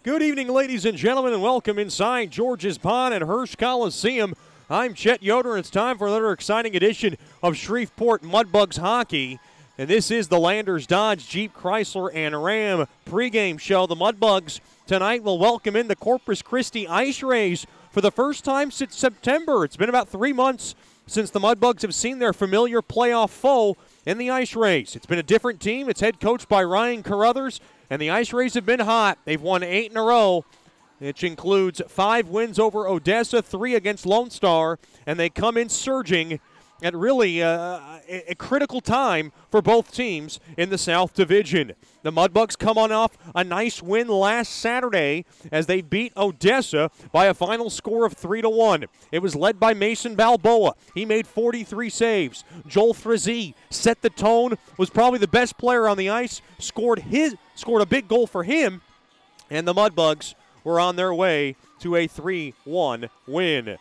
Good evening, ladies and gentlemen, and welcome inside George's Pond at Hirsch Coliseum. I'm Chet Yoder, and it's time for another exciting edition of Shreveport Mudbugs hockey. And this is the Landers Dodge Jeep Chrysler and Ram pregame show. The Mudbugs tonight will welcome in the Corpus Christi Ice Rays for the first time since September. It's been about 3 months since the Mudbugs have seen their familiar playoff foe in the Ice Rays. It's been a different team. It's head coached by Ryan Carruthers, and the Ice Rays have been hot. They've won 8 in a row, which includes 5 wins over Odessa, 3 against Lone Star, and they come in surging at really a critical time for both teams in the South Division. The Mudbugs come on off a nice win last Saturday as they beat Odessa by a final score of 3-1. It was led by Mason Balboa. He made 43 saves. Joel Frazee set the tone, was probably the best player on the ice, scored a big goal for him, and the Mudbugs were on their way to a 3-1 win.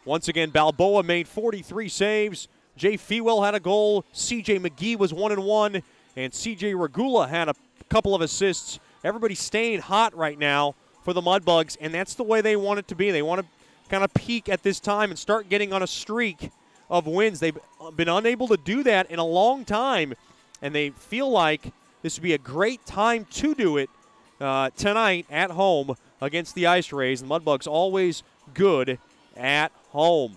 Once again, Balboa made 43 saves. Jay Fewell had a goal. C.J. McGee was 1-1. And C.J. Regula had a couple of assists. Everybody's staying hot right now for the Mudbugs, and that's the way they want it to be. They want to kind of peak at this time and start getting on a streak of wins. They've been unable to do that in a long time, and they feel like this would be a great time to do it tonight at home against the Ice Rays. The Mudbugs always good at home.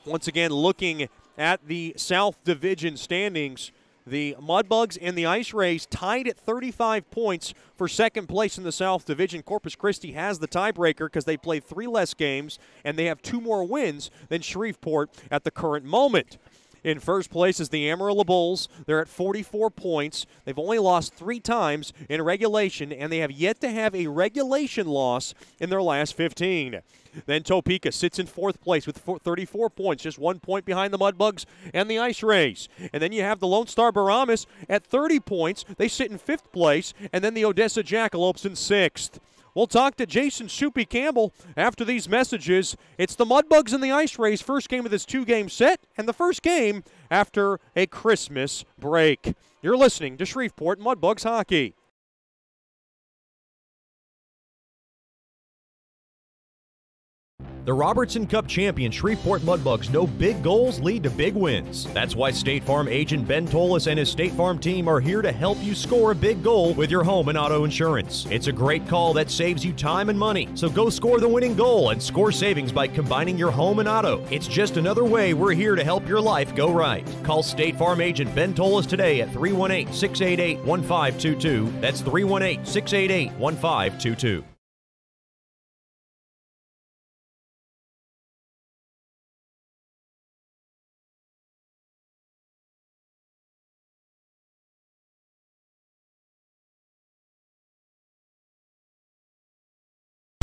Once again, looking at the South Division standings, the Mudbugs and the Ice Rays tied at 35 points for second place in the South Division. Corpus Christi has the tiebreaker because they played 3 less games, and they have 2 more wins than Shreveport at the current moment. In first place is the Amarillo Bulls. They're at 44 points. They've only lost 3 times in regulation, and they have yet to have a regulation loss in their last 15. Then Topeka sits in 4th place with 34 points, just 1 point behind the Mudbugs and the Ice Rays. And then you have the Lone Star Baramas at 30 points. They sit in 5th place, and then the Odessa Jackalopes in 6th. We'll talk to Jason Soupy Campbell after these messages. It's the Mudbugs and the Ice Rays' first game of this 2-game set, and the first game after a Christmas break. You're listening to Shreveport Mudbugs hockey. The Robertson Cup champion Shreveport Mudbugs know big goals lead to big wins. That's why State Farm agent Ben Tolis and his State Farm team are here to help you score a big goal with your home and auto insurance. It's a great call that saves you time and money. So go score the winning goal and score savings by combining your home and auto. It's just another way we're here to help your life go right. Call State Farm agent Ben Tolis today at 318-688-1522. That's 318-688-1522.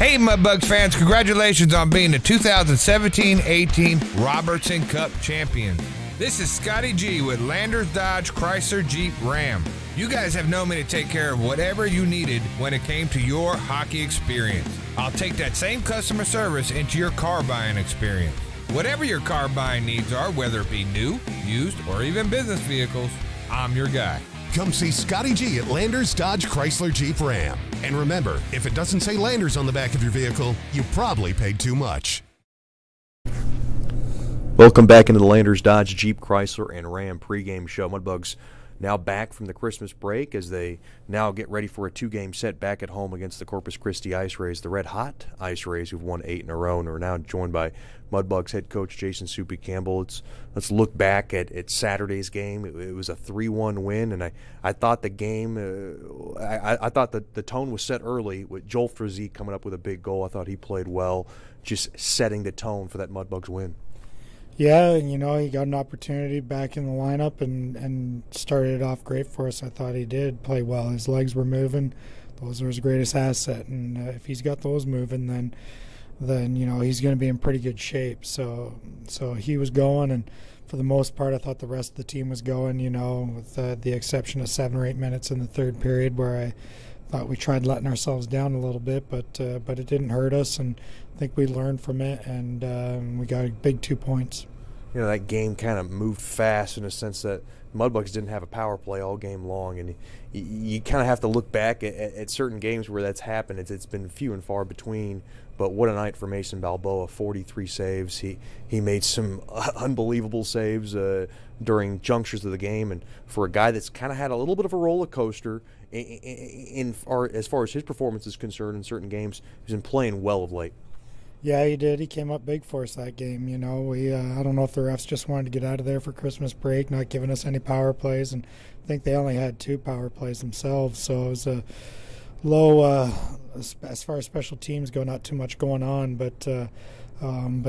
Hey, Mudbugs fans, congratulations on being the 2017-18 Robertson Cup champion. This is Scotty G with Landers Dodge Chrysler Jeep Ram. You guys have known me to take care of whatever you needed when it came to your hockey experience. I'll take that same customer service into your car buying experience. Whatever your car buying needs are, whether it be new, used, or even business vehicles, I'm your guy. Come see Scotty G at Landers Dodge Chrysler Jeep Ram. And remember, if it doesn't say Landers on the back of your vehicle, you probably paid too much. Welcome back into the Landers Dodge Jeep Chrysler and Ram pregame show. Mudbugs now back from the Christmas break as they now get ready for a 2-game set back at home against the Corpus Christi Ice Rays, the red-hot Ice Rays who've won 8 in a row and are now joined by Mudbugs head coach Jason Soupy Campbell. Let's look back at Saturday's game. It was a 3-1 win, and I thought the game, I thought that the tone was set early with Joel Frazee coming up with a big goal. I thought he played well, just setting the tone for that Mudbugs win. Yeah, he got an opportunity back in the lineup and started it off great for us. I thought he did play well. His legs were moving. Those are his greatest asset, and if he's got those moving, then he's going to be in pretty good shape. So he was going, and for the most part, I thought the rest of the team was going. With the exception of 7 or 8 minutes in the third period, where I thought we tried letting ourselves down a little bit, but it didn't hurt us, and I think we learned from it, and we got a big 2 points. That game kind of moved fast in a sense that Mudbugs didn't have a power play all game long, and you kind of have to look back at certain games where that's happened. It's been few and far between. But what a night for Mason Balboa, 43 saves. He made some unbelievable saves during junctures of the game. And for a guy that's kind of had a little bit of a roller coaster as far as his performance is concerned in certain games, he's been playing well of late. Yeah, he did. He came up big for us that game. You know, I don't know if the refs just wanted to get out of there for Christmas break, not giving us any power plays. And I think they only had 2 power plays themselves. So it was a low, as far as special teams go, not too much going on, but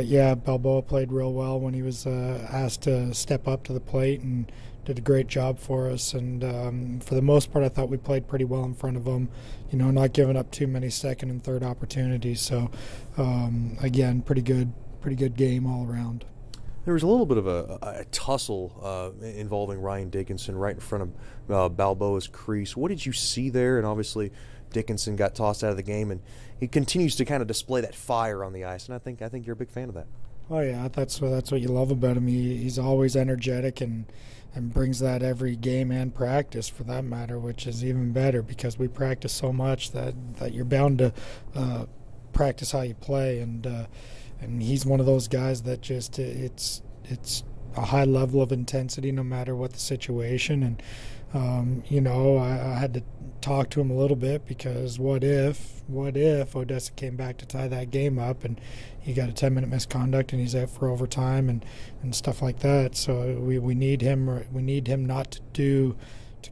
yeah, Balboa played real well when he was asked to step up to the plate and did a great job for us. And for the most part, I thought we played pretty well in front of him, you know, not giving up too many second and third opportunities. So again, pretty good game all around. There was a little bit of a tussle involving Ryan Dickinson right in front of Balboa's crease. What did you see there? And obviously Dickinson got tossed out of the game, and he continues to kind of display that fire on the ice, and I think you're a big fan of that. Oh yeah, that's what you love about him. He's always energetic and brings that every game and practice, for that matter, which is even better because we practice so much that you're bound to practice how you play, and he's one of those guys that just it's a high level of intensity no matter what the situation. And you know, I had to talk to him a little bit because what if Odessa came back to tie that game up and he got a 10-minute misconduct and he's out for overtime and stuff like that. So we need him not to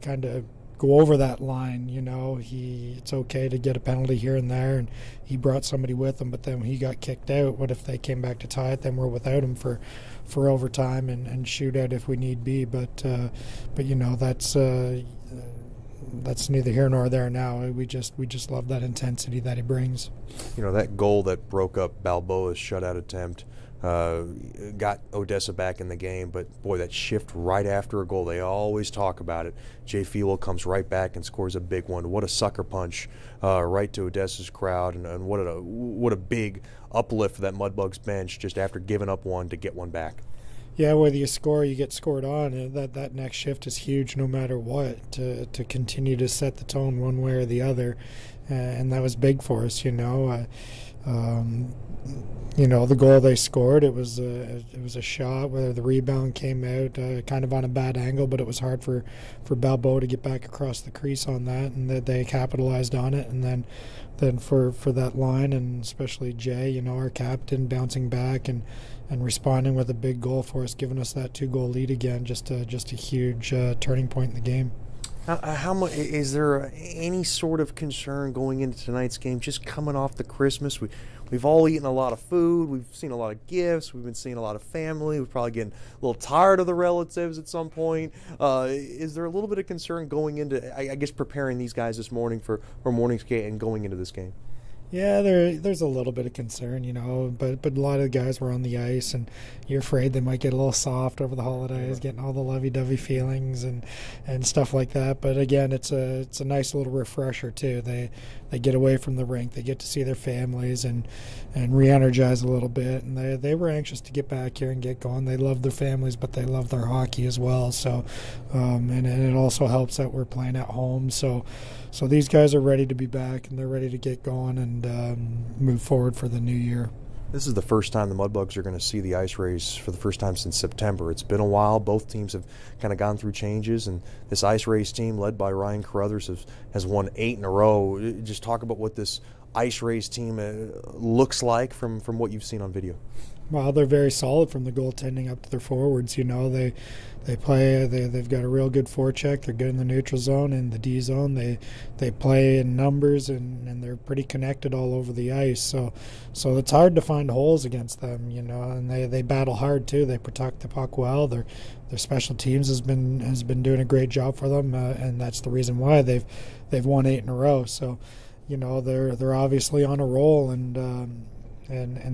kind of go over that line. You know, it's okay to get a penalty here and there, and he brought somebody with him, but then when he got kicked out, what if they came back to tie it? Then we're without him for overtime and shootout if we need be. But you know, that's neither here nor there now. We just love that intensity that he brings. You know, that goal that broke up Balboa's shutout attempt got Odessa back in the game, but boy, that shift right after a goal, they always talk about it. Jay Filo comes right back and scores a big one. What a sucker punch right to Odessa's crowd, and what a big uplift for that Mudbugs bench just after giving up one to get one back. Yeah, whether you score or you get scored on, that next shift is huge no matter what, to continue to set the tone one way or the other, and that was big for us, you know. You know, the goal they scored, it was a shot where the rebound came out kind of on a bad angle, but it was hard for Balboa to get back across the crease on that, and that they capitalized on it. And then for that line, and especially Jay, you know, our captain, bouncing back and responding with a big goal for us, giving us that 2-goal lead again, just a huge turning point in the game. How much is there any sort of concern going into tonight's game? Just coming off the Christmas, we've all eaten a lot of food. We've seen a lot of gifts. We've been seeing a lot of family. We're probably getting a little tired of the relatives at some point. Is there a little bit of concern going into, I guess, preparing these guys this morning for morning skate and going into this game? Yeah, there's a little bit of concern, you know, but a lot of the guys were on the ice, and you're afraid they might get a little soft over the holidays, getting all the lovey-dovey feelings and stuff like that. But again, it's a nice little refresher too. They get away from the rink, they get to see their families and re-energize a little bit. And they were anxious to get back here and get going. They love their families, but they love their hockey as well. So and it also helps that we're playing at home. So these guys are ready to be back, and they're ready to get going and move forward for the new year. This is the first time the Mudbugs are going to see the ice race for the first time since September. It's been a while. Both teams have kind of gone through changes, and this ice race team led by Ryan Carruthers has won 8 in a row. Just talk about what this ice race team looks like from what you've seen on video. Well, they're very solid from the goaltending up to their forwards. You know, they play. They've got a real good forecheck. They're good in the neutral zone and the D zone. They play in numbers, and they're pretty connected all over the ice. So it's hard to find holes against them. You know, and they battle hard too. They protect the puck well. Their special teams has been doing a great job for them, and that's the reason why they've won 8 in a row. So, you know, they're obviously on a roll, and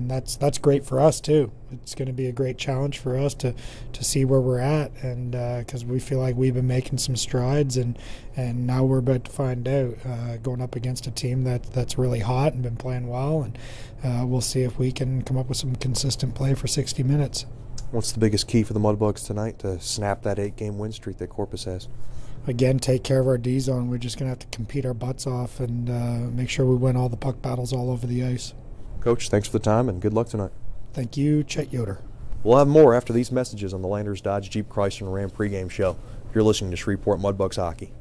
that's great for us too. It's going to be a great challenge for us to see where we're at, and because we feel like we've been making some strides, and now we're about to find out, going up against a team that's really hot and been playing well, and we'll see if we can come up with some consistent play for 60 minutes. What's the biggest key for the Mudbugs tonight to snap that 8-game win streak that Corpus has? Again, take care of our D zone. We're just going to have to compete our butts off and make sure we win all the puck battles all over the ice. Coach, thanks for the time and good luck tonight. Thank you, Chet Yoder. We'll have more after these messages on the Landers Dodge Jeep Chrysler and Ram pregame show. You're listening to Shreveport Mudbugs Hockey.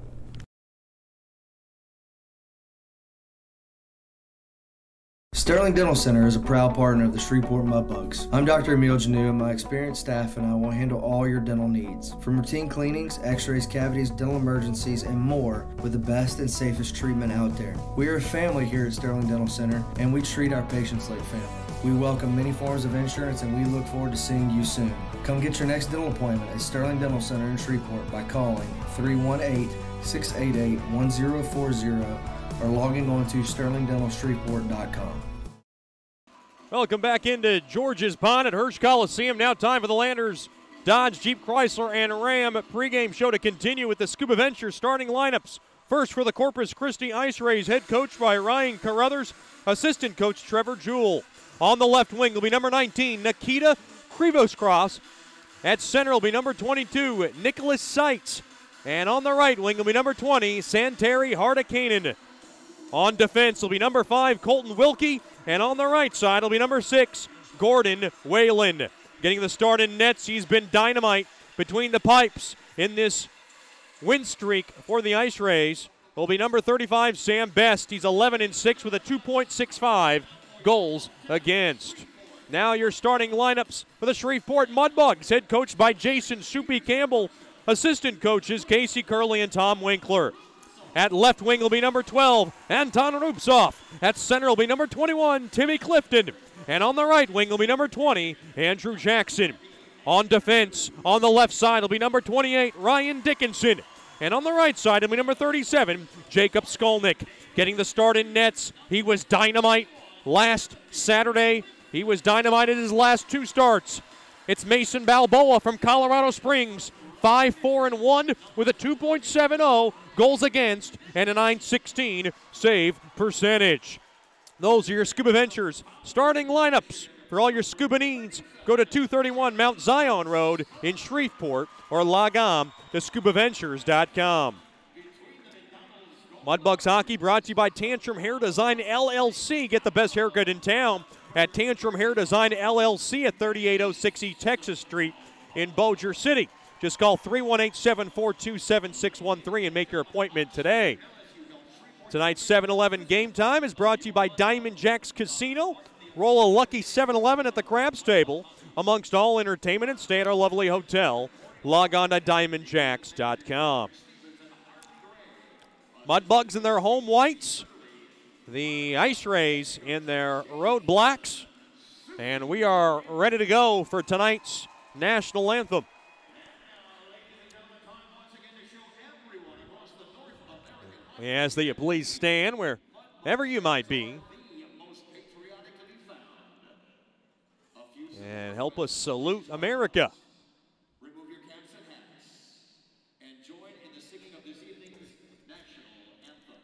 Sterling Dental Center is a proud partner of the Shreveport Mudbugs. I'm Dr. Emil Janu, and my experienced staff and I will handle all your dental needs. From routine cleanings, x-rays, cavities, dental emergencies, and more with the best and safest treatment out there. We are a family here at Sterling Dental Center, and we treat our patients like family. We welcome many forms of insurance, and we look forward to seeing you soon. Come get your next dental appointment at Sterling Dental Center in Shreveport by calling 318-688-1040 or logging on to sterlingdentalshreveport.com. Welcome back into George's Pond at Hirsch Coliseum. Now time for the Landers Dodge Jeep Chrysler and Ram pregame show to continue with the Scuba Ventures starting lineups. First for the Corpus Christi Ice Rays, head coach by Ryan Carruthers, assistant coach Trevor Jewell. On the left wing will be number 19, Nikita Krivoscross. At center will be number 22, Nicholas Seitz. And on the right wing will be number 20, Santeri Hardakainen. On defense will be number 5, Colton Wilkie. And on the right side will be number 6, Gordon Whalen. Getting the start in nets, he's been dynamite between the pipes in this win streak for the Ice Rays. Will be number 35, Sam Best. He's 11-6 with a 2.65 goals against. Now your starting lineups for the Shreveport Mudbugs, head coached by Jason Soupy Campbell. Assistant coaches Casey Curley and Tom Winkler. At left wing will be number 12, Anton Rupsov. At center will be number 21, Timmy Clifton. And on the right wing will be number 20, Andrew Jackson. On defense, on the left side will be number 28, Ryan Dickinson. And on the right side will be number 37, Jacob Skolnick. Getting the start in nets, he was dynamite last Saturday. He was dynamite in his last 2 starts. It's Mason Balboa from Colorado Springs. 5-4-1 with a 2.70 goals against and a .916 save percentage. Those are your Scuba Ventures starting lineups. For all your scuba needs, go to 231 Mount Zion Road in Shreveport or log on to scubaventures.com. Mudbugs Hockey brought to you by Tantrum Hair Design LLC. Get the best haircut in town at Tantrum Hair Design LLC at 3806 East Texas Street in Bossier City. Just call 318-742-7613 and make your appointment today. Tonight's 7-Eleven game time is brought to you by Diamond Jacks Casino. Roll a lucky 7-Eleven at the craps table amongst all entertainment and stay at our lovely hotel. Log on to diamondjacks.com. Mudbugs in their home whites. The Ice Rays in their road blacks. And we are ready to go for tonight's national anthem. As the please stand wherever you might be and help us salute America. Remove your caps and hats and join in the singing of this evening's national anthem.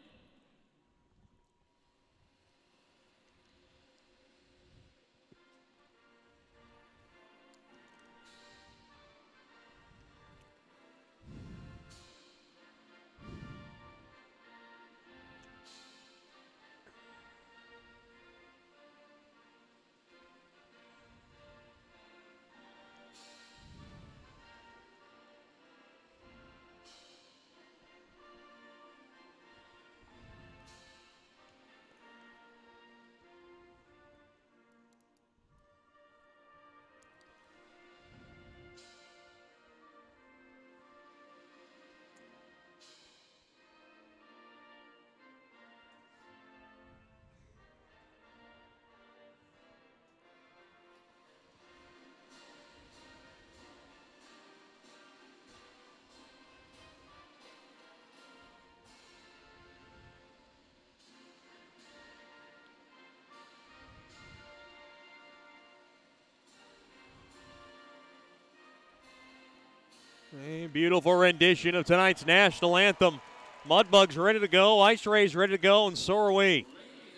A beautiful rendition of tonight's national anthem. Mudbugs ready to go, Ice Rays ready to go, and so are we.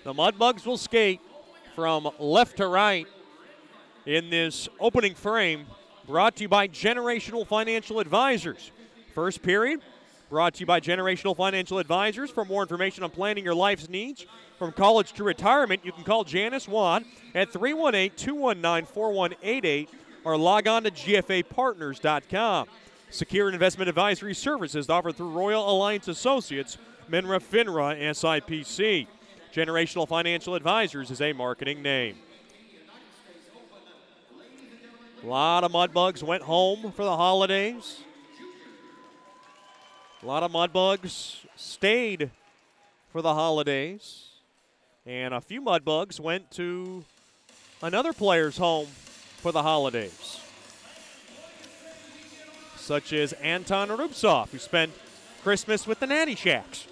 The Mudbugs will skate from left to right in this opening frame brought to you by Generational Financial Advisors. First period, brought to you by Generational Financial Advisors. For more information on planning your life's needs, from college to retirement, you can call Janice Watt at 318-219-4188 or log on to gfapartners.com. Secure investment advisory services offered through Royal Alliance Associates, Minra Finra, SIPC. Generational Financial Advisors is a marketing name. A lot of Mudbugs went home for the holidays. A lot of Mudbugs stayed for the holidays. And a few Mudbugs went to another player's home for the holidays, such as Anton Rubtsov, who spent Christmas with the Natty Shacks.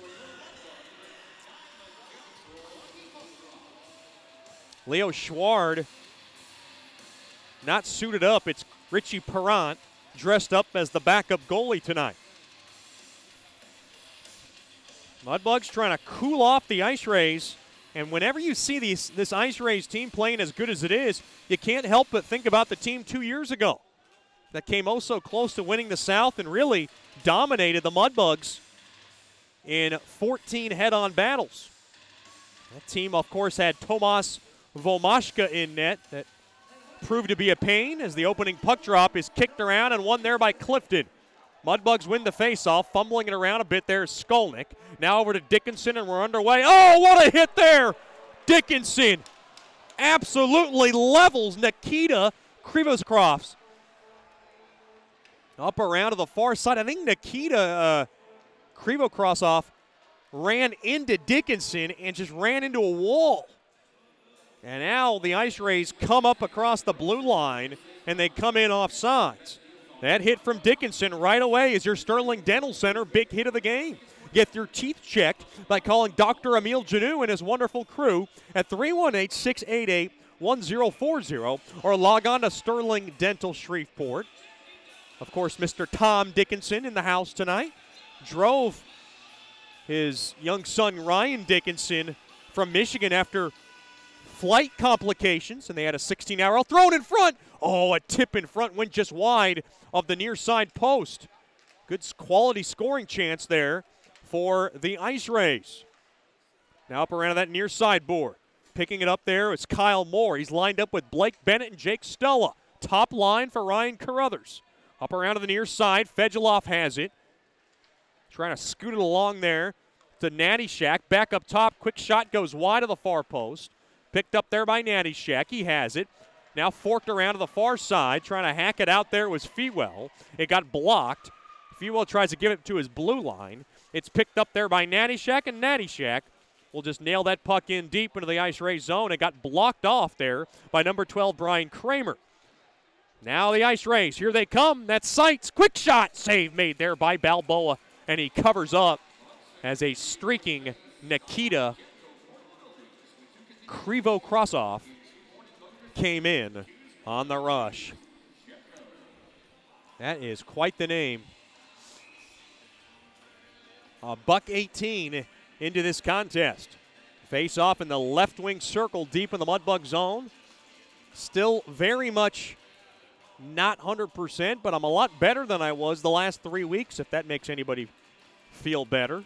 Leo Schward not suited up. It's Richie Perrant dressed up as the backup goalie tonight. Mudbugs trying to cool off the Ice Rays. And whenever you see this Ice Rays team playing as good as it is, you can't help but think about the team 2 years ago that came oh so close to winning the South and really dominated the Mudbugs in 14 head-on battles. That team, of course, had Tomas Vomashka in net. That proved to be a pain as the opening puck drop is kicked around and won there by Clifton. Mudbugs win the faceoff, fumbling it around a bit there is Skolnick. Now over to Dickinson, and we're underway. Oh, what a hit there! Dickinson absolutely levels Nikita Krivoskrofs. Up around to the far side. I think Nikita Krivoskrofs ran into Dickinson and just ran into a wall. And now the Ice Rays come up across the blue line, and they come in off sides. That hit from Dickinson right away is your Sterling Dental Center big hit of the game. Get your teeth checked by calling Dr. Emile Janou and his wonderful crew at 318-688-1040 or log on to Sterling Dental Shreveport. Of course, Mr. Tom Dickinson in the house tonight. Drove his young son Ryan Dickinson from Michigan after flight complications, and they had a 16-hour thrown in front. Oh, a tip in front went just wide of the near side post. Good quality scoring chance there for the Ice Rays. Now up around that near side board. Picking it up there is Kyle Moore. He's lined up with Blake Bennett and Jake Stella. Top line for Ryan Carruthers. Up around to the near side, Fedulov has it. Trying to scoot it along there to Natty Shack. Back up top, quick shot goes wide of the far post. Picked up there by Natty Shack. He has it. Now forked around to the far side, trying to hack it out there was Fewell. It got blocked. Fewell tries to give it to his blue line. It's picked up there by Natty Shack, and Natty Shack will just nail that puck in deep into the Ice Rays zone. It got blocked off there by number 12, Brian Kramer. Now the Ice Rays, here they come. That's Seitz. Quick shot. Save made there by Balboa, and he covers up as a streaking Nikita Krivoskrofs came in on the rush. That is quite the name. A $1.18 into this contest. Face off in the left wing circle deep in the Mudbug zone. Still very much not 100%, but I'm a lot better than I was the last 3 weeks, if that makes anybody feel better.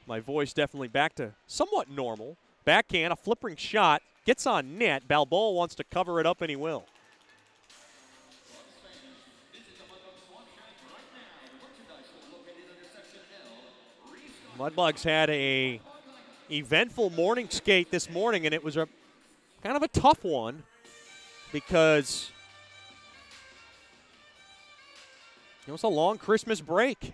My voice definitely back to somewhat normal. Backhand, a flipping shot, gets on net. Balboa wants to cover it up, and he will. Mudbugs had a eventful morning skate this morning, and it was a kind of a tough one because it was a long Christmas break.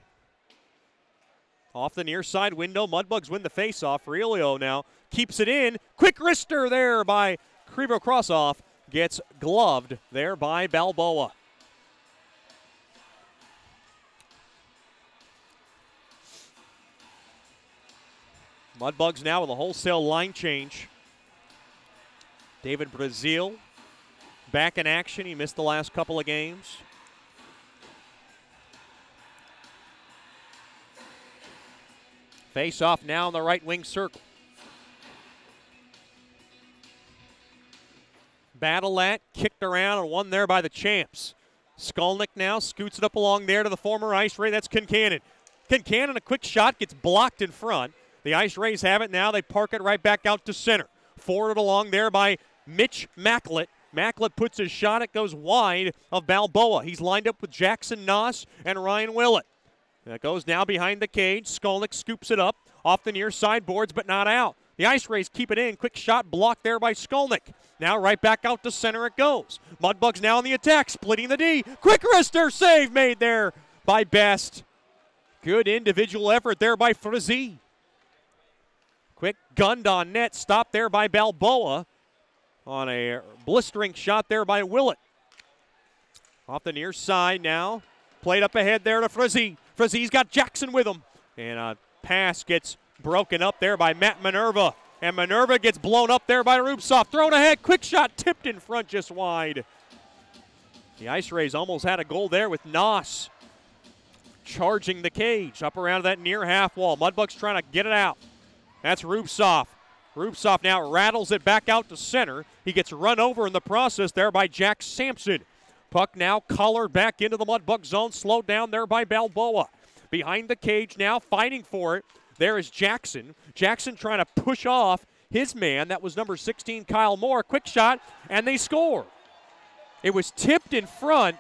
Off the near side window, Mudbugs win the faceoff. Aurelio now keeps it in. Quick wrister there by Krivoskrofs. Gets gloved there by Balboa. Mudbugs now with a wholesale line change. David Brazil back in action. He missed the last couple of games. Face off now in the right wing circle. Battle at, kicked around and won there by the champs. Skolnick now scoots it up along there to the former Ice Ray. That's Kincannon. Kincannon, a quick shot, gets blocked in front. The Ice Rays have it now. They park it right back out to center. Forwarded along there by Mitch Macklett. Macklett puts his shot. It goes wide of Balboa. He's lined up with Jackson Noss and Ryan Willett. That goes now behind the cage. Skolnick scoops it up off the near side boards, but not out. The Ice Rays keep it in. Quick shot blocked there by Skolnick. Now right back out to center it goes. Mudbugs now on the attack, splitting the D. Quick wrister save made there by Best. Good individual effort there by Frizzy. Quick gunned on net, stopped there by Balboa on a blistering shot there by Willett. Off the near side now, played up ahead there to Frizzy. Frizzy's got Jackson with him. And a pass gets broken up there by Matt Minerva. And Minerva gets blown up there by Rubtsov. Thrown ahead, quick shot tipped in front just wide. The Ice Rays almost had a goal there with Noss charging the cage up around that near half wall. Mudbugs trying to get it out. That's Rubtsov. Rubtsov now rattles it back out to center. He gets run over in the process there by Jack Sampson. Puck now collared back into the Mudbug zone, slowed down there by Balboa. Behind the cage now, fighting for it. There is Jackson. Jackson trying to push off his man. That was number 16, Kyle Moore. Quick shot, and they score. It was tipped in front,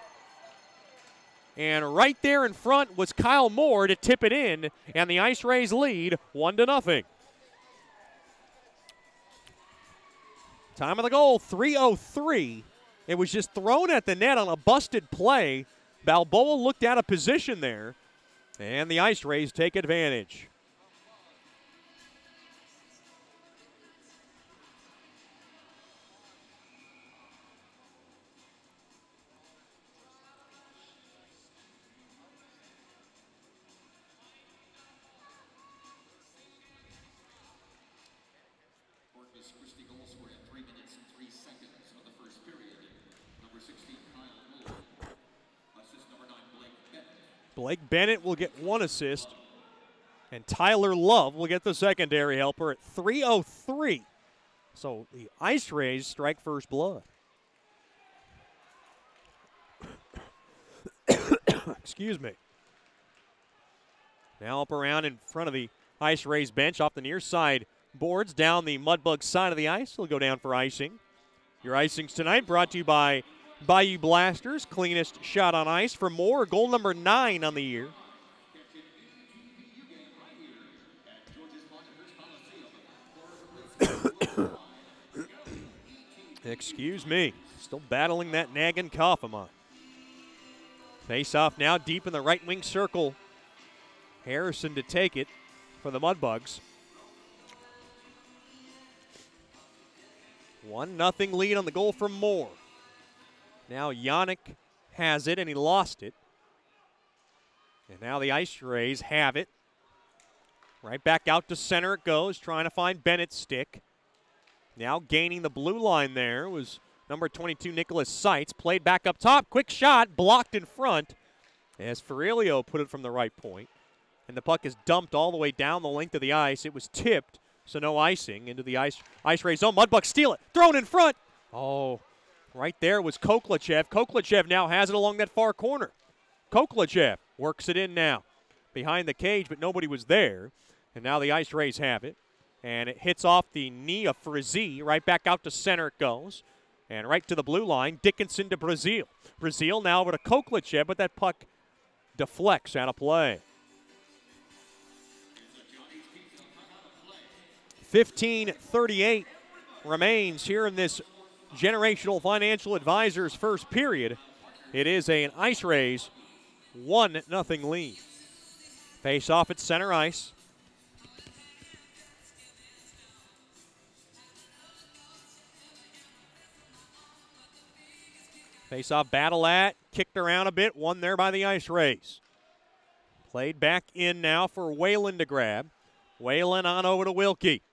and right there in front was Kyle Moore to tip it in, and the Ice Rays lead 1-0. Time of the goal, 3:03. It was just thrown at the net on a busted play. Balboa looked out of position there, and the Ice Rays take advantage. Corpus Christi goal scored at 3 minutes and 3 seconds of the first period. Number 16, Kyle Moore. Assist number 9, Blake Bennett. Blake Bennett will get one assist, and Tyler Love will get the secondary helper at 3:03. So the Ice Rays strike first blood. Excuse me. Now up around in front of the Ice Rays bench off the near side boards down the Mudbug side of the ice. They'll go down for icing. Your icings tonight brought to you by Bayou Blasters, cleanest shot on ice. For more, goal number 9 on the year. Excuse me. Still battling that nagging cough of mine. Face off now deep in the right wing circle. Harrison to take it for the Mudbugs. 1-0 lead on the goal from Moore. Now Yannick has it, and he lost it. And now the Ice Rays have it. Right back out to center it goes, trying to find Bennett's stick. Now gaining the blue line there was number 22, Nicholas Seitz. Played back up top. Quick shot, blocked in front as Ferrelio put it from the right point. And the puck is dumped all the way down the length of the ice. It was tipped, so no icing into the Ice Rays zone. Mudbugs steal it. Thrown in front. Oh, right there was Koklachev. Koklachev now has it along that far corner. Koklachev works it in now. Behind the cage, but nobody was there. And now the Ice Rays have it. And it hits off the knee of Frizzy. Right back out to center it goes. And right to the blue line, Dickinson to Brazil. Brazil now over to Koklachev, but that puck deflects out of play. 15:38 remains here in this Generational Financial Advisors first period. It is an Ice Rays 1-0 lead. Face off at center ice. Face off battle at, kicked around a bit, won there by the Ice Rays. Played back in now for Whalen to grab. Whalen on over to Wilkie.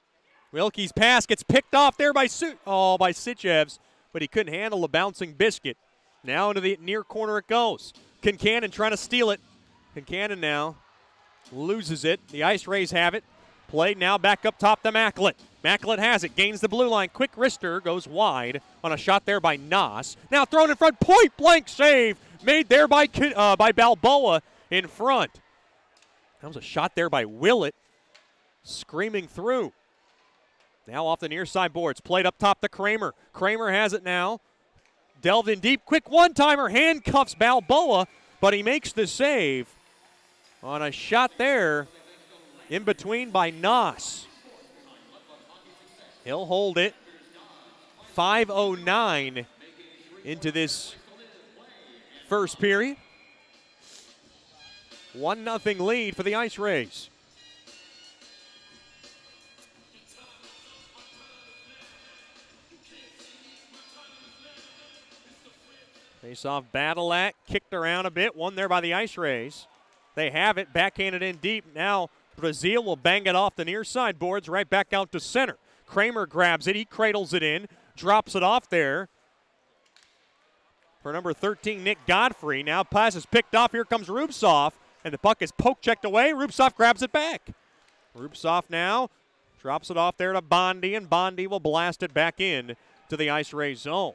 Wilkie's pass gets picked off there by Sitchevs, but he couldn't handle the bouncing biscuit. Now into the near corner it goes. Kincannon trying to steal it. Kincannon now loses it. The Ice Rays have it. Played now back up top to Macklett. Macklett has it, gains the blue line. Quick wrister goes wide on a shot there by Noss. Now thrown in front, point blank save made there by Balboa in front. That was a shot there by Willett, screaming through. Now off the near side boards, played up top to Kramer. Kramer has it now. Delved in deep, quick one-timer, handcuffs Balboa, but he makes the save on a shot there in between by Noss. He'll hold it. 5:09 into this first period. 1-0 lead for the Ice Rays. Face-off Battleat, kicked around a bit, won there by the Ice Rays. They have it, backhanded in deep. Now Brazil will bang it off the near side boards, right back out to center. Kramer grabs it, he cradles it in, drops it off there for number 13, Nick Godfrey. Now pass is picked off, here comes Rubtsov, and the puck is poke-checked away. Rubtsov grabs it back. Rubtsov now drops it off there to Bondi, and Bondi will blast it back in to the Ice Rays zone.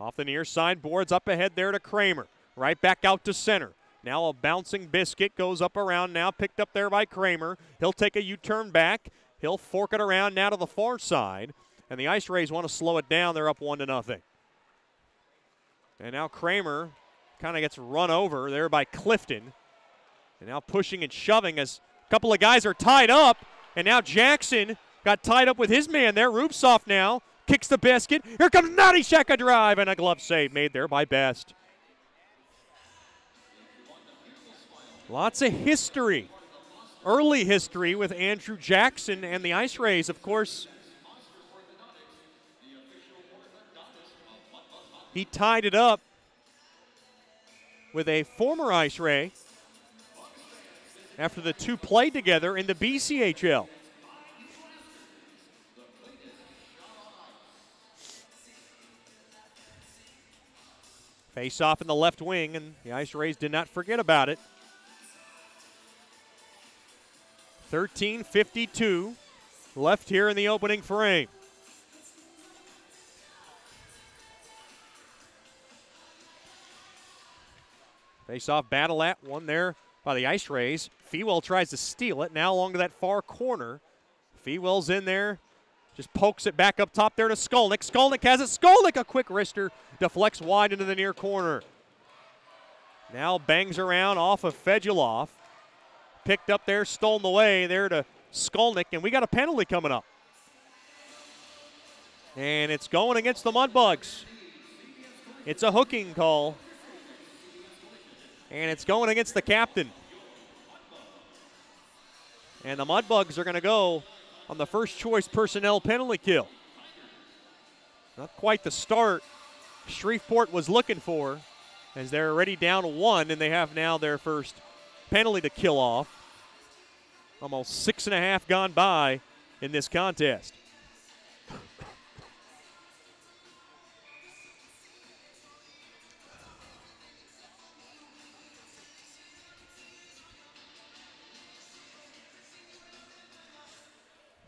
Off the near side boards, up ahead there to Kramer. Right back out to center. Now a bouncing biscuit goes up around, now picked up there by Kramer. He'll take a U-turn back. He'll fork it around now to the far side. And the Ice Rays want to slow it down. They're up 1-0. And now Kramer kind of gets run over there by Clifton. And now pushing and shoving as a couple of guys are tied up. And now Jackson got tied up with his man there. Rubtsov now kicks the biscuit. Here comes Nadishek, a drive, and a glove save made there by Best. Lots of history, early history with Andrew Jackson and the Ice Rays. Of course, he tied it up with a former Ice Ray after the two played together in the BCHL. Face off in the left wing, and the Ice Rays did not forget about it. 13:52 left here in the opening frame. Face-off Battleat, one there by the Ice Rays. Fewell tries to steal it, now along to that far corner. Fewell's in there, just pokes it back up top there to Skolnick. Skolnick has it. Skolnick, a quick wrister, deflects wide into the near corner. Now bangs around off of Fedulov. Picked up there, stolen away there to Skolnick, and we got a penalty coming up. And it's going against the Mudbugs. It's a hooking call. And it's going against the captain. And the Mudbugs are going to go on the first choice personnel penalty kill. Not quite the start Shreveport was looking for, as they're already down 1, and they have now their first penalty to kill off. Almost 6.5 gone by in this contest.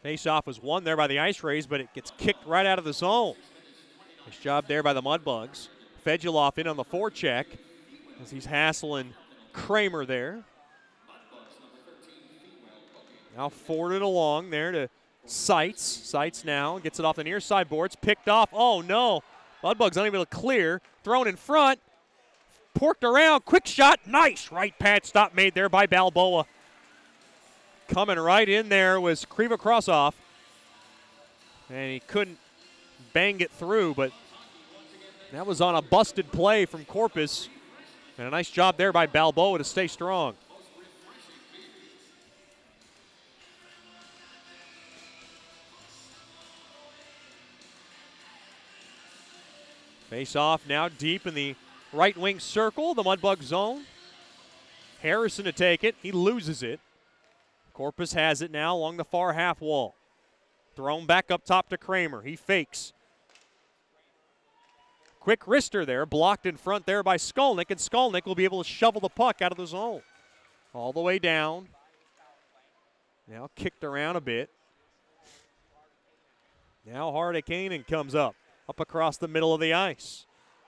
Face-off was won there by the Ice Rays, but it gets kicked right out of the zone. Nice job there by the Mudbugs. Fedulov in on the forecheck as he's hassling Kramer there. Now forwarded along there to Seitz. Seitz now gets it off the near side boards. Picked off. Oh, no. Mudbugs unable to clear. Thrown in front. Porked around. Quick shot. Nice right pad stop made there by Balboa. Coming right in there was Krivokrasov. And he couldn't bang it through, but that was on a busted play from Corpus. And a nice job there by Balboa to stay strong. Face off now deep in the right wing circle, the Mudbug zone. Harrison to take it. He loses it. Corpus has it now along the far half wall. Thrown back up top to Kramer. He fakes. Quick wrister there, blocked in front there by Skolnick, and Skolnick will be able to shovel the puck out of the zone. All the way down. Now kicked around a bit. Now Hardekainen comes up across the middle of the ice.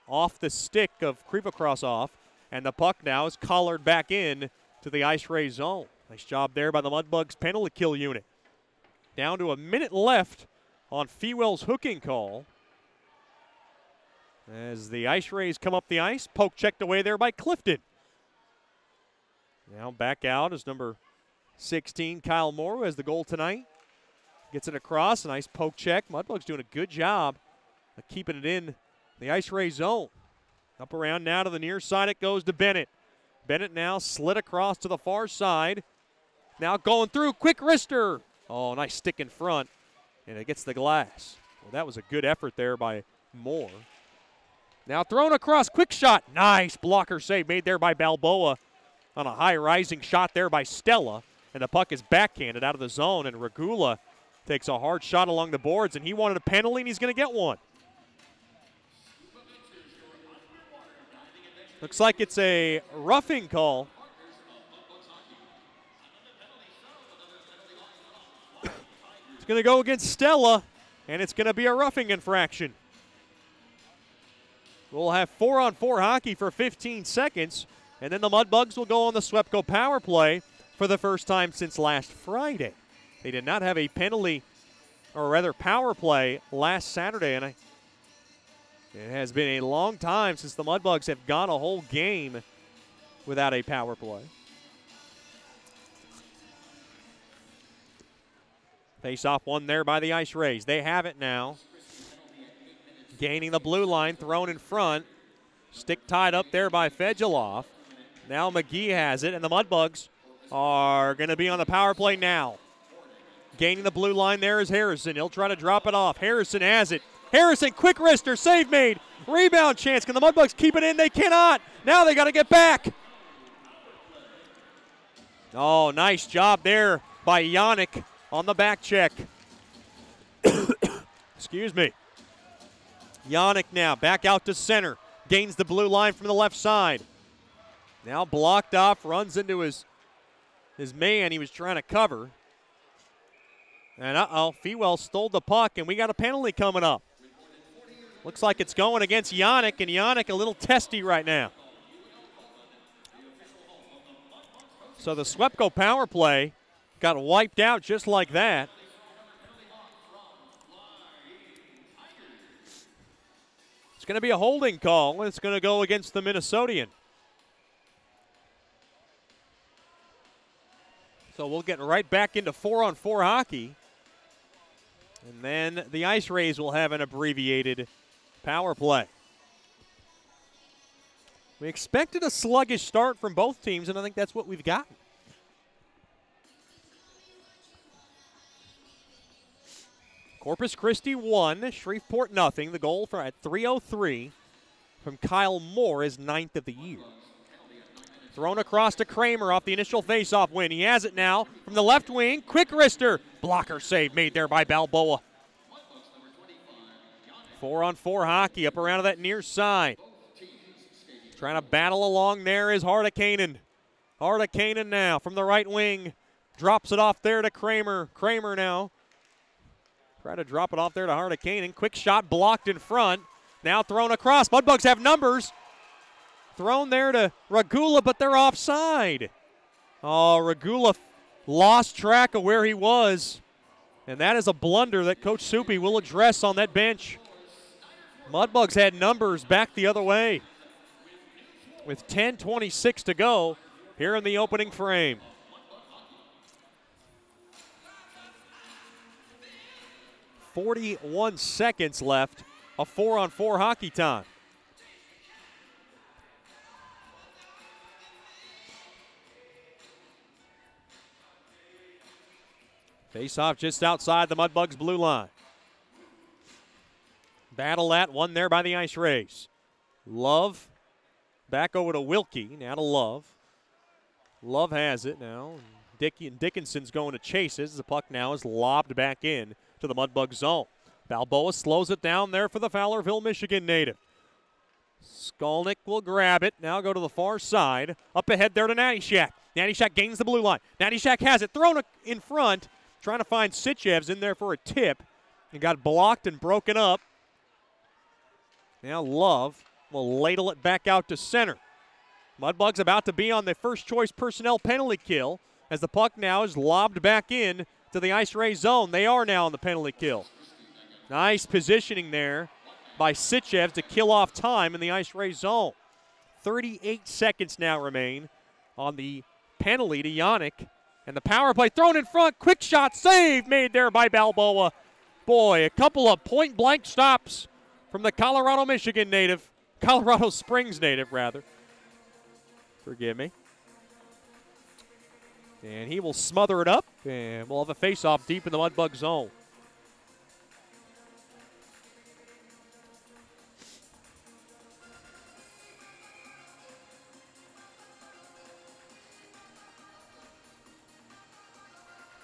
Off the stick of Krivokrasov. And the puck now is collared back in to the Ice Ray zone. Nice job there by the Mudbugs penalty kill unit. Down to a minute left on Fewell's hooking call. As the Ice Rays come up the ice, poke checked away there by Clifton. Now back out is number 16, Kyle Moore, who has the goal tonight. Gets it across, a nice poke check. Mudbugs doing a good job of keeping it in the Ice Ray zone. Up around now to the near side it goes to Bennett. Bennett now slid across to the far side. Now going through, quick wrister. Oh, nice stick in front, and it gets the glass. Well, that was a good effort there by Moore. Now thrown across, quick shot. Nice blocker save made there by Balboa on a high rising shot there by Stella. And the puck is backhanded out of the zone, and Regula takes a hard shot along the boards, and he wanted a penalty, and he's going to get one. Looks like it's a roughing call. It's going to go against Stella, and it's going to be a roughing infraction. We'll have 4-on-4 hockey for 15 seconds, and then the Mudbugs will go on the Swepco power play for the first time since last Friday. They did not have a penalty, or rather power play, last Saturday, and it has been a long time since the Mudbugs have gone a whole game without a power play. Face-off won there by the Ice Rays. They have it now. Gaining the blue line, thrown in front. Stick tied up there by Fedulov. Now McGee has it, and the Mudbugs are going to be on the power play now. Gaining the blue line there is Harrison. He'll try to drop it off. Harrison has it. Harrison, quick wrister, save made. Rebound chance. Can the Mudbugs keep it in? They cannot. Now they got to get back. Oh, nice job there by Yannick on the back check. Excuse me. Yannick now back out to center. Gains the blue line from the left side. Now blocked off, runs into his man he was trying to cover. And Fewell stole the puck, and we got a penalty coming up. Looks like it's going against Yannick, and Yannick a little testy right now. So the Swepco power play got wiped out just like that. It's going to be a holding call, and it's going to go against the Minnesotian. So we'll get right back into 4-on-4 hockey. And then the Ice Rays will have an abbreviated power play. We expected a sluggish start from both teams, and I think that's what we've gotten. Corpus Christi 1, Shreveport nothing. The goal at 3:03 from Kyle Moore is 9th of the year. Thrown across to Kramer off the initial faceoff win. He has it now from the left wing. Quick wrister. Blocker save made there by Balboa. 4-on-4 hockey up around to that near side. Trying to battle along there is Hardakainen. Hardakainen now from the right wing. Drops it off there to Kramer. Kramer now. Try to drop it off there to Hardakainen. Quick shot blocked in front. Now thrown across. Mudbugs have numbers. Thrown there to Regula, but they're offside. Oh, Regula lost track of where he was. And that is a blunder that Coach Soupy will address on that bench. Mudbugs had numbers back the other way. With 10:26 to go here in the opening frame. .41 seconds left of 4-on-4 hockey time. Face-off just outside the Mudbugs' blue line. Battle that, one there by the Ice Rays. Love back over to Wilkie, now to Love. Love has it now. Dickinson's going to chase it as the puck now is lobbed back in to the Mudbug zone. Balboa slows it down there for the Fowlerville, Michigan native. Skolnick will grab it. Now go to the far side. Up ahead there to Natty Shack. Natty Shack gains the blue line. Natty Shack has it. Thrown in front. Trying to find Sitchevs in there for a tip. And got blocked and broken up. Now Love will ladle it back out to center. Mudbugs about to be on the first choice personnel penalty kill as the puck now is lobbed back in to the Ice Ray zone. They are now on the penalty kill. Nice positioning there by Sitchev to kill off time in the Ice Ray zone. 38 seconds now remain on the penalty to Yannick. And the power play thrown in front. Quick shot save made there by Balboa. Boy, a couple of point-blank stops from the Colorado Springs native, rather. Forgive me. And he will smother it up, and we'll have a face-off deep in the Mudbug zone.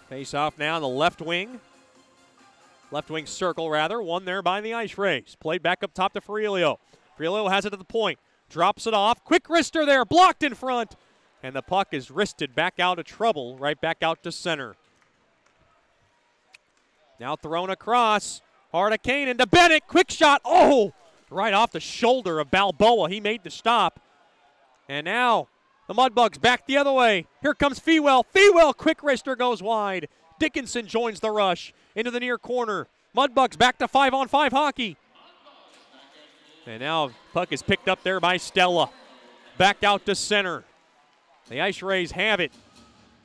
Face-off now on the left wing. Left wing circle, rather. One there by the Ice Rays. Played back up top to Frielio. Frielio has it at the point. Drops it off. Quick wrister there. Blocked in front. And the puck is wristed back out of trouble. Right back out to center. Now thrown across. Hardicane into Bennett. Quick shot. Oh! Right off the shoulder of Balboa. He made the stop. And now the Mudbugs back the other way. Here comes Fewell. Fewell, quick wrister goes wide. Dickinson joins the rush into the near corner. Mudbugs back to 5-on-5 hockey. And now puck is picked up there by Stella. Back out to center. The Ice Rays have it.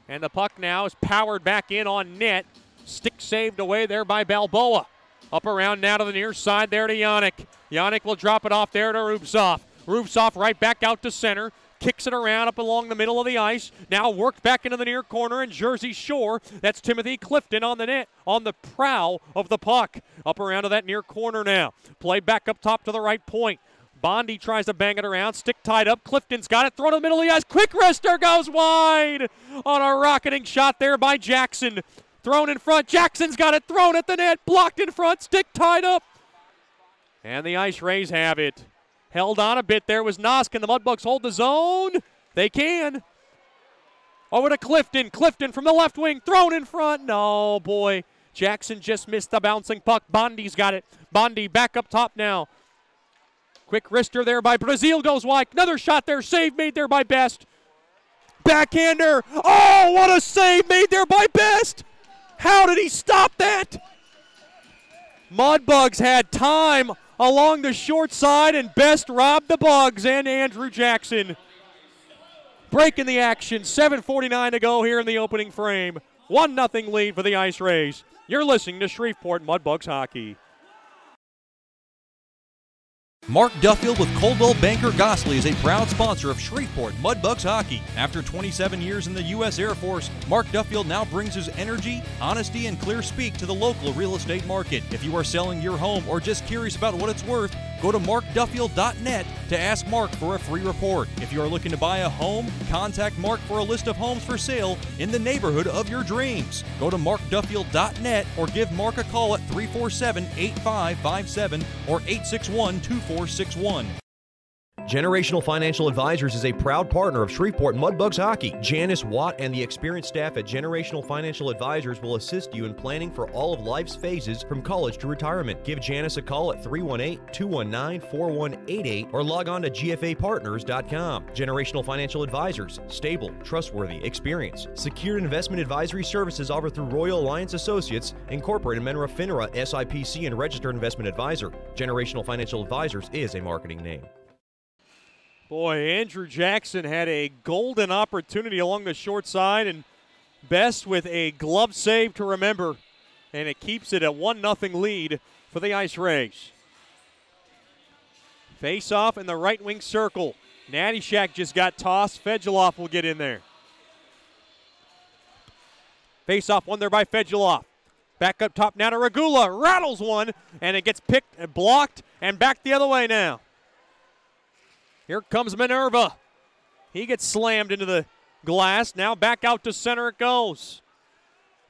And the puck now is powered back in on net. Stick saved away there by Balboa. Up around now to the near side there to Yannick. Yannick will drop it off there to Rubtsov. Rubtsov right back out to center. Kicks it around up along the middle of the ice. Now worked back into the near corner in Jersey Shore. That's Timothy Clifton on the net, on the prow of the puck. Up around to that near corner now. Play back up top to the right point. Bondi tries to bang it around. Stick tied up. Clifton's got it. Thrown to the middle of the ice. Quick wrister goes wide on a rocketing shot there by Jackson. Thrown in front. Jackson's got it. Thrown at the net. Blocked in front. Stick tied up. And the Ice Rays have it. Held on a bit there was Nosk. Can the Mudbugs hold the zone? They can. Over to Clifton. Clifton from the left wing. Thrown in front. No, boy. Jackson just missed the bouncing puck. Bondi's got it. Bondi back up top now. Quick wrister there by Brazil goes wide. Another shot there. Save made there by Best. Backhander. Oh, what a save made there by Best. How did he stop that? Mudbugs had time along the short side, and Best robbed the Bugs and Andrew Jackson. Breaking the action, 7:49 to go here in the opening frame. 1-0 lead for the Ice Rays. You're listening to Shreveport Mudbugs Hockey. Mark Duffield with Coldwell Banker Gosley is a proud sponsor of Shreveport Mudbugs Hockey. After 27 years in the U.S. Air Force, Mark Duffield now brings his energy, honesty, and clear speak to the local real estate market. If you are selling your home or just curious about what it's worth, go to markduffield.net to ask Mark for a free report. If you are looking to buy a home, contact Mark for a list of homes for sale in the neighborhood of your dreams. Go to markduffield.net or give Mark a call at 347-8557 or 861-2461. Generational Financial Advisors is a proud partner of Shreveport Mudbugs Hockey. Janice Watt and the experienced staff at Generational Financial Advisors will assist you in planning for all of life's phases from college to retirement. Give Janice a call at 318-219-4188 or log on to gfapartners.com. Generational Financial Advisors, stable, trustworthy, experienced. Secure investment advisory services offered through Royal Alliance Associates, Incorporated, Menra FINRA, SIPC, and registered investment advisor. Generational Financial Advisors is a marketing name. Boy, Andrew Jackson had a golden opportunity along the short side, and Best with a glove save to remember, and it keeps it a 1-0 lead for the Ice Rays. Face off in the right wing circle. Natty Shack just got tossed. Fedulov will get in there. Face off one there by Fedulov. Back up top now to Regula. Rattles one, and it gets picked and blocked, and back the other way now. Here comes Minerva. He gets slammed into the glass. Now back out to center it goes.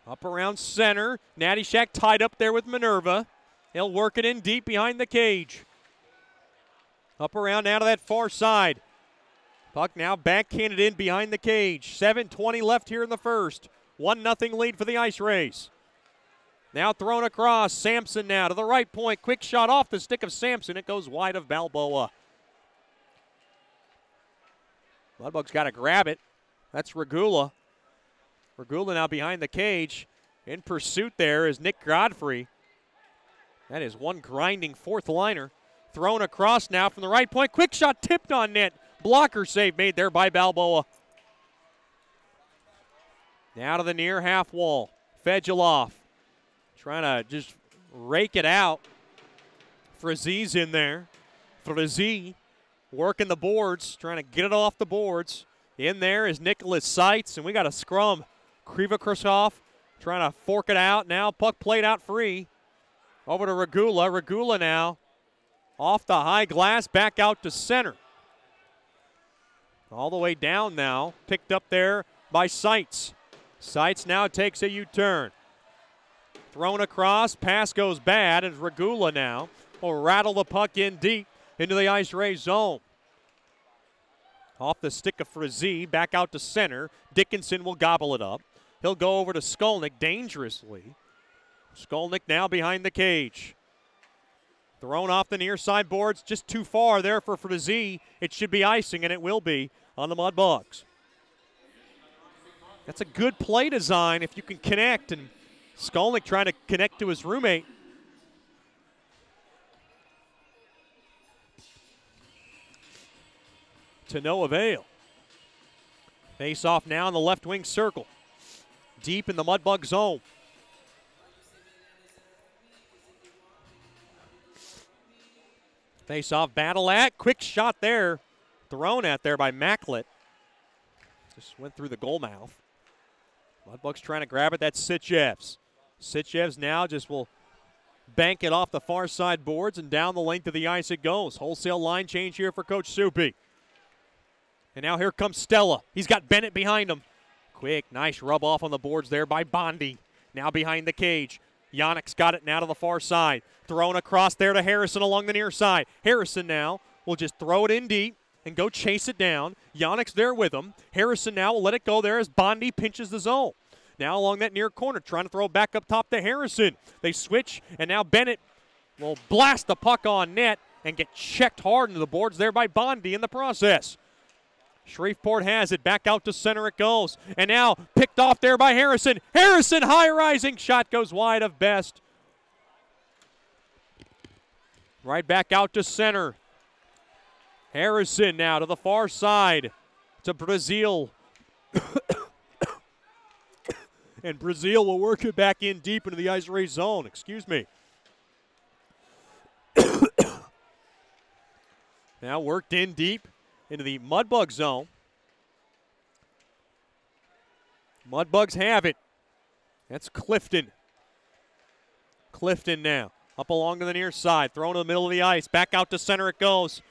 Up around center. Natty Shack tied up there with Minerva. He'll work it in deep behind the cage. Up around now to that far side. Puck now backhanded in behind the cage. 7:20 left here in the first. 1-0 lead for the Ice Rays. Now thrown across. Sampson now to the right point. Quick shot off the stick of Sampson. It goes wide of Balboa. Mudbugs got to grab it. That's Regula. Regula now behind the cage. In pursuit there is Nick Godfrey. That is one grinding fourth liner. Thrown across now from the right point. Quick shot tipped on net. Blocker save made there by Balboa. Now to the near half wall. Fedulov trying to just rake it out. Frazie's in there. Frazie working the boards, trying to get it off the boards. In there is Nicholas Seitz, and we got a scrum. Krivokrasov trying to fork it out. Now puck played out free. Over to Regula. Regula now off the high glass, back out to center. All the way down now, picked up there by Seitz. Seitz now takes a U-turn. Thrown across, pass goes bad, and Regula now will rattle the puck in deep into the Ice Ray zone. Off the stick of Frazie, back out to center. Dickinson will gobble it up. He'll go over to Skolnick dangerously. Skolnick now behind the cage. Thrown off the near side boards, just too far there for Frazie. It should be icing, and it will be on the Mudbugs. That's a good play design if you can connect, and Skolnick trying to connect to his roommate. To no avail. Face off now in the left wing circle. Deep in the Mudbug zone. Face off battle at. Quick shot there. Thrown at there by Macklett. Just went through the goal mouth. Mudbugs trying to grab it. That's Sitchevs. Sitchevs now just will bank it off the far side boards, and down the length of the ice it goes. Wholesale line change here for Coach Soupy. And now here comes Stella. He's got Bennett behind him. Quick, nice rub off on the boards there by Bondi. Now behind the cage. Yannick's got it now to the far side. Thrown across there to Harrison along the near side. Harrison now will just throw it in deep and go chase it down. Yannick's there with him. Harrison now will let it go there as Bondi pinches the zone. Now along that near corner, trying to throw it back up top to Harrison. They switch, and now Bennett will blast the puck on net and get checked hard into the boards there by Bondi in the process. Shreveport has it. Back out to center it goes. And now picked off there by Harrison. Harrison, high rising shot goes wide of best. Right back out to center. Harrison now to the far side to Brazil. And Brazil will work it back in deep into the Ice Ray zone. Excuse me. Now worked in deep into the Mudbug zone. Mudbugs have it. That's Clifton. Clifton now. Up along to the near side. Thrown to the middle of the ice. Back out to center it goes.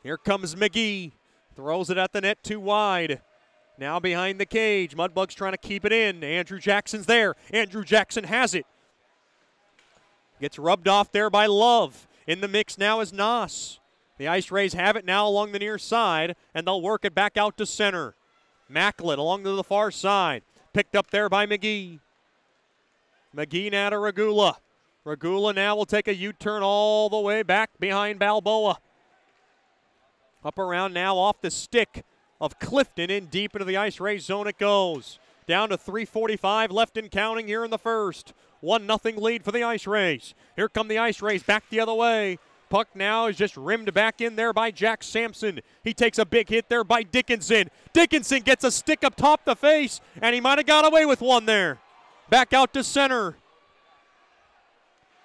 Here comes McGee. Throws it at the net too wide. Now behind the cage. Mudbugs trying to keep it in. Andrew Jackson's there. Andrew Jackson has it. Gets rubbed off there by Love. In the mix now is Noss. The Ice Rays have it now along the near side, and they'll work it back out to center. Macklett along to the far side. Picked up there by McGee. McGee now to Regula. Regula now will take a U-turn all the way back behind Balboa. Up around now off the stick of Clifton, in deep into the Ice Rays zone it goes. Down to 3:45 left and counting here in the first. 1-0 lead for the Ice Rays. Here come the Ice Rays back the other way. Puck now is just rimmed back in there by Jack Sampson. He takes a big hit there by Dickinson. Dickinson gets a stick up top the face, and he might have got away with one there. Back out to center.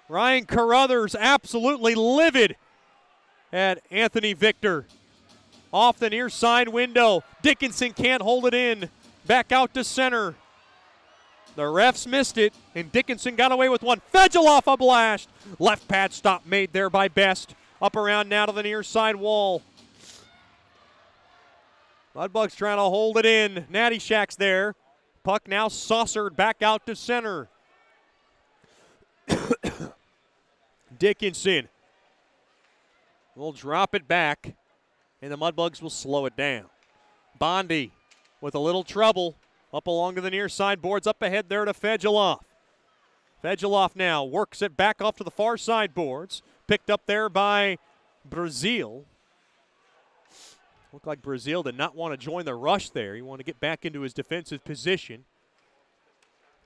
Ryan Carruthers absolutely livid at Anthony Victor. Off the near side window. Dickinson can't hold it in. Back out to center. The refs missed it, and Dickinson got away with one. Fedulov a blast. Left pad stop made there by Best. Up around now to the near side wall. Mudbugs trying to hold it in. Natty Shack's there. Puck now saucered back out to center. Dickinson will drop it back, and the Mudbugs will slow it down. Bondi with a little trouble. Up along to the near side boards, up ahead there to Fedulov. Fedulov now works it back off to the far side boards. Picked up there by Brazil. Looked like Brazil did not want to join the rush there. He wanted to get back into his defensive position.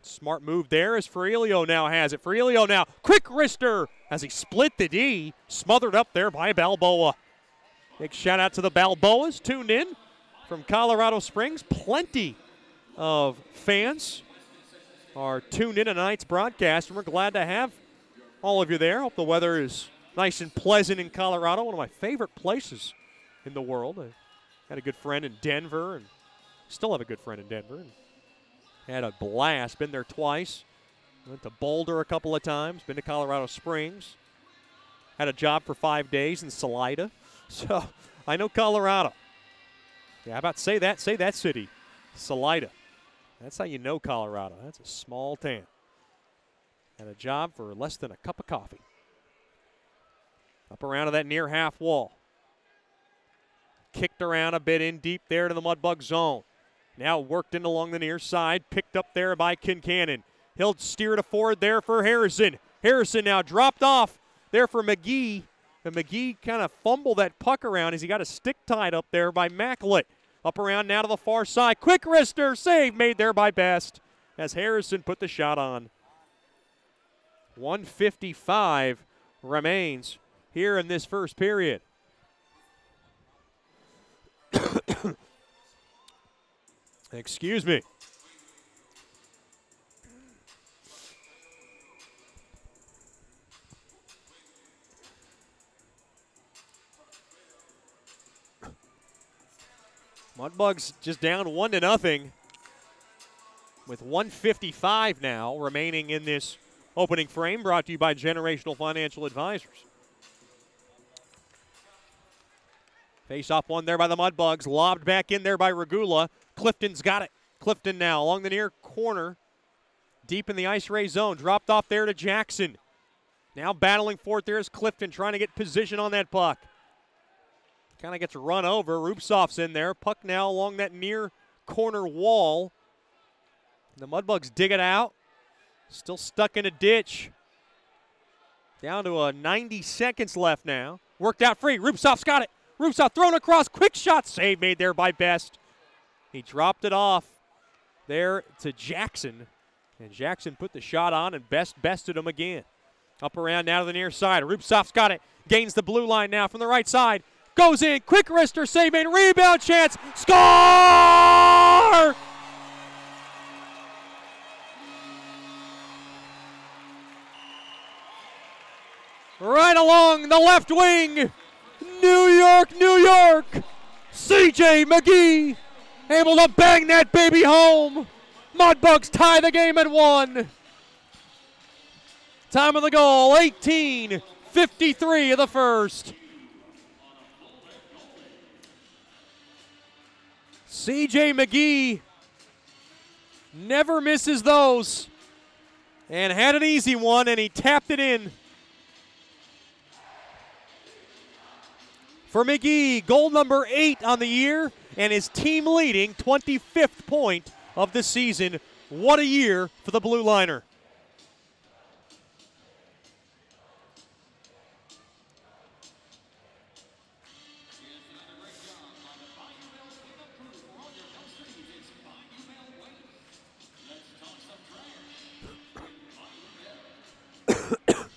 Smart move there as Ferrilio now has it. Ferrilio now, quick wrister as he split the D. Smothered up there by Balboa. Big shout out to the Balboas tuned in from Colorado Springs. Plenty of fans are tuned in tonight's broadcast, and we're glad to have all of you there. Hope the weather is nice and pleasant in Colorado, one of my favorite places in the world. I had a good friend in Denver, and still have a good friend in Denver. And had a blast, been there twice. Went to Boulder a couple of times, been to Colorado Springs. Had a job for 5 days in Salida. So I know Colorado. Yeah, how about say that city, Salida. That's how you know Colorado. That's a small town. Had a job for less than a cup of coffee. Up around to that near half wall. Kicked around a bit in deep there to the Mudbug zone. Now worked in along the near side. Picked up there by Kincannon. He'll steer it forward there for Harrison. Harrison now dropped off there for McGee. And McGee kind of fumbled that puck around as he got a stick tied up there by Macklett. Up around now to the far side. Quick wrister save made there by Best as Harrison put the shot on. 1:55 remains here in this first period. Excuse me. Mudbugs just down 1-0 with 1:55 now remaining in this opening frame, brought to you by Generational Financial Advisors. Face-off one there by the Mudbugs, lobbed back in there by Regula. Clifton's got it. Clifton now along the near corner, deep in the Ice Ray zone, dropped off there to Jackson. Now battling for it there is Clifton, trying to get position on that puck. Kind of gets run over. Rupsov's in there. Puck now along that near corner wall. The Mudbugs dig it out. Still stuck in a ditch. Down to 90 seconds left now. Worked out free. Rupsov's got it. Rupsov thrown across. Quick shot save made there by Best. He dropped it off there to Jackson. And Jackson put the shot on and Best bested him again. Up around now to the near side. Rupsov's got it. Gains the blue line now from the right side. Goes in. Quick wrister save made. Rebound chance. Score! Right along the left wing. New York, New York. C.J. McGee able to bang that baby home. Mudbugs tie the game at 1. Time of the goal, 18:53 of the first. C.J. McGee never misses those and had an easy one, and he tapped it in. For McGee, goal number 8 on the year and his team-leading 25th point of the season. What a year for the Blue Liner.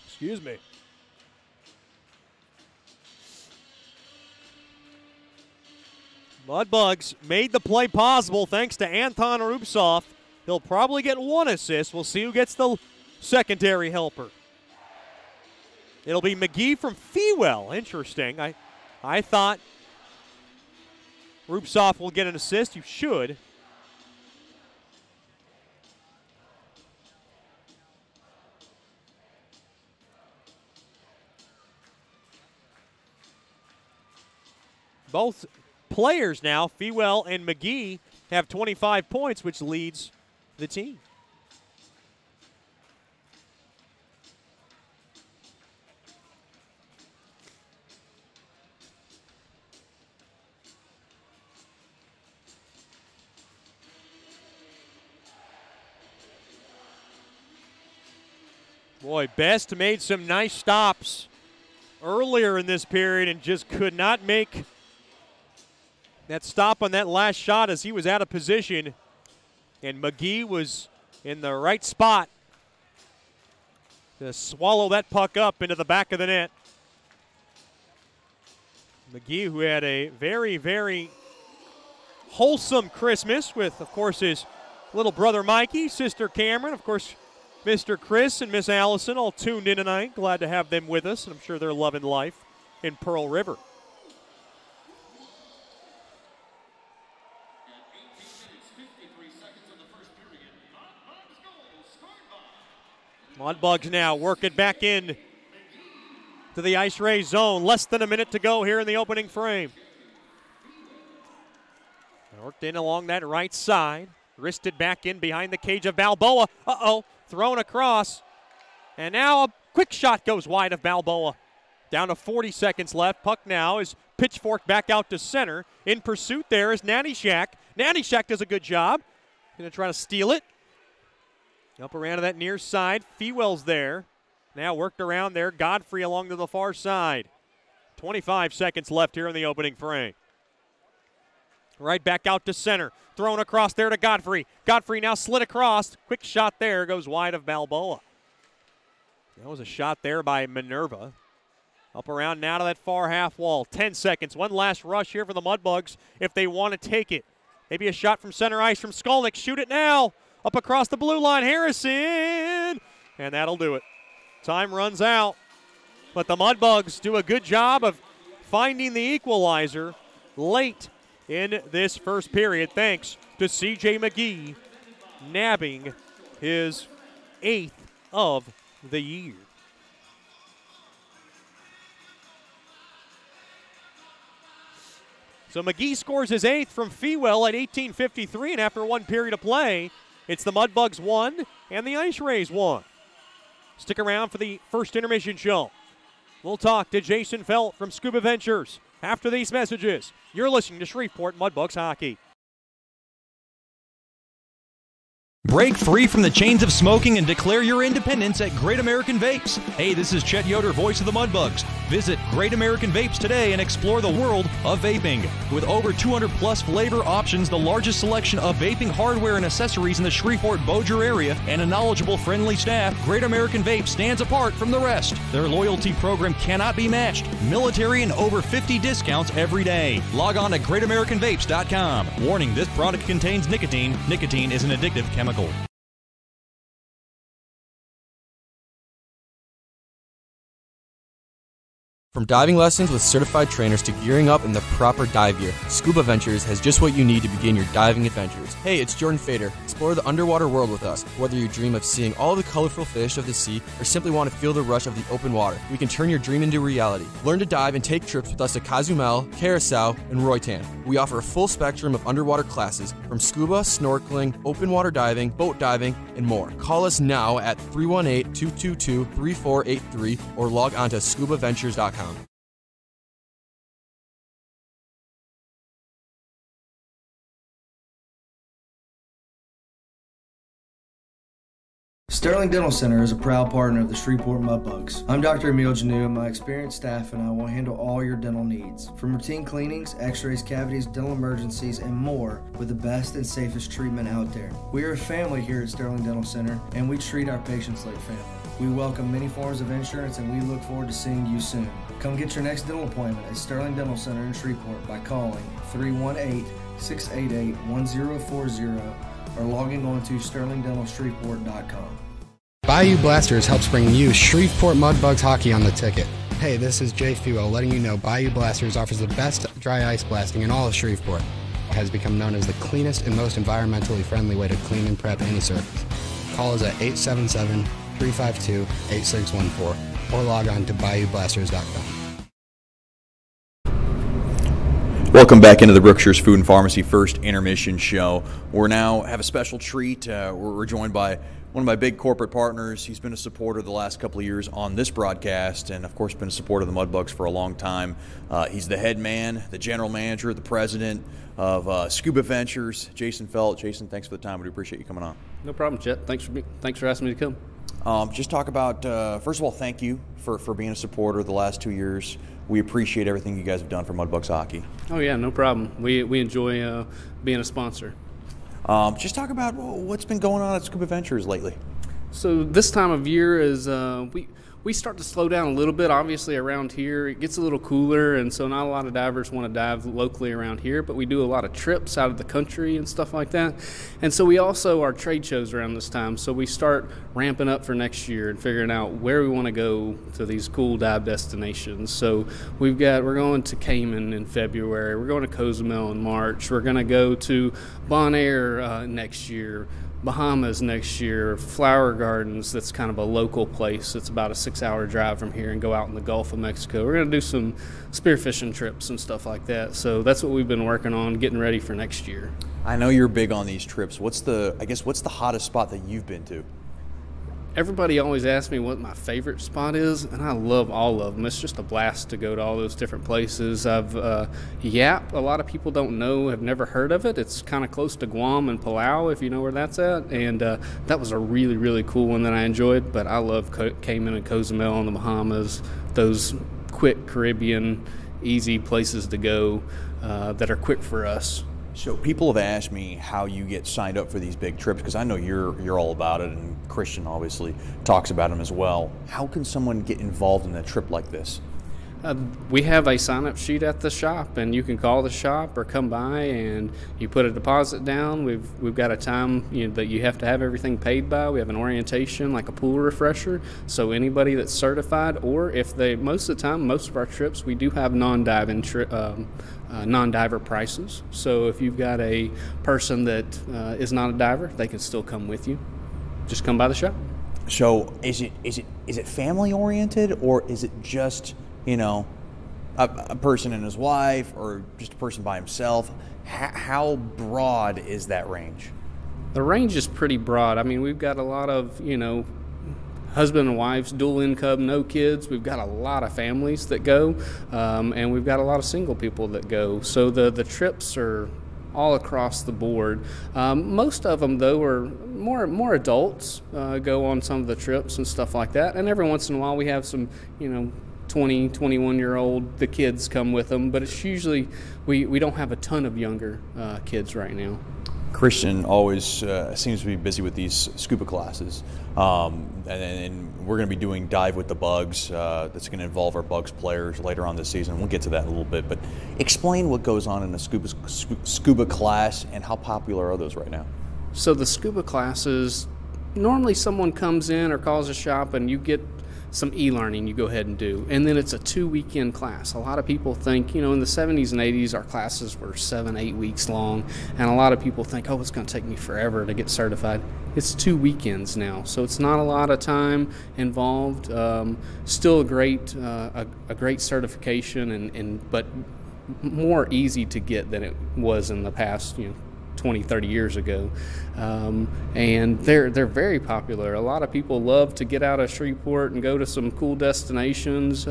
Excuse me. Mudbugs made the play possible thanks to Anton Rupsov. He'll probably get 1 assist. We'll see who gets the secondary helper. It'll be McGee from Fewell. Interesting. I thought Rupsov will get an assist. You should. Both players now, Fewell and McGee, have 25 points, which leads the team. Boy, Best made some nice stops earlier in this period and just could not make that stop on that last shot as he was out of position, and McGee was in the right spot to swallow that puck up into the back of the net. McGee, who had a very, very wholesome Christmas with, of course, his little brother Mikey, sister Cameron, of course, Mr. Chris and Miss Allison all tuned in tonight. Glad to have them with us, and I'm sure they're loving life in Pearl River. Mudbugs now work it back in to the Ice Ray zone. Less than a minute to go here in the opening frame. Worked in along that right side. Wristed back in behind the cage of Balboa. Thrown across. And now a quick shot goes wide of Balboa. Down to 40 seconds left. Puck now is pitchforked back out to center. In pursuit there is Natty Shack. Natty Shack does a good job. Going to try to steal it. Up around to that near side. Fewell's there. Now worked around there. Godfrey along to the far side. 25 seconds left here in the opening frame. Right back out to center. Thrown across there to Godfrey. Godfrey now slid across. Quick shot there. Goes wide of Balboa. That was a shot there by Minerva. Up around now to that far half wall. 10 seconds. One last rush here for the Mudbugs if they want to take it. Maybe a shot from center ice from Skolnick. Shoot it now. Up across the blue line. Harrison. And that'll do it. Time runs out. But the Mudbugs do a good job of finding the equalizer late in this first period, thanks to C.J. McGee nabbing his 8th of the year. So McGee scores his 8th from Fewell at 18:53, and after one period of play, it's the Mudbugs 1 and the Ice Rays 1. Stick around for the first intermission show. We'll talk to Jason Felt from Scuba Ventures after these messages. You're listening to Shreveport Mudbugs Hockey. Break free from the chains of smoking and declare your independence at Great American Vapes. Hey, this is Chet Yoder, voice of the Mudbugs. Visit Great American Vapes today and explore the world of vaping. With over 200 plus flavor options, the largest selection of vaping hardware and accessories in the Shreveport-Bossier area, and a knowledgeable, friendly staff, Great American Vapes stands apart from the rest. Their loyalty program cannot be matched. Military and over 50 discounts every day. Log on to GreatAmericanVapes.com. Warning, this product contains nicotine. Nicotine is an addictive chemical. From diving lessons with certified trainers to gearing up in the proper dive gear, Scuba Ventures has just what you need to begin your diving adventures. Hey, it's Jordan Fader. Explore the underwater world with us. Whether you dream of seeing all the colorful fish of the sea or simply want to feel the rush of the open water, we can turn your dream into reality. Learn to dive and take trips with us to Cozumel, Curacao, and Roatan. We offer a full spectrum of underwater classes from scuba, snorkeling, open water diving, boat diving, and more. Call us now at 318-222-3483 or log on to scubaventures.com. Sterling Dental Center is a proud partner of the Shreveport Mudbugs. I'm Dr. Emil Janu, and my experienced staff and I will handle all your dental needs. From routine cleanings, x-rays, cavities, dental emergencies, and more with the best and safest treatment out there. We are a family here at Sterling Dental Center, and we treat our patients like family. We welcome many forms of insurance, and we look forward to seeing you soon. Come get your next dental appointment at Sterling Dental Center in Shreveport by calling 318-688-1040 or logging on to sterlingdentalshreveport.com. Bayou Blasters helps bring you Shreveport Mudbugs hockey on the ticket. Hey, this is Jay Fewell letting you know Bayou Blasters offers the best dry ice blasting in all of Shreveport. It has become known as the cleanest and most environmentally friendly way to clean and prep any surface. Call us at 877-352-8614 or log on to bayoublasters.com. Welcome back into the Brookshire's Food and Pharmacy First Intermission Show. We're now have a special treat. We're joined by one of my big corporate partners. He's been a supporter the last couple of years on this broadcast and, of course, been a supporter of the Mudbugs for a long time. He's the head man, the general manager, the president of Scuba Ventures, Jason Felt. Jason, thanks for the time. We appreciate you coming on. No problem, Chet. Thanks for asking me to come. Just talk about, first of all, thank you for being a supporter the last 2 years. We appreciate everything you guys have done for Mudbugs hockey. Oh, yeah, no problem. We enjoy being a sponsor. Just talk about what's been going on at Scuba Ventures lately. So this time of year is we start to slow down a little bit. Obviously around here it gets a little cooler, and so not a lot of divers want to dive locally around here, but we do a lot of trips out of the country and stuff like that. And so we also are trade shows around this time, so we start ramping up for next year and figuring out where we want to go to these cool dive destinations. So we're going to Cayman in February, we're going to Cozumel in March, we're going to go to Bonaire next year, Bahamas next year, Flower Gardens, that's kind of a local place. It's about a 6-hour drive from here, and go out in the Gulf of Mexico. We're going to do some spearfishing trips and stuff like that. So that's what we've been working on, getting ready for next year. I know you're big on these trips. What's the hottest spot that you've been to? Everybody always asks me what my favorite spot is, and I love all of them. It's just a blast to go to all those different places. Yap, a lot of people don't know, have never heard of it. It's kind of close to Guam and Palau, if you know where that's at, and that was a really, really cool one that I enjoyed. But I love Cayman and Cozumel and the Bahamas, those quick Caribbean, easy places to go that are quick for us. So people have asked me how you get signed up for these big trips, because I know you're all about it, and Christian obviously talks about them as well. How can someone get involved in a trip like this? We have a sign-up sheet at the shop, and you can call the shop or come by and you put a deposit down. We've got a time that you have to have everything paid by. We have an orientation, like a pool refresher, so anybody that's certified, or if most of the time, most of our trips, we do have non-diver prices. So if you've got a person that is not a diver, they can still come with you. Just come by the shop. So is it family oriented, or is it just a person and his wife, or just a person by himself? How broad is that range? The range is pretty broad. I mean, we've got a lot of husband and wives, dual income, no kids. We've got a lot of families that go, and we've got a lot of single people that go. So the trips are all across the board. Most of them, though, are more adults go on some of the trips and stuff like that. And every once in a while we have some, 20, 21-year-old, the kids come with them. But it's usually, we don't have a ton of younger kids right now. Christian always seems to be busy with these scuba classes, and we're going to be doing Dive with the Bugs. That's going to involve our Bugs players later on this season. We'll get to that in a little bit, but explain what goes on in a scuba class and how popular are those right now? So the scuba classes, normally someone comes in or calls a shop and you get some e-learning you go ahead and do, and then it's a 2-weekend class. A lot of people think, in the 70s and 80s our classes were 7-8 weeks long, and a lot of people think, oh, it's going to take me forever to get certified. It's 2 weekends now, so it's not a lot of time involved. Still a great certification, but more easy to get than it was in the past 20, 30 years ago. And they're very popular. A lot of people love to get out of Shreveport and go to some cool destinations.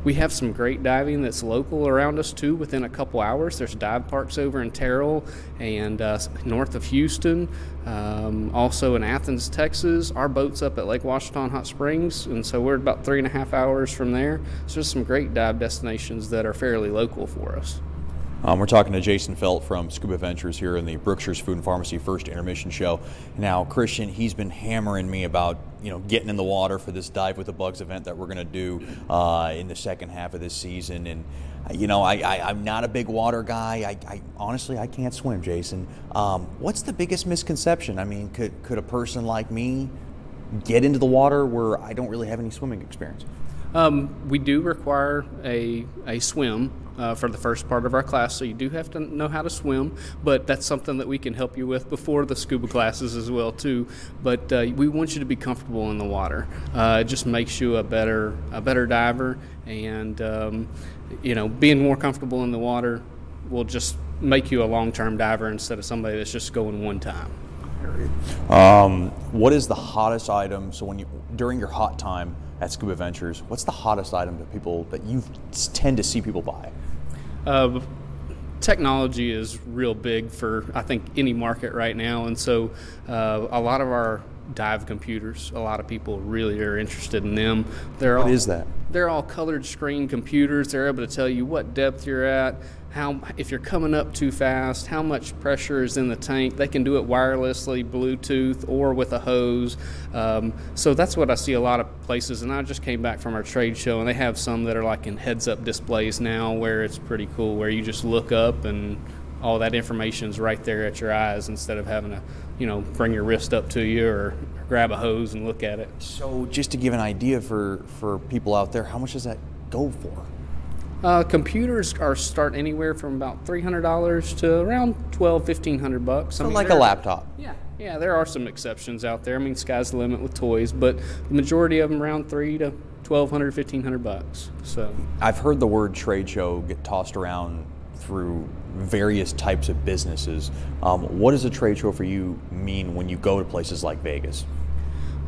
We have some great diving that's local around us too, within a couple hours. There's dive parks over in Terrell and north of Houston. Also in Athens, Texas. Our boat's up at Lake Washington Hot Springs, and so we're about 3.5 hours from there. So there's some great dive destinations that are fairly local for us. We're talking to Jason Felt from Scuba Ventures here in the Brookshire's Food and Pharmacy First Intermission Show. Now, Christian, he's been hammering me about getting in the water for this Dive with the Bugs event that we're going to do in the second half of this season. And I'm not a big water guy. I honestly can't swim, Jason. What's the biggest misconception? I mean, could a person like me get into the water where I don't really have any swimming experience? We do require a swim for the first part of our class, so you do have to know how to swim, but that's something that we can help you with before the scuba classes as well too. But we want you to be comfortable in the water. It just makes you a better diver, and being more comfortable in the water will just make you a long-term diver instead of somebody that's just going one time. What is the hottest item? So during your hot time at Scuba Ventures, what's the hottest item that you tend to see people buy? Technology is real big for, I think, any market right now, and so a lot of our dive computers. A lot of people really are interested in them. What is that? They're all colored screen computers. They're able to tell you what depth you're at, if you're coming up too fast, how much pressure is in the tank. They can do it wirelessly, Bluetooth, or with a hose. So that's what I see a lot of places. And I just came back from our trade show, and they have some that are like in heads-up displays now, where it's pretty cool, where you just look up and all that information's right there at your eyes instead of having to, bring your wrist up to you or grab a hose and look at it. So just to give an idea for people out there, how much does that go for? Computers start anywhere from about $300 to around $1,200-$1,500. So like a laptop. Yeah, there are some exceptions out there. I mean, sky's the limit with toys, but the majority of them around $300 to $1,200, $1,500. So I've heard the word trade show get tossed around through various types of businesses. What does a trade show for you mean when you go to places like Vegas?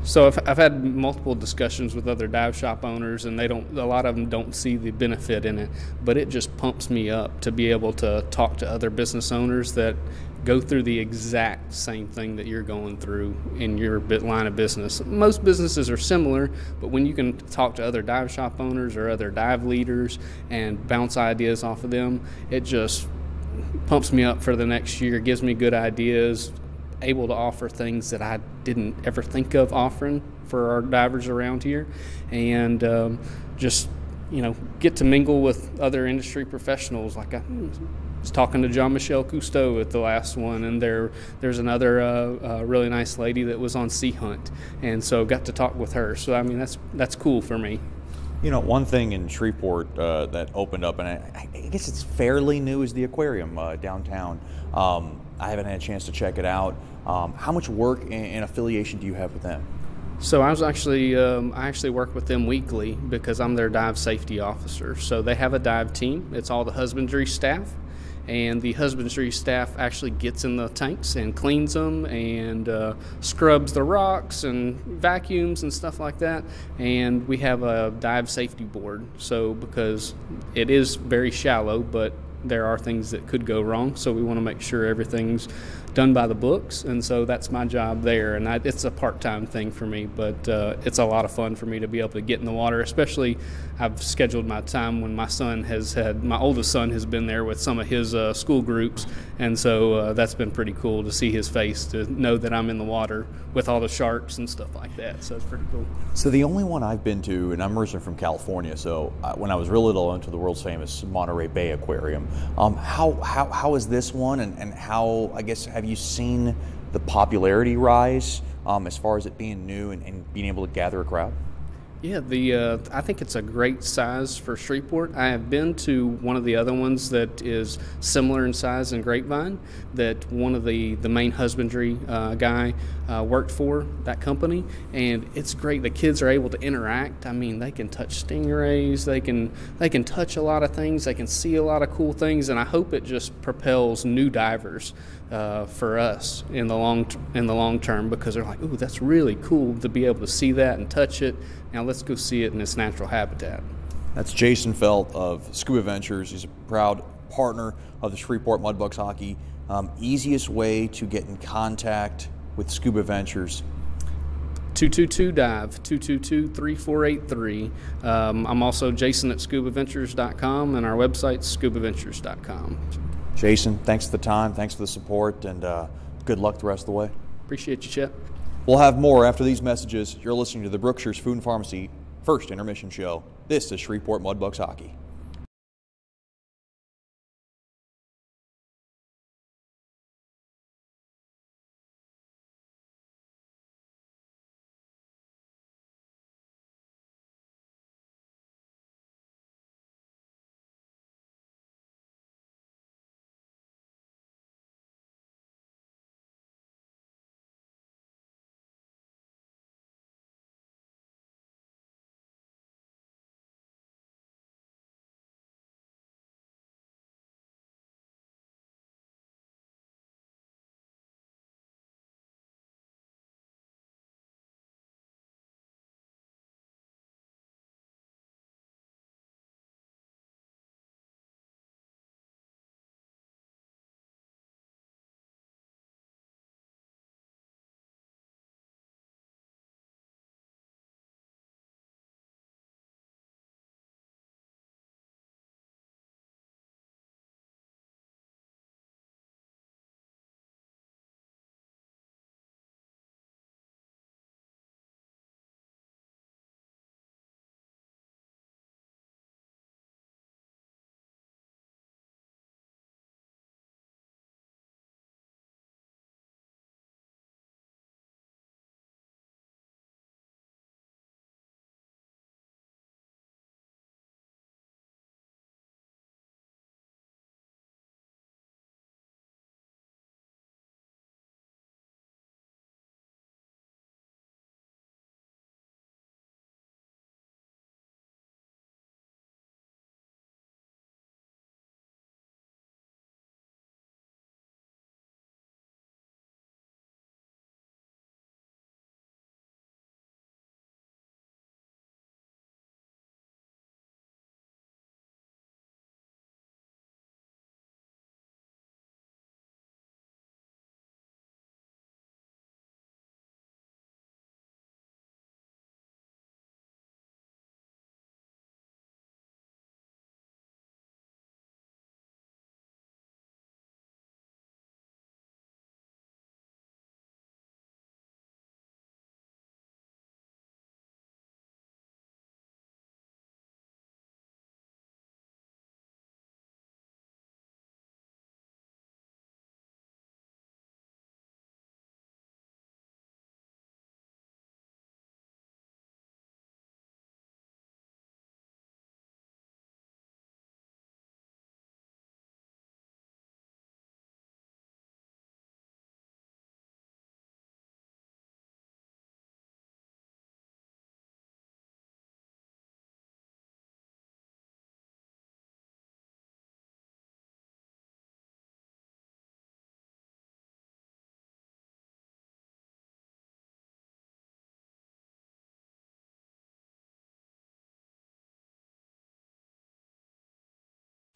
So I've had multiple discussions with other dive shop owners, and a lot of them don't see the benefit in it, but it just pumps me up to be able to talk to other business owners that go through the exact same thing that you're going through in your line of business. Most businesses are similar, but when you can talk to other dive shop owners or other dive leaders and bounce ideas off of them, it just pumps me up for the next year, gives me good ideas, able to offer things that I didn't ever think of offering for our divers around here, and just get to mingle with other industry professionals. Like I was talking to Jean-Michel Cousteau at the last one, and there's another really nice lady that was on Sea Hunt, and so got to talk with her. So I mean, that's cool for me. One thing in Shreveport that opened up, and I guess it's fairly new, is the aquarium downtown. I haven't had a chance to check it out. How much work and affiliation do you have with them? So I actually work with them weekly because I'm their dive safety officer. So they have a dive team. It's all the husbandry staff. And the husbandry staff actually gets in the tanks and cleans them and scrubs the rocks and vacuums and stuff like that. And we have a dive safety board. So because it is very shallow, but there are things that could go wrong, so we want to make sure everything's done by the books, and so that's my job there. And it's a part-time thing for me, but it's a lot of fun for me to be able to get in the water. Especially, I've scheduled my time when my oldest son has been there with some of his school groups, and so that's been pretty cool to see his face, to know that I'm in the water with all the sharks and stuff like that. So it's pretty cool. So the only one I've been to, and I'm originally from California, so when I was real little, I went to the world's famous Monterey Bay Aquarium. How is this one, and how, I guess, have you seen the popularity rise as far as it being new and being able to gather a crowd? Yeah, I think it's a great size for Shreveport. I have been to one of the other ones that is similar in size in Grapevine, that one of the main husbandry guy worked for that company, and it's great. The kids are able to interact. I mean, they can touch stingrays, they can touch a lot of things, they can see a lot of cool things, and I hope it just propels new divers for us in the long term, because they're like, ooh, that's really cool to be able to see that and touch it. Now let's go see it in its natural habitat. That's Jason Felt of Scuba Ventures. He's a proud partner of the Shreveport Mudbugs hockey. Easiest way to get in contact with Scuba Ventures? 222-DIVE, 222-3483. I'm also Jason at scubaventures.com, and our website's scubaventures.com. Jason, thanks for the time, thanks for the support, and good luck the rest of the way. Appreciate you, Chet. We'll have more after these messages. You're listening to the Brookshire's Food and Pharmacy First Intermission Show. This is Shreveport Mudbugs Hockey.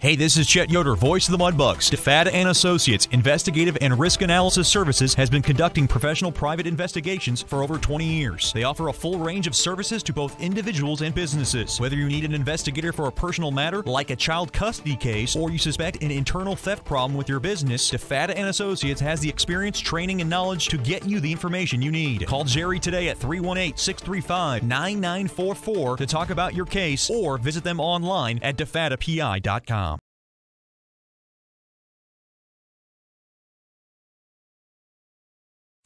Hey, this is Chet Yoder, voice of the Mudbugs. DeFada and Associates Investigative and Risk Analysis Services has been conducting professional private investigations for over 20 years. They offer a full range of services to both individuals and businesses. Whether you need an investigator for a personal matter like a child custody case or you suspect an internal theft problem with your business, DeFada and Associates has the experience, training, and knowledge to get you the information you need. Call Jerry today at 318-635-9944 to talk about your case or visit them online at defadapi.com.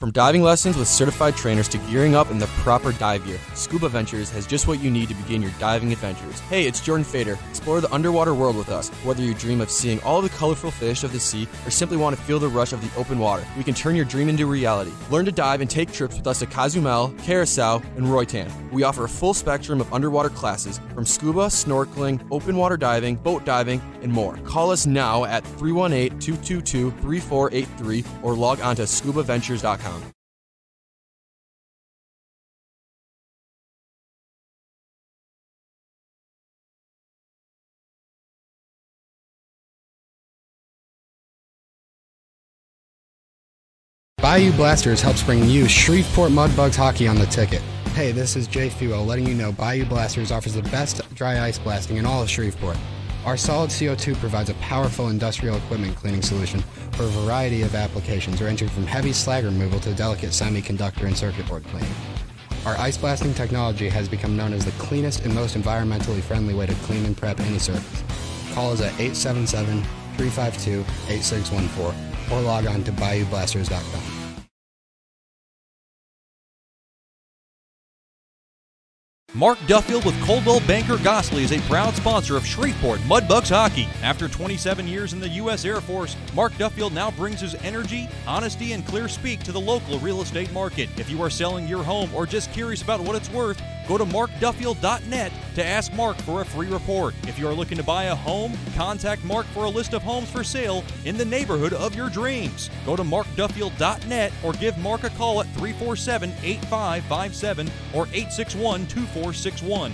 From diving lessons with certified trainers to gearing up in the proper dive gear, Scuba Ventures has just what you need to begin your diving adventures. Hey, it's Jordan Fader. Explore the underwater world with us. Whether you dream of seeing all the colorful fish of the sea or simply want to feel the rush of the open water, we can turn your dream into reality. Learn to dive and take trips with us at Cozumel, Curacao, and Roatan. We offer a full spectrum of underwater classes from scuba, snorkeling, open water diving, boat diving, and more. Call us now at 318-222-3483 or log on to scubaventures.com. Bayou Blasters helps bring you Shreveport Mudbugs hockey on the ticket. Hey, this is Jay Fuo letting you know Bayou Blasters offers the best dry ice blasting in all of Shreveport. Our solid CO2 provides a powerful industrial equipment cleaning solution for a variety of applications ranging from heavy slag removal to delicate semiconductor and circuit board cleaning. Our ice blasting technology has become known as the cleanest and most environmentally friendly way to clean and prep any surface. Call us at 877-352-8614 or log on to bayoublasters.com. Mark Duffield with Coldwell Banker Gosley is a proud sponsor of Shreveport Mudbugs hockey. After 27 years in the U.S. Air Force, Mark Duffield now brings his energy, honesty, and clear speak to the local real estate market. If you are selling your home or just curious about what it's worth, go to markduffield.net to ask Mark for a free report. If you are looking to buy a home, contact Mark for a list of homes for sale in the neighborhood of your dreams. Go to markduffield.net or give Mark a call at 347-8557 or 861-2461.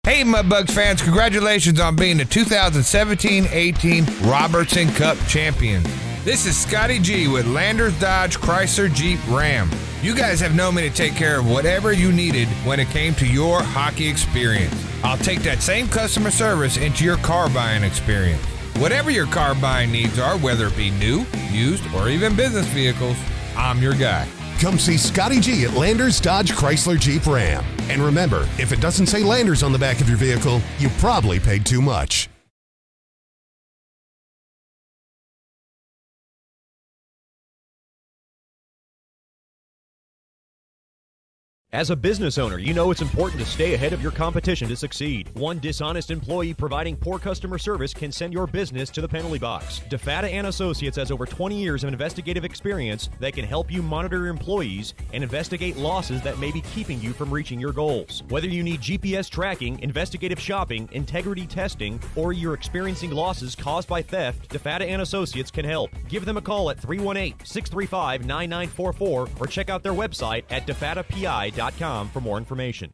Hey, Mudbugs fans, congratulations on being the 2017-18 Robertson Cup champion. This is Scotty G with Landers Dodge Chrysler Jeep Ram. You guys have known me to take care of whatever you needed when it came to your hockey experience. I'll take that same customer service into your car buying experience. Whatever your car buying needs are, whether it be new, used, or even business vehicles, I'm your guy. Come see Scotty G at Landers Dodge Chrysler Jeep Ram. And remember, if it doesn't say Landers on the back of your vehicle, you probably paid too much. As a business owner, you know it's important to stay ahead of your competition to succeed. One dishonest employee providing poor customer service can send your business to the penalty box. DeFada and Associates has over 20 years of investigative experience that can help you monitor your employees and investigate losses that may be keeping you from reaching your goals. Whether you need GPS tracking, investigative shopping, integrity testing, or you're experiencing losses caused by theft, DeFada and Associates can help. Give them a call at 318-635-9944 or check out their website at defadapi.com for more information.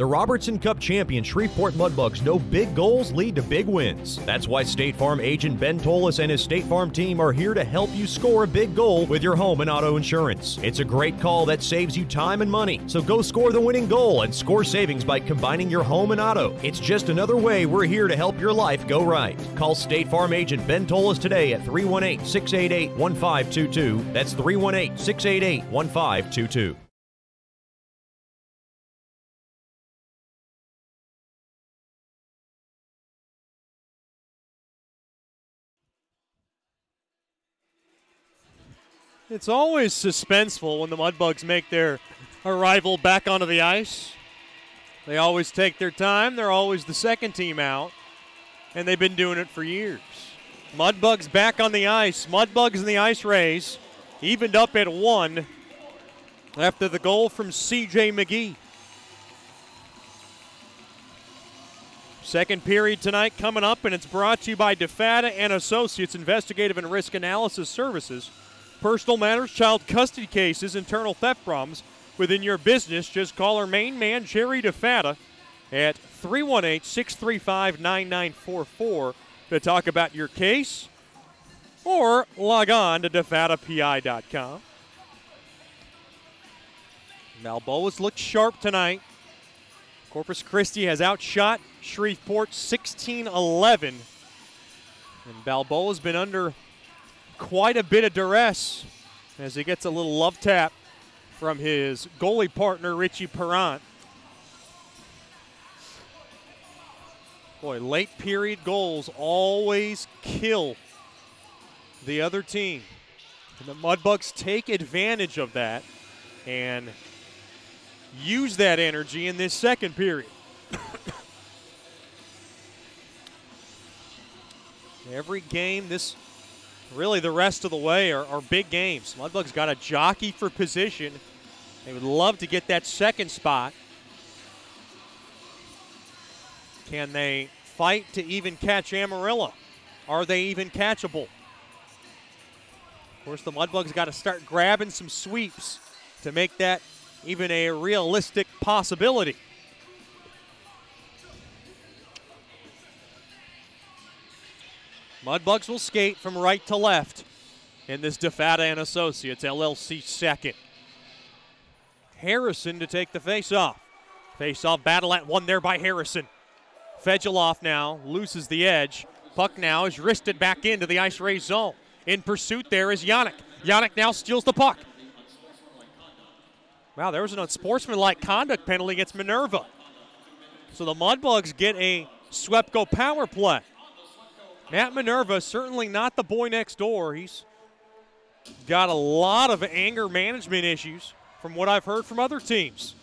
The Robertson Cup champion Shreveport Mudbugs know big goals lead to big wins. That's why State Farm agent Ben Tolis and his State Farm team are here to help you score a big goal with your home and auto insurance. It's a great call that saves you time and money. So go score the winning goal and score savings by combining your home and auto. It's just another way we're here to help your life go right. Call State Farm agent Ben Tolis today at 318-688-1522. That's 318-688-1522. It's always suspenseful when the Mudbugs make their arrival back onto the ice. They always take their time. They're always the second team out, and they've been doing it for years. Mudbugs back on the ice. Mudbugs in the Ice Rays evened up at 1 after the goal from C.J. McGee. Second period tonight coming up, and it's brought to you by DeFata and Associates Investigative and Risk Analysis Services. Personal matters, child custody cases, internal theft problems within your business. Just call our main man, Jerry DeFata, at 318-635-9944 to talk about your case, or log on to defatapi.com. Balboa's looked sharp tonight. Corpus Christi has outshot Shreveport 16-11. And Balboa's been under quite a bit of duress as he gets a little love tap from his goalie partner, Richie Perrant. Boy, late period goals always kill the other team. And the Mudbugs take advantage of that and use that energy in this second period. Every game, really the rest of the way are big games. Mudbugs got a jockey for position. They would love to get that second spot. Can they fight to even catch Amarillo? Are they even catchable? Of course, the Mudbugs got to start grabbing some sweeps to make that even a realistic possibility. Mudbugs will skate from right to left in this DeFata and Associates LLC second. Harrison to take the face-off. Face-off battle at 1 there by Harrison. Fegeloff now loses the edge. Puck now is wristed back into the Ice Rays zone. In pursuit there is Yannick. Yannick now steals the puck. Wow, there was an unsportsmanlike conduct penalty against Minerva. So the Mudbugs get a SWEPCO power play. Matt Minerva, certainly not the boy next door. He's got a lot of anger management issues from what I've heard from other teams.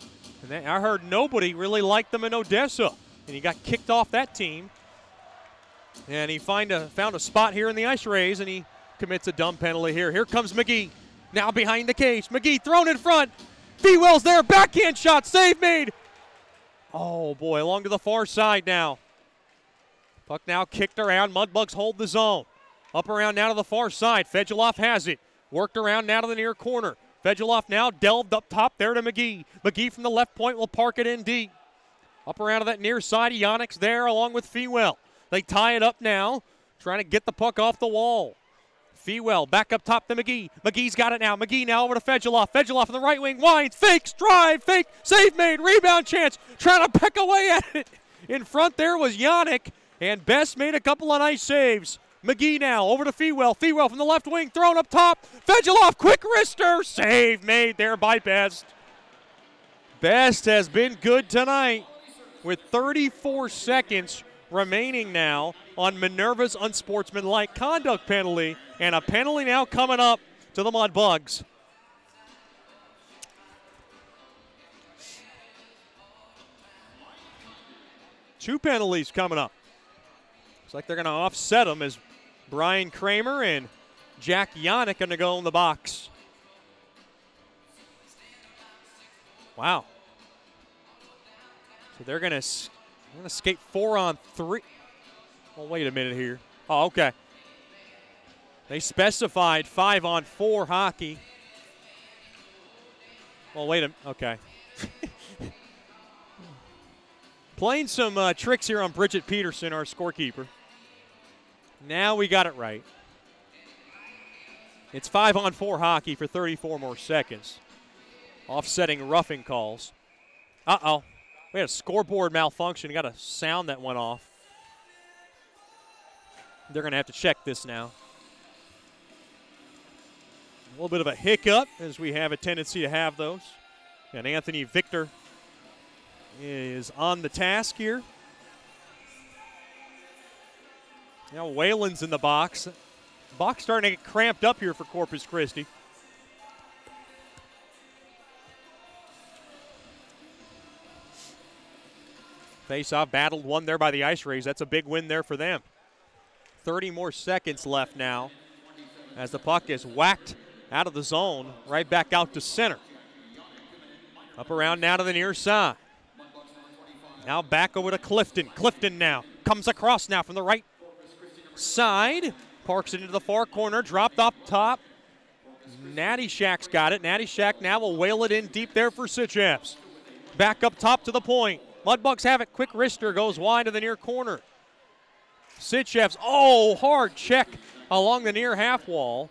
And I heard nobody really liked them in Odessa, and he got kicked off that team. And he found a spot here in the Ice Rays, and he commits a dumb penalty here. Here comes McGee, now behind the cage. McGee thrown in front. Fewell's there, backhand shot, save made. Oh boy, along to the far side now. Puck now kicked around, Mudbugs hold the zone. Up around now to the far side, Fegeloff has it. Worked around now to the near corner. Fegeloff now delved up top there to McGee. McGee from the left point will park it in deep. Up around to that near side, Yannick's there along with Fewell. They tie it up now, trying to get the puck off the wall. Fewell back up top to McGee. McGee's got it now. McGee now over to Fegeloff. Fegeloff on the right wing, winds, fakes, drive, fake, save made, rebound chance, trying to peck away at it. In front there was Yannick, and Best made a couple of nice saves. McGee now over to Fewell. Fewell from the left wing, thrown up top. Fegeloff, quick wrister, save made there by Best. Best has been good tonight with 34 seconds remaining now on Minerva's unsportsmanlike conduct penalty, and a penalty now coming up to the Mudbugs. Two penalties coming up. Looks like they're going to offset them as Brian Kramer and Jack Yannick going to go in the box. Wow. So they're going to skate 4-on-3. Well, wait a minute here. Oh, okay. They specified 5-on-4 hockey. Well, wait a minute. Okay. Playing some tricks here on Bridget Peterson, our scorekeeper. Now we got it right. It's 5-on-4 hockey for 34 more seconds. Offsetting roughing calls. Uh-oh. We had a scoreboard malfunction. We got a sound that went off. They're going to have to check this now. A little bit of a hiccup, as we have a tendency to have those. And Anthony Victor is on the task here. Now Whalen's in the box. Box starting to get cramped up here for Corpus Christi. Face-off battled, won there by the Ice Rays. That's a big win there for them. 30 more seconds left now as the puck is whacked out of the zone, right back out to center. Up around now to the near side. Now back over to Clifton. Clifton now comes across now from the right side. Parks it into the far corner, dropped off top. Natty Shack's got it. Natty Shack now will whale it in deep there for Sitchevs. Back up top to the point. Mudbugs have it. Quick wrister goes wide to the near corner. Sitchevs, hard check along the near half wall.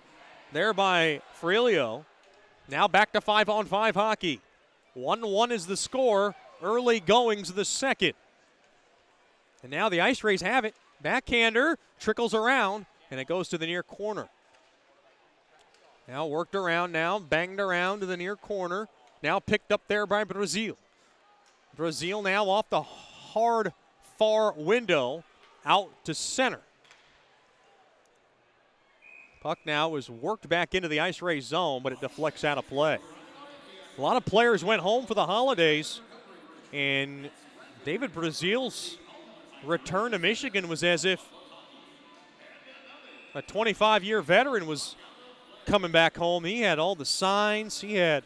There by Frelio. Now back to 5-on-5 hockey. 1-1 is the score. Early goings of the second. And now the Ice Rays have it. Backhander trickles around, and it goes to the near corner. Now worked around now, banged around to the near corner. Now picked up there by Brazil. Brazil now off the hard far window out to center. Puck now is worked back into the Ice Rays zone, but it deflects out of play. A lot of players went home for the holidays, and David Brazil's return to Michigan was as if a 25-year veteran was coming back home. He had all the signs. He had,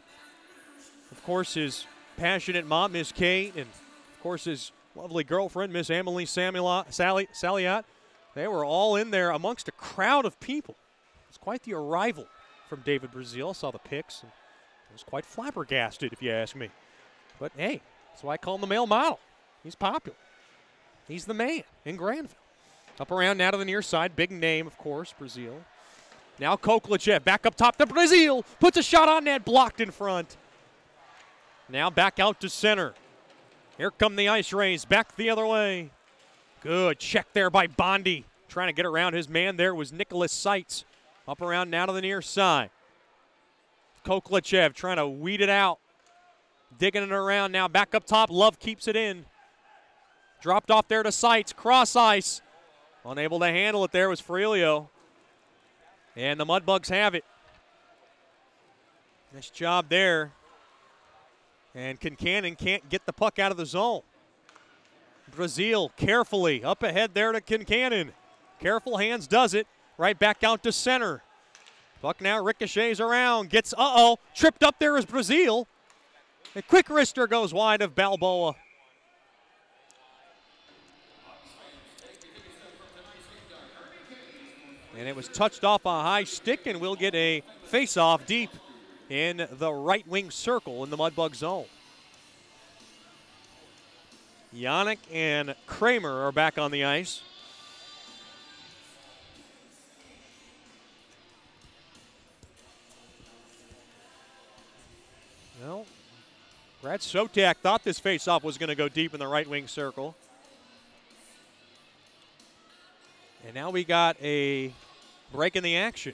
of course, his passionate mom, Miss Kate, and, of course, his lovely girlfriend, Miss Emily Saliot. They were all in there amongst a crowd of people. It was quite the arrival from David Brazil. I saw the pics, and I was quite flabbergasted, if you ask me. But, hey, that's why I call him the male model. He's popular. He's the man in Granville. Up around now to the near side. Big name, of course, Brazil. Now Koklichev back up top to Brazil. Puts a shot on net, blocked in front. Now back out to center. Here come the Ice Rays, back the other way. Good check there by Bondi. Trying to get around his man there was Nicholas Seitz. Up around now to the near side. Koklichev trying to weed it out. Digging it around now, back up top. Love keeps it in. Dropped off there to Seitz, cross ice. Unable to handle it there was Frelio. And the Mudbugs have it. Nice job there. And Kincannon can't get the puck out of the zone. Brazil carefully up ahead there to Kincannon. Careful hands does it. Right back out to center. Puck now ricochets around. Gets, tripped up there is Brazil. A quick wrister goes wide of Balboa. And it was touched off a high stick, and we'll get a face-off deep in the right wing circle in the Mudbug zone. Yannick and Kramer are back on the ice. Well, Brad Sotak thought this face-off was going to go deep in the right wing circle. And now we got a break in the action.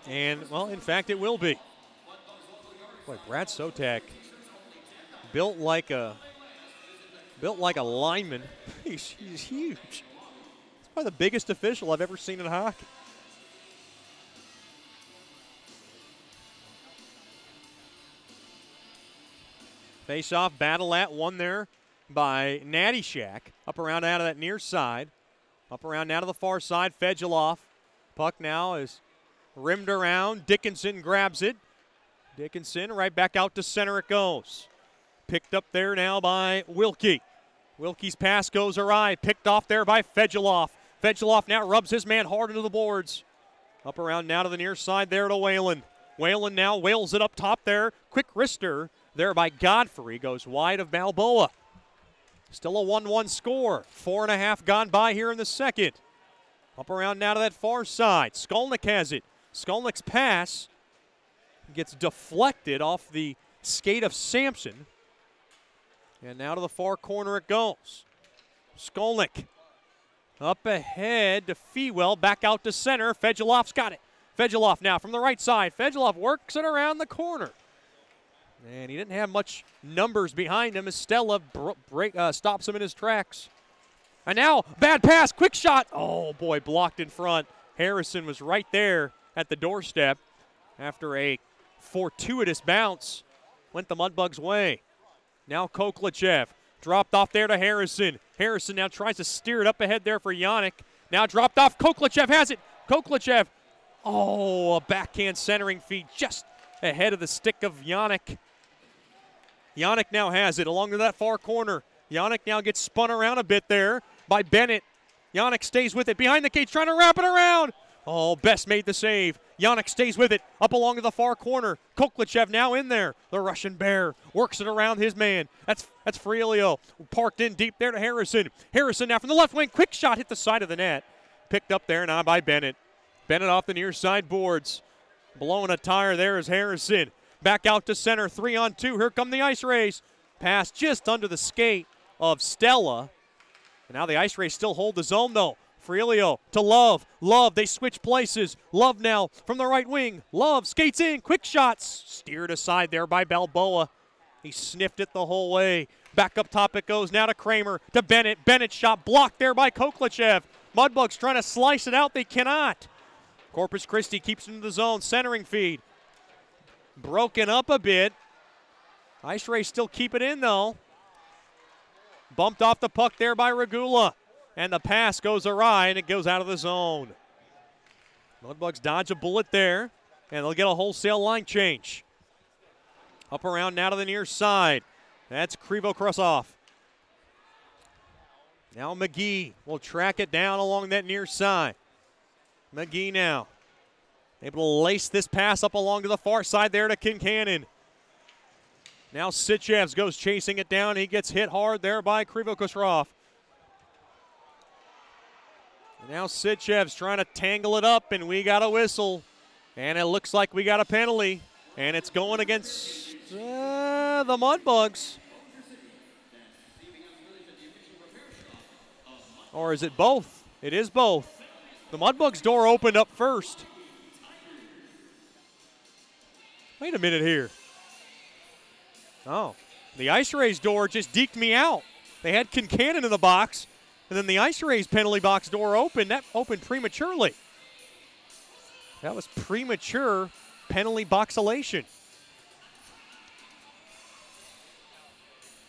And, well, in fact, it will be. Boy, Brad Sotak, built like a lineman. He's huge. He's probably the biggest official I've ever seen in hockey. Face-off battle at one there by Natty Shack. Up around out of that near side. Up around now to the far side. Fedulov. Puck now is rimmed around. Dickinson grabs it. Dickinson right back out to center it goes. Picked up there now by Wilkie. Wilkie's pass goes awry. Picked off there by Fedulov. Fedulov now rubs his man hard into the boards. Up around now to the near side there to Whalen. Whalen now whales it up top there. Quick wrister there by Godfrey. Goes wide of Balboa. Still a 1-1 score. 4.5 gone by here in the second. Up around now to that far side. Skolnick has it. Skolnick's pass gets deflected off the skate of Sampson. And now to the far corner it goes. Skolnick up ahead to Fewell. Back out to center. Fedulov's got it. Fedulov now from the right side. Fedulov works it around the corner. And he didn't have much numbers behind him as Stella stops him in his tracks. And now, bad pass, quick shot. Oh, boy, blocked in front. Harrison was right there at the doorstep after a fortuitous bounce went the Mudbugs' way. Now Koklichev dropped off there to Harrison. Harrison now tries to steer it up ahead there for Yannick. Now dropped off. Koklichev has it. Koklichev. Oh, a backhand centering feed just ahead of the stick of Yannick. Yannick now has it along to that far corner. Yannick now gets spun around a bit there by Bennett. Yannick stays with it behind the cage, trying to wrap it around. Oh, Best made the save. Yannick stays with it up along to the far corner. Koklichev now in there. The Russian Bear works it around his man. That's Frielio. Parked in deep there to Harrison. Harrison now from the left wing. Quick shot hit the side of the net. Picked up there now by Bennett. Bennett off the near side boards. Blowing a tire there is Harrison. Back out to center. 3-on-2. Here come the Ice Rays. Pass just under the skate of Stella. And now the Ice Rays still hold the zone though. Frielio to Love. Love, they switch places. Love now from the right wing. Love skates in. Quick shots. Steered aside there by Balboa. He sniffed it the whole way. Back up top it goes now to Kramer. To Bennett. Bennett shot blocked there by Koklichev. Mudbugs trying to slice it out. They cannot. Corpus Christi keeps into the zone. Centering feed. Broken up a bit. Ice Rays still keep it in though. Bumped off the puck there by Regula. And the pass goes awry, and it goes out of the zone. Mudbugs dodge a bullet there, and they'll get a wholesale line change. Up around now to the near side. That's Krivokrasov. Now McGee will track it down along that near side. McGee now able to lace this pass up along to the far side there to Kincannon. Now Sitchevs goes chasing it down. He gets hit hard there by Krivokrasov. Now Sitchev's trying to tangle it up, and we got a whistle. And it looks like we got a penalty. And it's going against the Mudbugs. Or is it both? It is both. The Mudbugs' door opened up first. Wait a minute here. Oh, the Ice Rays door just deked me out. They had Kincannon in the box. And then the Ice Rays penalty box door opened. That opened prematurely. That was premature penalty boxolation.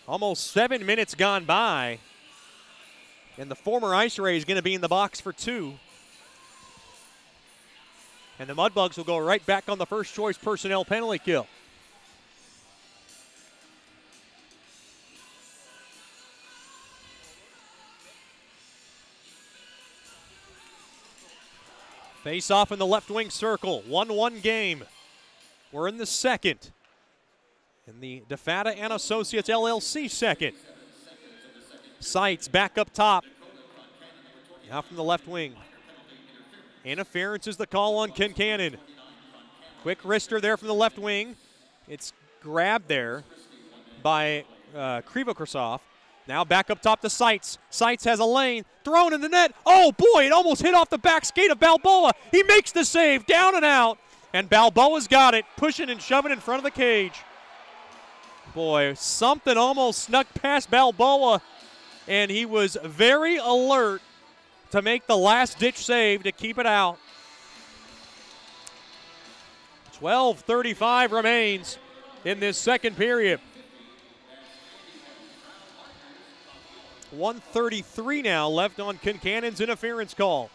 Almost 7 minutes gone by. And the former Ice Ray is going to be in the box for 2. And the Mudbugs will go right back on the first choice personnel penalty kill. Face off in the left wing circle. 1-1 game. We're in the second. In the DeFata and Associates LLC second. Sights back up top. Now from the left wing. Interference is the call on Kincannon. Quick wrister there from the left wing. It's grabbed there by Krivokrasov. Now back up top to Sights. Sights has a lane. Thrown in the net. Oh, boy, it almost hit off the back skate of Balboa. He makes the save. Down and out. And Balboa's got it. Pushing and shoving in front of the cage. Boy, something almost snuck past Balboa. And he was very alert to make the last-ditch save to keep it out. 12:35 remains in this second period. 1:33 now left on Kincannon's interference call.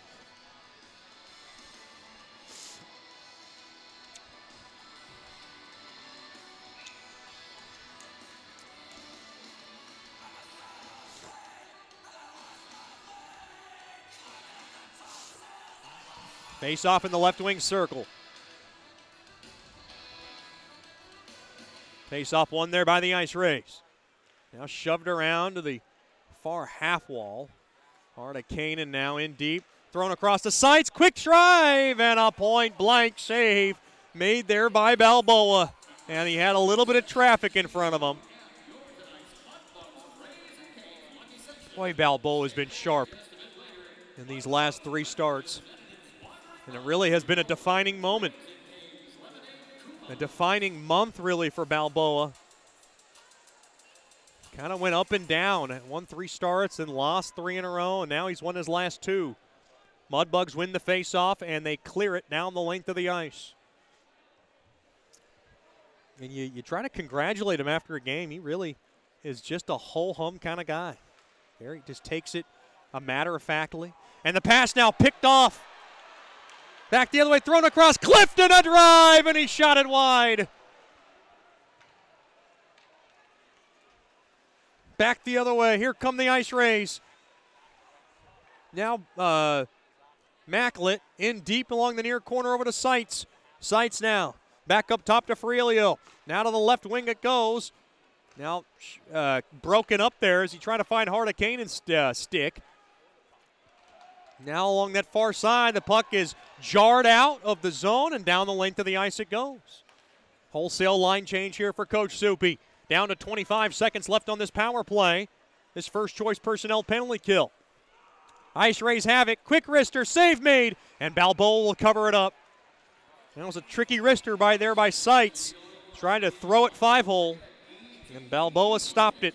Face off in the left wing circle. Face off one there by the Ice Rays. Now shoved around to the far half wall. Artikainen now in deep. Thrown across the sights. Quick drive and a point blank save made there by Balboa. And he had a little bit of traffic in front of him. Boy, Balboa has been sharp in these last 3 starts. And it really has been a defining moment. A defining month, really, for Balboa. Kind of went up and down. Won 3 starts and lost 3 in a row, and now he's won his last 2. Mudbugs win the face-off, and they clear it down the length of the ice. And you try to congratulate him after a game. He really is just a ho-hum kind of guy. There he just takes it a matter-of-factly. And the pass now picked off. Back the other way, thrown across. Clifton a drive, and he shot it wide. Back the other way. Here come the Ice Rays. Now Macklett in deep along the near corner over to Seitz. Seitz now. Back up top to Ferrilio. Now to the left wing it goes. Now broken up there as he tried to find Hardicane and stick. Now along that far side, the puck is jarred out of the zone and down the length of the ice it goes. Wholesale line change here for Coach Soupy. Down to 25 seconds left on this power play. This first choice personnel penalty kill. Ice Rays have it. Quick wrister, save made, and Balboa will cover it up. That was a tricky wrister by Seitz. Trying to throw it 5-hole, and Balboa stopped it.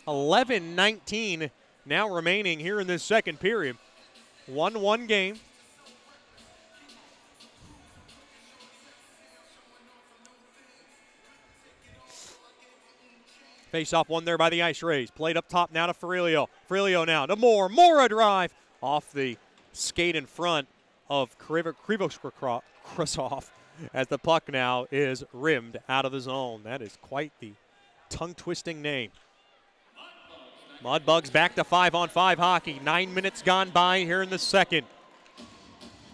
$11-19 now remaining here in this second period. 1-1 game. Face-off one there by the Ice Rays. Played up top now to Ferrilio. Ferrilio now to Moore. Moore a drive off the skate in front of Krivoskrasov as the puck now is rimmed out of the zone. That is quite the tongue-twisting name. Mudbugs back to 5-on-5 hockey. 9 minutes gone by here in the second.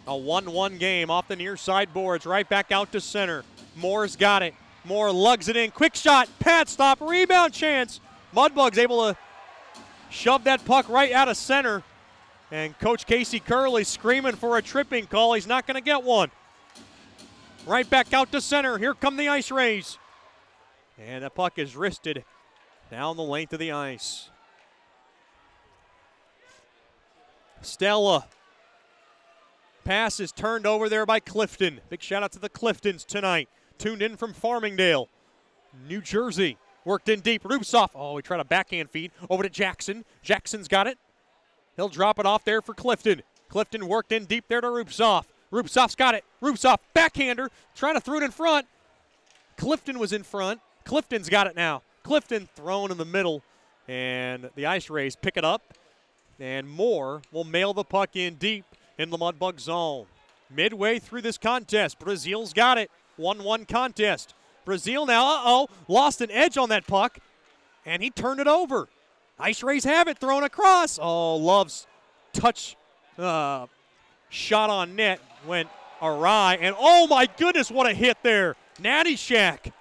A 1-1 game off the near side boards. Right back out to center. Moore's got it. Moore lugs it in. Quick shot. Pad stop. Rebound chance. Mudbugs able to shove that puck right out of center. And Coach Casey Curley screaming for a tripping call. He's not going to get one. Right back out to center. Here come the Ice Rays. And the puck is wristed down the length of the ice. Stella. Pass is turned over there by Clifton. Big shout out to the Cliftons tonight. Tuned in from Farmingdale, New Jersey. Worked in deep. Rupsoff. Oh, he tried a backhand feed over to Jackson. Jackson's got it. He'll drop it off there for Clifton. Clifton worked in deep there to Rupsoff. Rupsoff's got it. Rupsoff, backhander, trying to throw it in front. Clifton was in front. Clifton's got it now. Clifton thrown in the middle, and the Ice Rays pick it up, and Moore will mail the puck in deep in the Mudbug zone. Midway through this contest, Brazil's got it. 1-1 contest. Brazil now, lost an edge on that puck, and he turned it over. Ice Rays have it, thrown across. Oh, Love's touch shot on net went awry, and oh my goodness, what a hit there. Natty Shack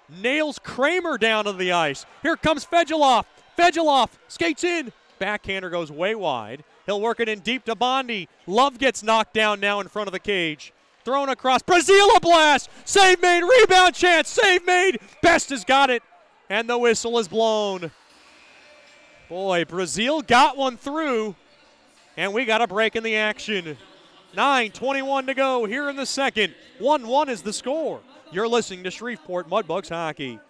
nails Kramer down to the ice. Here comes Fedulov. Fedulov skates in. Backhander goes way wide. He'll work it in deep to Bondi. Love gets knocked down now in front of the cage. Thrown across. Brazil a blast. Save made. Rebound chance. Save made. Best has got it. And the whistle is blown. Boy, Brazil got one through. And we got a break in the action. 9:21 to go here in the second. 1-1 is the score. You're listening to Shreveport Mudbugs Hockey.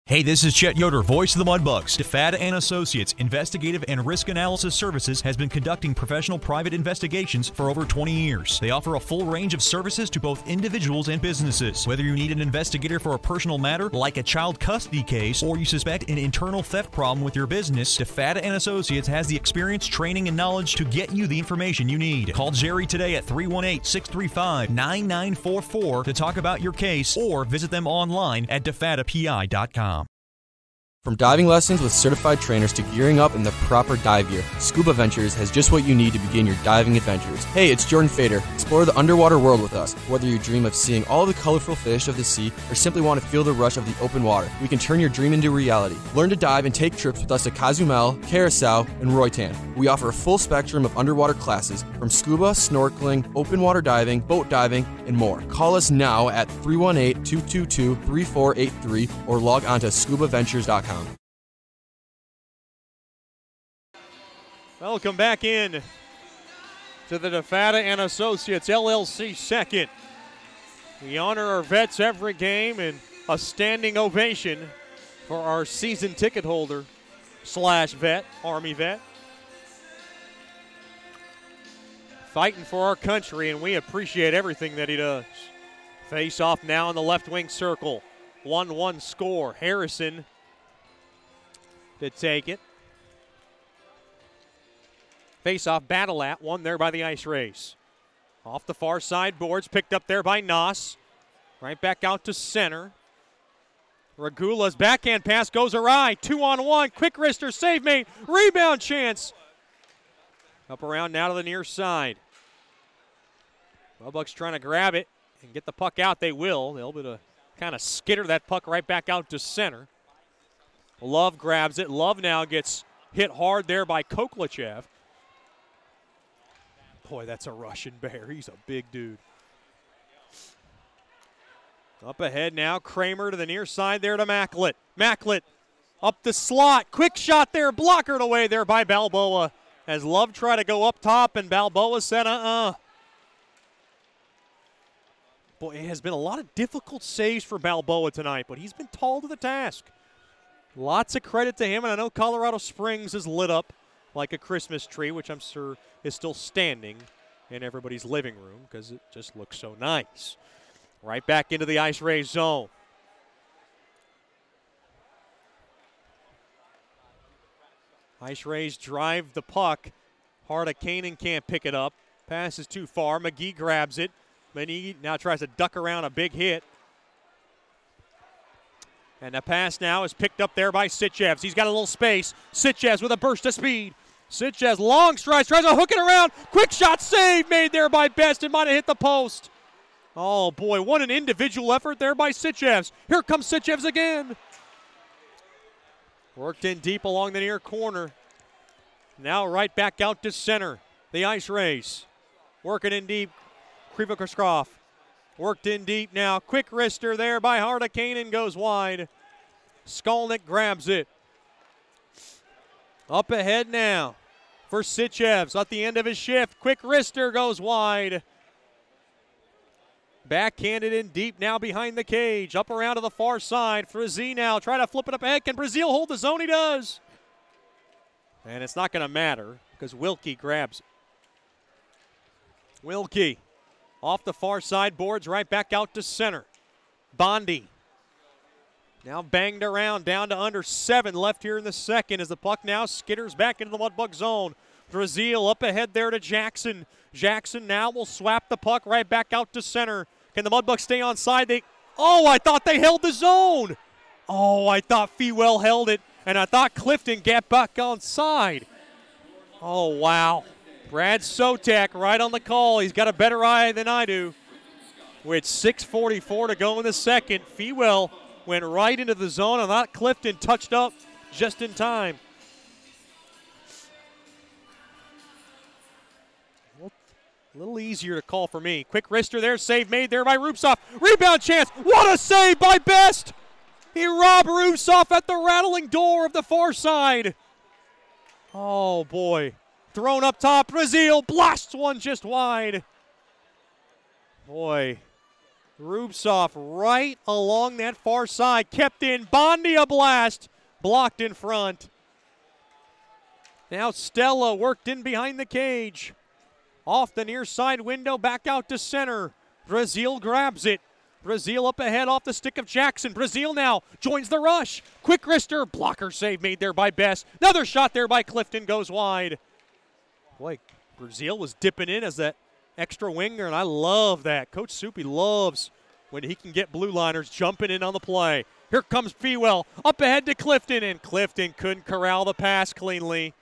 Hey, this is Chet Yoder, voice of the Mudbugs. DeFada & Associates Investigative and Risk Analysis Services has been conducting professional private investigations for over 20 years. They offer a full range of services to both individuals and businesses. Whether you need an investigator for a personal matter like a child custody case or you suspect an internal theft problem with your business, DeFada & Associates has the experience, training, and knowledge to get you the information you need. Call Jerry today at 318-635-9944 to talk about your case or visit them online at defadapi.com. From diving lessons with certified trainers to gearing up in the proper dive gear, Scuba Ventures has just what you need to begin your diving adventures. Hey, it's Jordan Fader. Explore the underwater world with us. Whether you dream of seeing all the colorful fish of the sea or simply want to feel the rush of the open water, we can turn your dream into reality. Learn to dive and take trips with us to Cozumel, Curacao, and Roatan. We offer a full spectrum of underwater classes from scuba, snorkeling, open water diving, boat diving, and more. Call us now at 318-222-3483 or log on to scubaventures.com. Welcome back in to the DeFada & Associates LLC second. We honor our vets every game, and a standing ovation for our season ticket holder / vet, Army vet. Fighting for our country, and we appreciate everything that he does. Face off now in the left wing circle. 1-1 score. Harrison to take it. Face off battle at one there by the Ice Rays. Off the far side boards, picked up there by Noss. Right back out to center. Regula's backhand pass goes awry. 2-on-1. Quick wrister, save made. Rebound chance. Up around now to the near side. Mudbugs trying to grab it and get the puck out. They will. They'll be able to kind of skitter that puck right back out to center. Love grabs it. Love now gets hit hard there by Koklachev. Boy, that's a Russian bear. He's a big dude. Up ahead now, Kramer to the near side there to Macklett. Macklett up the slot. Quick shot there, blockered away there by Balboa. As Love tried to go up top, and Balboa said, Boy, it has been a lot of difficult saves for Balboa tonight, but he's been tall to the task. Lots of credit to him, and I know Colorado Springs is lit up like a Christmas tree, which I'm sure is still standing in everybody's living room because it just looks so nice. Right back into the Ice Rays zone. Ice Rays drive the puck. Hardakainen can't pick it up. Pass is too far. McGee grabs it. McGee now tries to duck around a big hit. And the pass now is picked up there by Sitchevs. He's got a little space. Sitchevs with a burst of speed. Sitchevs, long strides, tries to hook it around. Quick shot save made there by Best. It might have hit the post. Oh, boy, what an individual effort there by Sitchevs. Here comes Sitchevs again. Worked in deep along the near corner. Now right back out to center. The Ice Rays. Working in deep. Krivikoskov. Worked in deep now. Quick wrister there by Hardakainen goes wide. Skolnick grabs it. Up ahead now for Sitchevs at the end of his shift. Quick wrister goes wide. Backhanded in deep now behind the cage. Up around to the far side. Frazee now trying to flip it up ahead. Can Brazil hold the zone? He does. And it's not going to matter because Wilkie grabs it. Wilkie off the far side boards right back out to center. Bondi now banged around down to under 7 left here in the second as the puck now skitters back into the Mudbug zone. Brazil up ahead there to Jackson. Jackson now will swap the puck right back out to center. Can the Mudbugs stay on side? I thought they held the zone. Oh, I thought Fewell held it, and I thought Clifton got back on side. Oh, wow. Brad Sotak right on the call. He's got a better eye than I do. With 6:44 to go in the second, Fewell went right into the zone, and that Clifton touched up just in time. A little easier to call for me. Quick wrister there, save made there by Rupsov. Rebound chance. What a save by Best. He robbed Rupsov at the rattling door of the far side. Oh, boy. Thrown up top. Brazil blasts one just wide. Boy. Rupsov right along that far side. Kept in. Bondi a blast. Blocked in front. Now Stella worked in behind the cage. Off the near side window, back out to center. Brazil grabs it. Brazil up ahead off the stick of Jackson. Brazil now joins the rush. Quick wrister, blocker save made there by Best. Another shot there by Clifton goes wide. Boy, Brazil was dipping in as that extra winger, and I love that. Coach Soupy loves when he can get blue liners jumping in on the play. Here comes Fewell up ahead to Clifton, and Clifton couldn't corral the pass cleanly.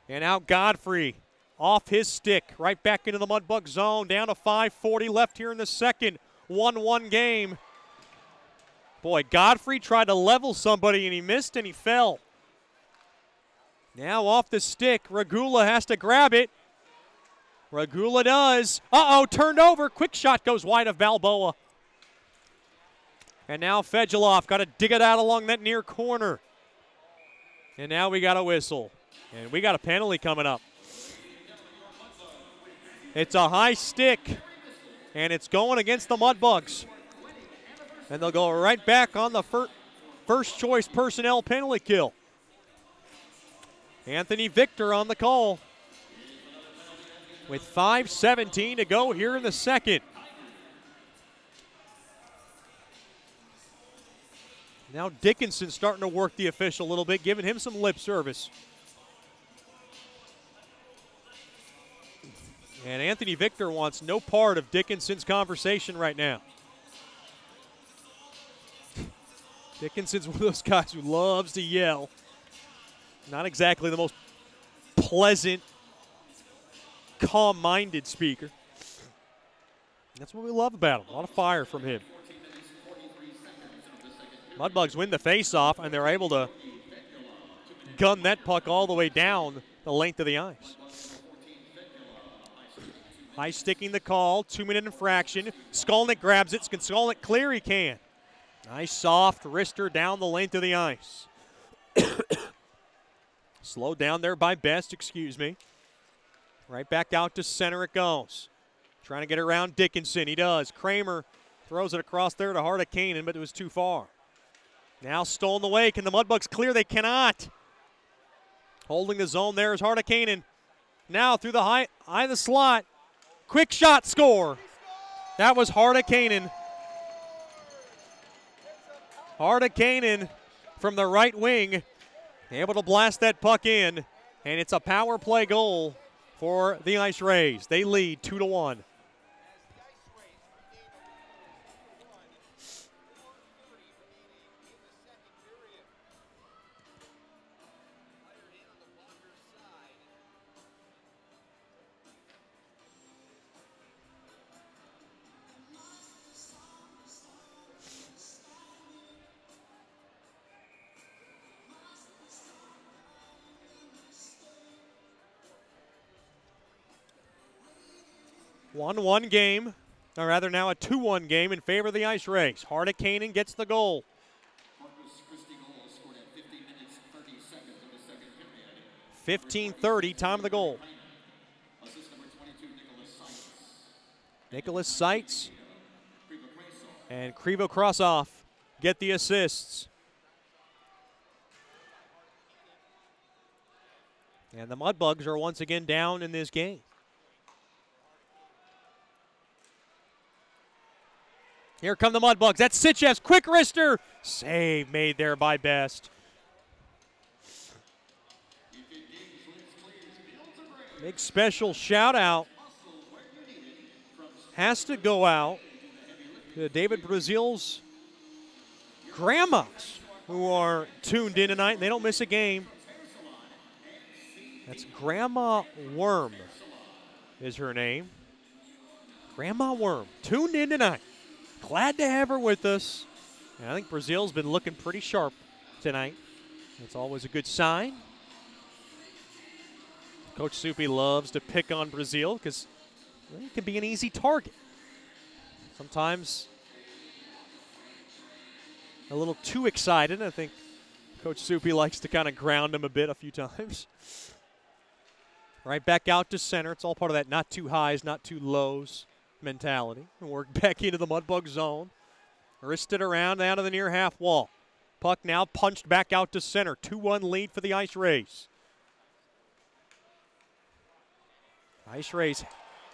And out Godfrey. Off his stick, right back into the Mudbug zone, down to 5:40 left here in the second. 1-1 game. Boy, Godfrey tried to level somebody, and he missed, and he fell. Now off the stick, Regula has to grab it. Regula does. Turned over. Quick shot goes wide of Balboa. And now Fedulov got to dig it out along that near corner. And now we got a whistle. And we got a penalty coming up. It's a high stick, and it's going against the Mudbugs. And they'll go right back on the first choice personnel penalty kill. Anthony Victor on the call with 5:17 to go here in the second. Now Dickinson starting to work the official a little bit, giving him some lip service. And Anthony Victor wants no part of Dickinson's conversation right now. Dickinson's one of those guys who loves to yell. Not exactly the most pleasant, calm-minded speaker. That's what we love about him. A lot of fire from him. Mudbugs win the face-off, and they're able to gun that puck all the way down the length of the ice. High sticking the call, 2-minute infraction. Skolnick grabs it. Can Skolnick clear? He can. Nice soft wrister down the length of the ice. Slowed down there by Best, excuse me. Right back out to center it goes. Trying to get around Dickinson. He does. Kramer throws it across there to Hardekanen, but it was too far. Now stolen away. Can the Mudbugs clear? They cannot. Holding the zone there is Hardekanen. Now through the eye of the slot. Quick shot, score. That was Hardekanen. Hardekanen from the right wing, able to blast that puck in, and it's a power play goal for the Ice Rays. They lead 2-1. One game, or rather now a 2-1 game in favor of the Ice Rays. Hardekanen gets the goal. Corpus Christi goal scored at 50 minutes, 30 seconds of the second period. 15:30, time of the goal. Assist number 22, Nicholas Seitz and Krivo Krasov get the assists. And the Mudbugs are once again down in this game. Here come the Mudbugs. That's Sitchev's quick wrister. Save made there by Best. Big special shout out has to go out to David Brazil's grandmas who are tuned in tonight. They don't miss a game. That's Grandma Worm is her name. Grandma Worm tuned in tonight. Glad to have her with us. And I think Brazil's been looking pretty sharp tonight. That's always a good sign. Coach Soupy loves to pick on Brazil because he can be an easy target. Sometimes a little too excited. I think Coach Soupy likes to kind of ground him a bit a few times. Right back out to center. It's all part of that not too highs, not too lows mentality. And work back into the Mudbug zone. Wristed around down to the near half wall. Puck now punched back out to center. 2-1 lead for the Ice Rays. Ice Rays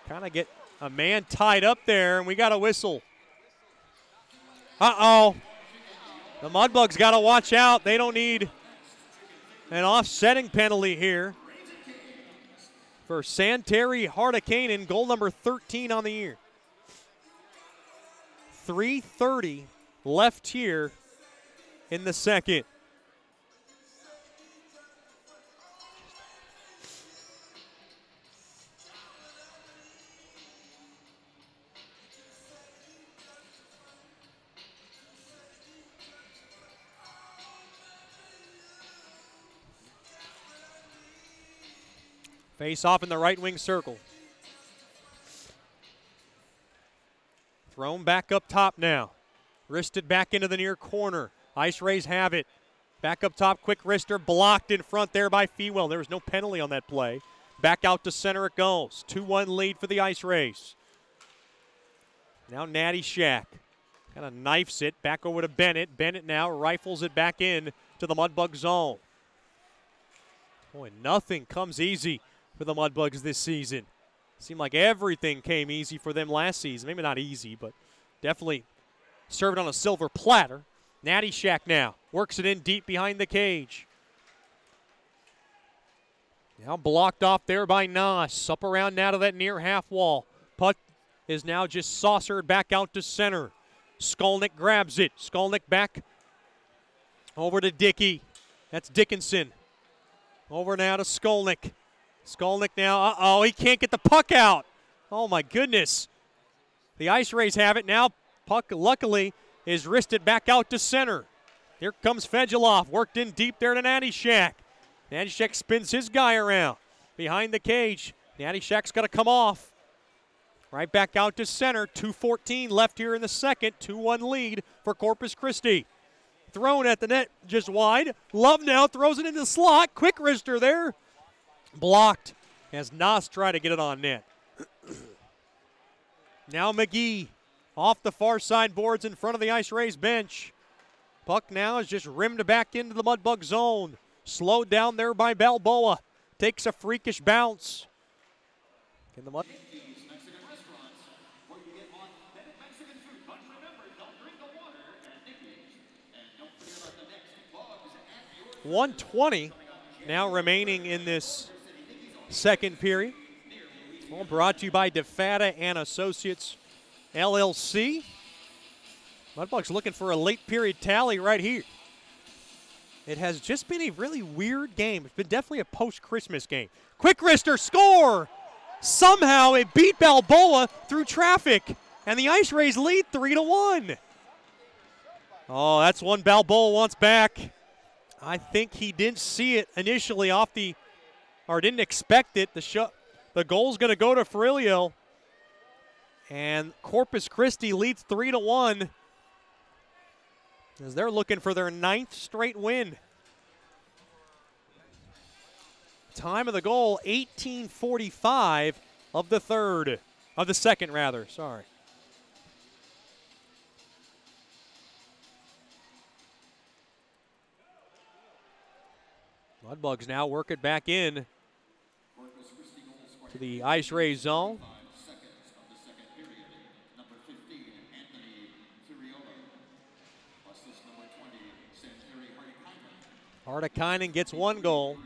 kind of get a man tied up there, and we got a whistle. Uh-oh. The Mudbugs got to watch out. They don't need an offsetting penalty here for Santeri Hardekanen, goal number 13 on the year. 3:30 left here in the second. Face off in the right wing circle. Thrown back up top now. Wristed back into the near corner. Ice Rays have it. Back up top, quick wrister, blocked in front there by Fewell. There was no penalty on that play. Back out to center it goes. 2-1 lead for the Ice Rays. Now Natty Shack Kind of knifes it back over to Bennett. Bennett now rifles it back in to the Mudbug zone. Boy, nothing comes easy for the Mudbugs this season. Seemed like everything came easy for them last season. Maybe not easy, but definitely served on a silver platter. Natty Shack now works it in deep behind the cage. Now blocked off there by Noss. Up around now to that near half wall. Puck is now just saucered back out to center. Skolnick grabs it. Skolnick back over to Dickey. That's Dickinson. Over now to Skolnick. Skolnick now, he can't get the puck out. Oh my goodness. The Ice Rays have it now. Puck luckily is wristed back out to center. Here comes Fedulov, worked in deep there to Natty Shack. Natty Shack spins his guy around behind the cage. Natty Shack's got to come off. Right back out to center. 2:14 left here in the second. 2-1 lead for Corpus Christi. Thrown at the net just wide. Love now throws it into the slot. Quick wrister there. Blocked as Noss tried to get it on net. Now McGee off the far side boards in front of the Ice Rays bench. Puck now is just rimmed back into the Mudbug zone. Slowed down there by Balboa. Takes a freakish bounce. Can the Mud... .120 now remaining in this second period. All brought to you by DeFata and Associates LLC. Mudbugs looking for a late period tally right here. It has just been a really weird game. It's been definitely a post-Christmas game. Quick wrister, score! Somehow it beat Balboa through traffic, and the Ice Rays lead 3-1. Oh, that's one Balboa wants back. I think he didn't see it initially didn't expect it. The goal's going to go to Ferrillo. And Corpus Christi leads 3-1 as they're looking for their 9th straight win. Time of the goal, 18:45 of the second, sorry. Mudbugs now work it back in to the Ice Rays zone. Hardakainen gets one goal.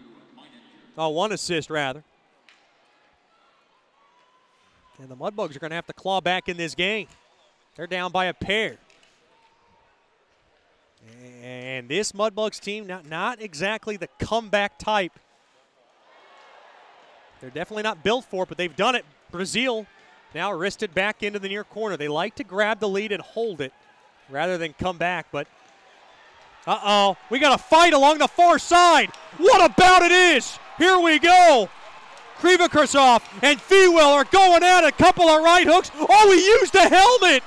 One assist, rather. And the Mudbugs are going to have to claw back in this game. They're down by a pair. And this Mudbugs team, not exactly the comeback type. They're definitely not built for it, but they've done it. Brazil now wristed back into the near corner. They like to grab the lead and hold it rather than come back, but we got a fight along the far side. What about it is? Here we go. Krivokarsov and Fewell are going at it. A couple of right hooks. Oh, he used a helmet.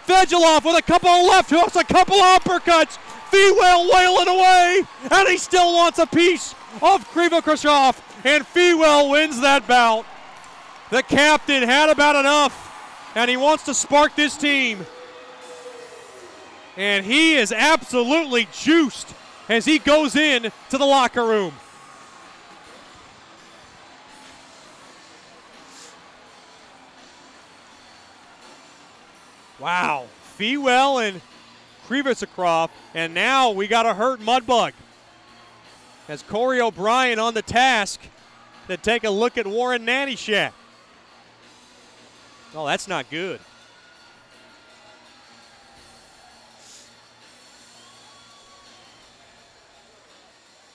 Fedulov with a couple of left hooks, a couple of uppercuts. Fewell wailing away, and he still wants a piece of Krivokarsov, and Fewell wins that bout. The captain had about enough, and he wants to spark this team. And he is absolutely juiced as he goes in to the locker room. Wow, Fewell and Krivokarsov, and now we got a hurt Mudbug. As Corey O'Brien on the task to take a look at Warren Nanishak. Oh, that's not good.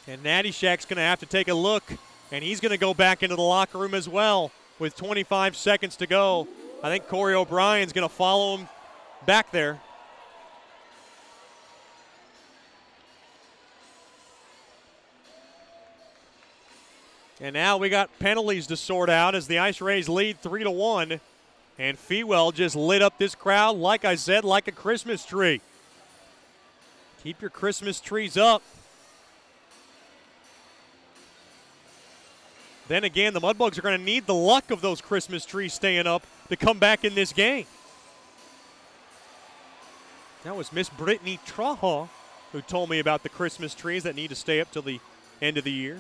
And Nanishak's going to have to take a look, and he's going to go back into the locker room as well with 25 seconds to go. I think Corey O'Brien's going to follow him back there. And now we got penalties to sort out as the Ice Rays lead 3-1. And Fewell just lit up this crowd, like I said, like a Christmas tree. Keep your Christmas trees up. Then again, the Mudbugs are going to need the luck of those Christmas trees staying up to come back in this game. That was Miss Brittany Traha who told me about the Christmas trees that need to stay up till the end of the year.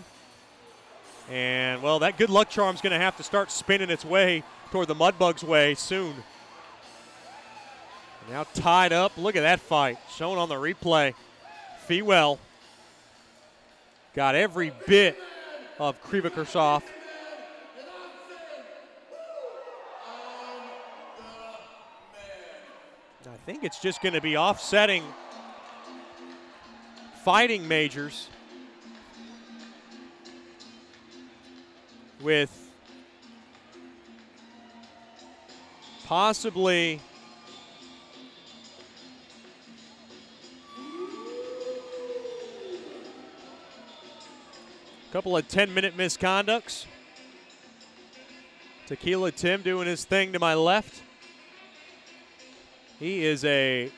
And, well, that good luck charm's going to have to start spinning its way toward the Mudbugs' way soon. Now tied up. Look at that fight shown on the replay. Fewell got every bit of Krivokarsov. I think it's just going to be offsetting fighting majors with possibly a couple of 10-minute misconducts. Tequila Tim doing his thing to my left. He is a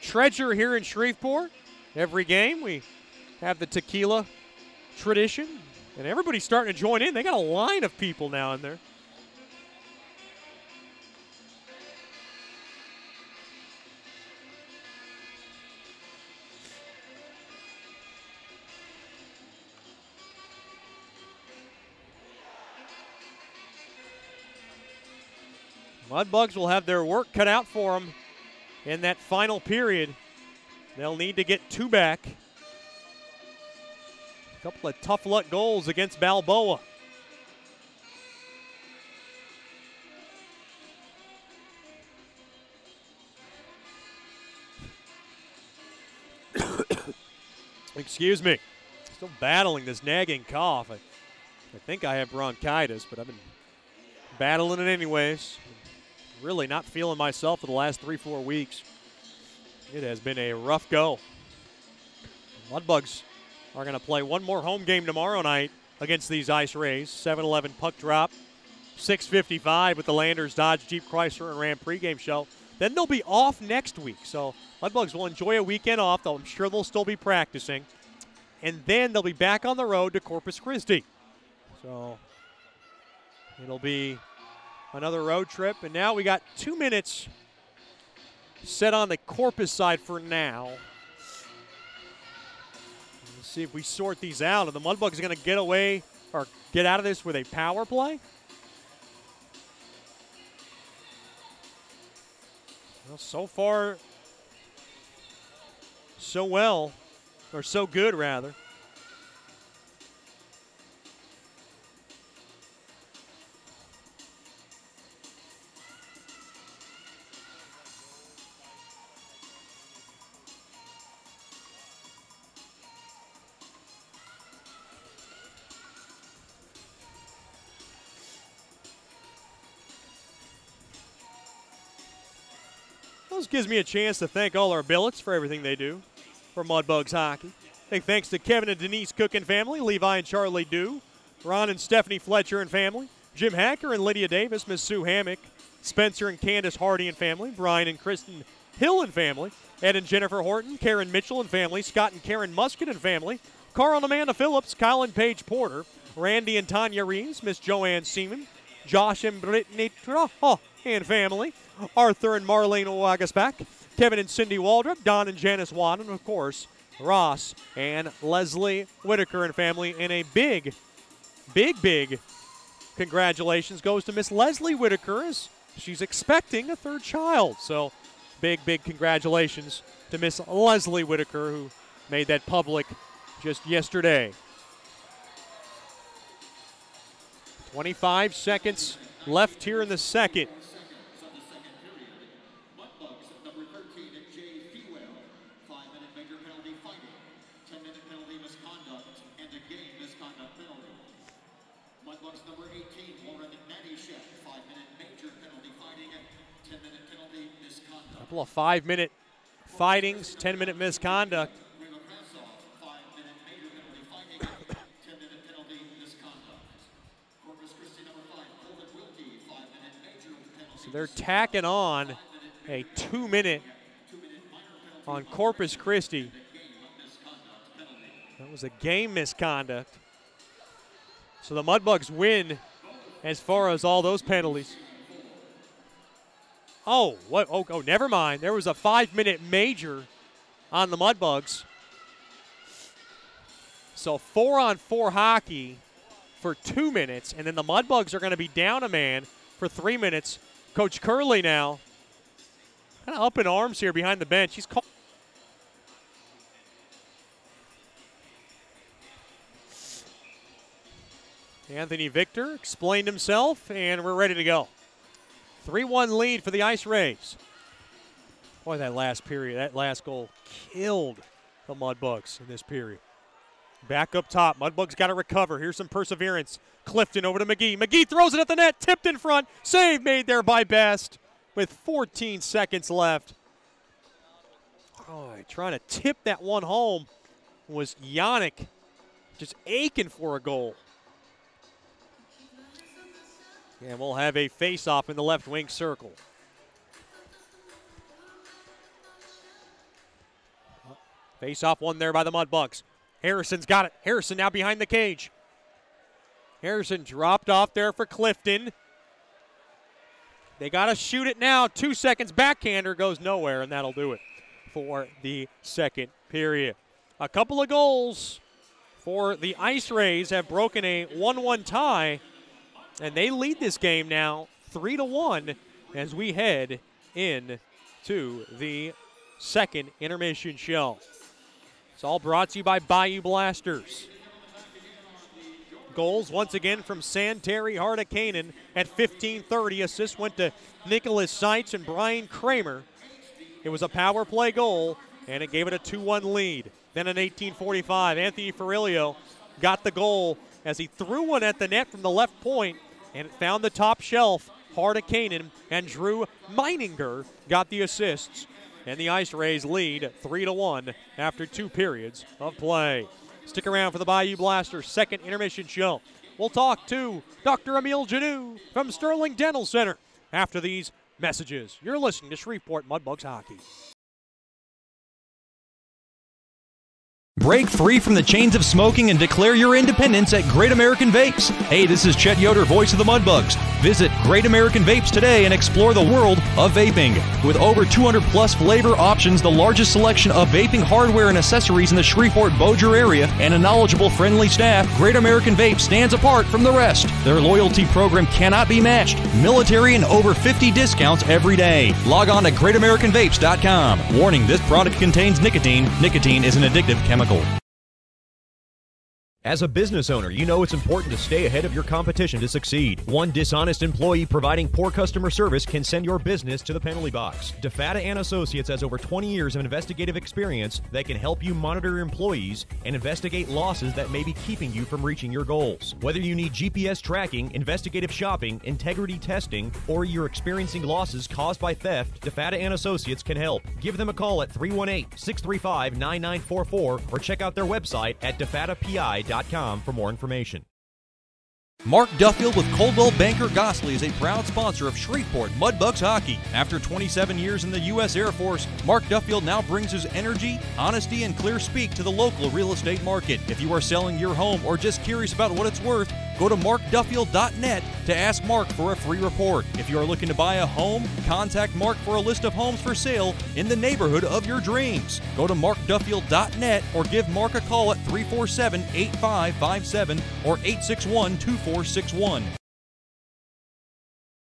treasure here in Shreveport. Every game we have the tequila tradition, and everybody's starting to join in. They got a line of people now in there. Mudbugs will have their work cut out for them in that final period. They'll need to get two back. A couple of tough luck goals against Balboa. Excuse me. Still battling this nagging cough. I think I have bronchitis, but I've been battling it anyways. Really not feeling myself for the last 3-4 weeks. It has been a rough go. Mudbugs are going to play one more home game tomorrow night against these Ice Rays. 7-11 puck drop, 6:55 with the Landers Dodge Jeep Chrysler and Ram pregame show. Then they'll be off next week, so Mudbugs will enjoy a weekend off. I'm sure they'll still be practicing. And then they'll be back on the road to Corpus Christi. So it'll be another road trip, and now we got 2 minutes set on the Corpus side for now. Let's see if we sort these out. Are the Mudbugs going to get away or get out of this with a power play? Well, so far, so well, or so good, rather. This gives me a chance to thank all our billets for everything they do for Mudbugs hockey. Big thanks to Kevin and Denise Cook and family, Levi and Charlie Dew, Ron and Stephanie Fletcher and family, Jim Hacker and Lydia Davis, Miss Sue Hammock, Spencer and Candace Hardy and family, Brian and Kristen Hill and family, Ed and Jennifer Horton, Karen Mitchell and family, Scott and Karen Musket and family, Carl and Amanda Phillips, Kyle and Paige Porter, Randy and Tanya Reeves, Miss Joanne Seaman, Josh and Brittany Traha and family, Arthur and Marlene Wagasback, Kevin and Cindy Waldrop, Don and Janice Watt, and of course, Ross and Leslie Whitaker and family. And a big congratulations goes to Miss Leslie Whitaker as she's expecting a third child. So big congratulations to Miss Leslie Whitaker, who made that public just yesterday. 25 seconds left here in the second. Couple of 5-minute fightings, 10-minute misconduct. So they're tacking on a 2-minute on Corpus Christi. That was a game misconduct. So the Mudbugs win as far as all those penalties. Oh, what? Oh, never mind. There was a 5-minute major on the Mudbugs. So 4-on-4 hockey for 2 minutes, and then the Mudbugs are going to be down a man for 3 minutes. Coach Curley now kind of up in arms here behind the bench. He's called. Anthony Victor explained himself, and we're ready to go. 3-1 lead for the Ice Rays. Boy, that last period, that last goal killed the Mudbugs in this period. Back up top, Mudbugs got to recover. Here's some perseverance. Clifton over to McGee. McGee throws it at the net, tipped in front. Save made there by Best with 14 seconds left. Oh, trying to tip that one home was Yannick, just aching for a goal. And we'll have a face-off in the left wing circle. Face-off won there by the Mudbugs. Harrison's got it. Harrison now behind the cage. Harrison dropped off there for Clifton. They got to shoot it now. 2 seconds. Backhander goes nowhere, and that'll do it for the second period. A couple of goals for the Ice Rays have broken a 1-1 tie, and they lead this game now 3-1 as we head into the second intermission show. It's all brought to you by Bayou Blasters. Goals once again from Santeri Hardikainen at 15:30. Assists went to Nicholas Seitz and Brian Kramer. It was a power play goal, and it gave it a 2-1 lead. Then in 18:45, Anthony Ferrilio got the goal as he threw one at the net from the left point, and it found the top shelf. Hardikainen and Drew Meininger got the assists, and the Ice Rays lead 3-1 after 2 periods of play. Stick around for the Bayou Blasters second intermission show. We'll talk to Dr. Emile Janou from Sterling Dental Center after these messages. You're listening to Shreveport Mudbugs Hockey. Break free from the chains of smoking and declare your independence at Great American Vapes. Hey, this is Chet Yoder, voice of the Mudbugs. Visit Great American Vapes today and explore the world of vaping. With over 200 plus flavor options, the largest selection of vaping hardware and accessories in the Shreveport-Bossier area, and a knowledgeable, friendly staff, Great American Vapes stands apart from the rest. Their loyalty program cannot be matched. Military and over 50 discounts every day. Log on to GreatAmericanVapes.com. Warning, this product contains nicotine. Nicotine is an addictive chemical. As a business owner, you know it's important to stay ahead of your competition to succeed. One dishonest employee providing poor customer service can send your business to the penalty box. DeFata & Associates has over 20 years of investigative experience that can help you monitor your employees and investigate losses that may be keeping you from reaching your goals. Whether you need GPS tracking, investigative shopping, integrity testing, or you're experiencing losses caused by theft, DeFata & Associates can help. Give them a call at 318-635-9944 or check out their website at defatapi.com for more information. Mark Duffield with Coldwell Banker Gosley is a proud sponsor of Shreveport Mudbugs Hockey. After 27 years in the U.S. Air Force, Mark Duffield now brings his energy, honesty, and clear speak to the local real estate market. If you are selling your home or just curious about what it's worth, go to markduffield.net to ask Mark for a free report. If you are looking to buy a home, contact Mark for a list of homes for sale in the neighborhood of your dreams. Go to markduffield.net or give Mark a call at 347-8557 or 861-2461.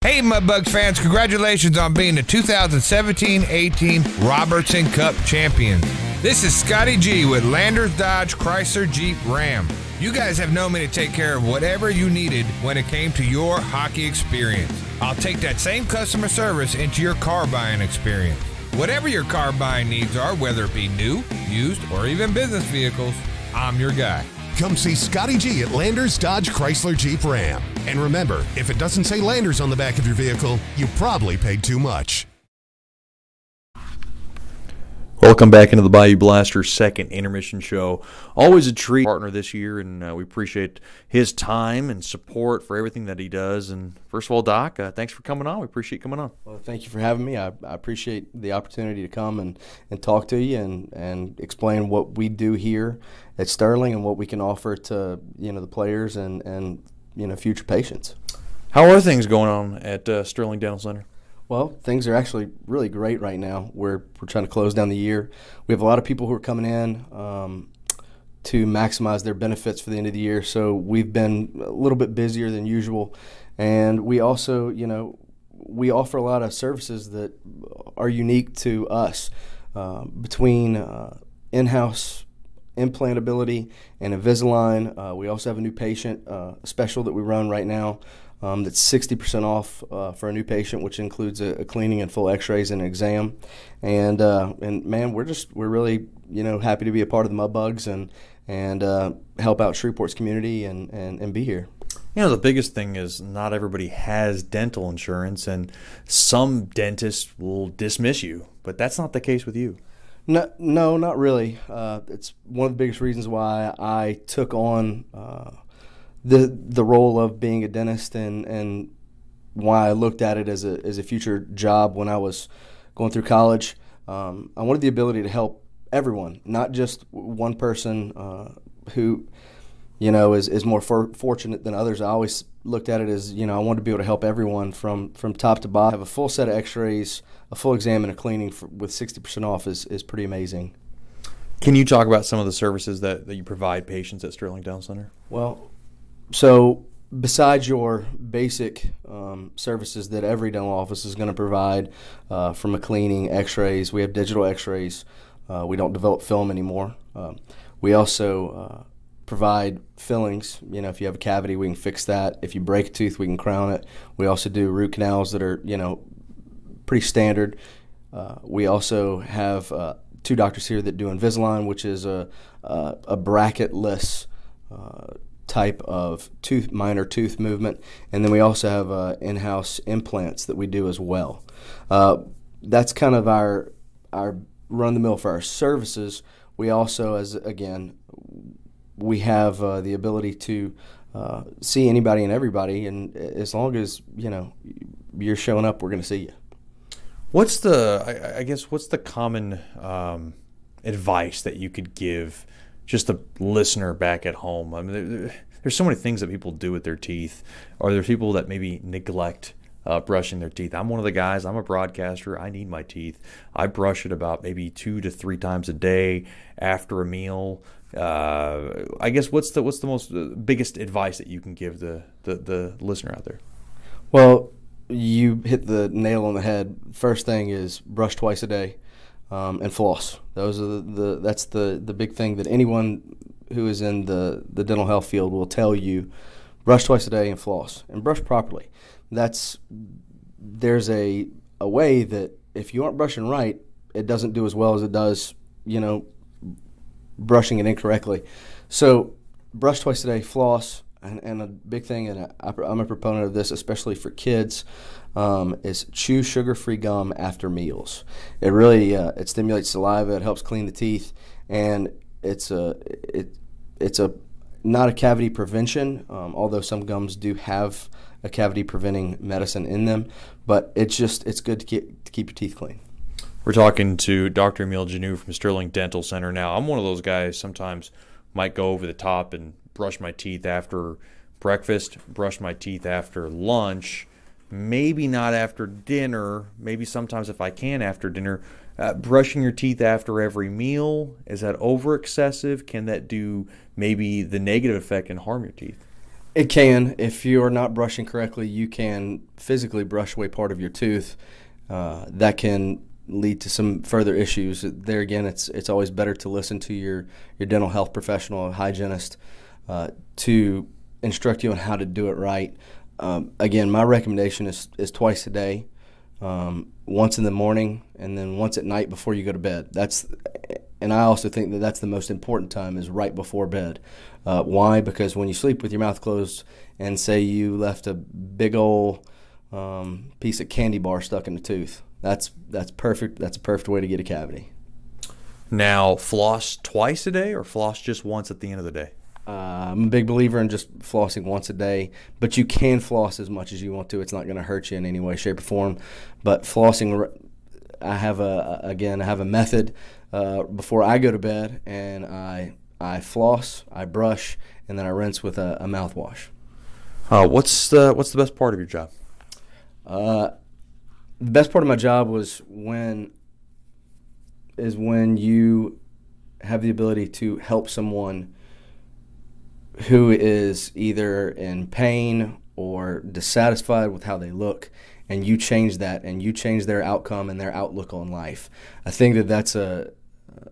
Hey Mudbugs fans, congratulations on being the 2017-18 Robertson Cup champions. This is Scotty G with Landers Dodge Chrysler Jeep Ram. You guys have known me to take care of whatever you needed when it came to your hockey experience. I'll take that same customer service into your car buying experience. Whatever your car buying needs are, whether it be new, used, or even business vehicles, I'm your guy. Come see Scotty G at Landers Dodge Chrysler Jeep Ram. And remember, if it doesn't say Landers on the back of your vehicle, you probably paid too much. Welcome back into the Bayou Blasters second intermission show. Always a treat, partner this year, and we appreciate his time and support for everything that he does. And first of all, Doc, thanks for coming on. We appreciate you coming on. Well, thank you for having me. I appreciate the opportunity to come and talk to you and explain what we do here at Sterling and what we can offer to the players and future patients. How are things going on at Sterling Dental Center? Well, things are actually really great right now. We're trying to close down the year. We have a lot of people who are coming in to maximize their benefits for the end of the year. So we've been a little bit busier than usual. And we also, we offer a lot of services that are unique to us between in-house implantability and Invisalign. We also have a new patient special that we run right now that's 60% off for a new patient, which includes a cleaning and full x-rays and an exam. And man, we're really, happy to be a part of the Mudbugs and help out Shreveport's community and be here. The biggest thing is not everybody has dental insurance, and some dentists will dismiss you, but that's not the case with you. No, not really. It's one of the biggest reasons why I took on the role of being a dentist, and why I looked at it as a future job when I was going through college. I wanted the ability to help everyone, not just one person who is more fortunate than others. I always looked at it as, I wanted to be able to help everyone from top to bottom. Have a full set of x-rays, a full exam, and a cleaning with 60% off is pretty amazing. Can you talk about some of the services that you provide patients at Sterling Dental Center? Well, so besides your basic services that every dental office is going to provide, from a cleaning, x-rays, we have digital x-rays. We don't develop film anymore. We also provide fillings. If you have a cavity, we can fix that. If you break a tooth, we can crown it. We also do root canals that are, pretty standard. We also have 2 doctors here that do Invisalign, which is a bracketless type of minor tooth movement. And then we also have in-house implants that we do as well. That's kind of our run-the-mill for our services. We also, we have the ability to see anybody and everybody, and as long as you're showing up, we're going to see you. What's the common advice that you could give just the listener back at home? I mean, there's so many things that people do with their teeth, or there's people that maybe neglect brushing their teeth. I'm one of the guys. I'm a broadcaster. I need my teeth. I brush it about maybe 2 to 3 times a day after a meal. I guess what's the biggest advice that you can give the listener out there? Well, you hit the nail on the head. First thing is brush twice a day, and floss. Those are that's the big thing that anyone who is in the dental health field will tell you. Brush twice a day and floss, and brush properly. There's a way that if you aren't brushing right, it doesn't do as well as it does, brushing it incorrectly. So brush twice a day, floss, and a big thing, and I'm a proponent of this, especially for kids, is chew sugar-free gum after meals. It really it stimulates saliva, it helps clean the teeth, and it's not a cavity prevention, although some gums do have a cavity preventing medicine in them, but it's good to keep your teeth clean. We're talking to Dr. Emil Janou from Sterling Dental Center. Now, I'm one of those guys sometimes might go over the top and brush my teeth after breakfast, brush my teeth after lunch, maybe not after dinner, maybe sometimes if I can after dinner. Brushing your teeth after every meal, is that over excessive? Can that do maybe the negative effect and harm your teeth? It can. If you're not brushing correctly, you can physically brush away part of your tooth. That can lead to some further issues. There again, it's always better to listen to your dental health professional, hygienist, to instruct you on how to do it right. Again, my recommendation is twice a day, once in the morning and then once at night before you go to bed. And I also think that that's the most important time, is right before bed. Why? Because when you sleep with your mouth closed and say you left a big old piece of candy bar stuck in the tooth, that's perfect. That's a perfect way to get a cavity. Now, floss twice a day or floss just once at the end of the day? I'm a big believer in just flossing once a day, but you can floss as much as you want to. It's not going to hurt you in any way, shape, or form. But flossing, I have a method before I go to bed, and I floss, I brush, and then I rinse with a mouthwash. What's the best part of your job? the best part of my job was when you have the ability to help someone who is either in pain or dissatisfied with how they look, and you change that, and you change their outcome and their outlook on life. I think that that's an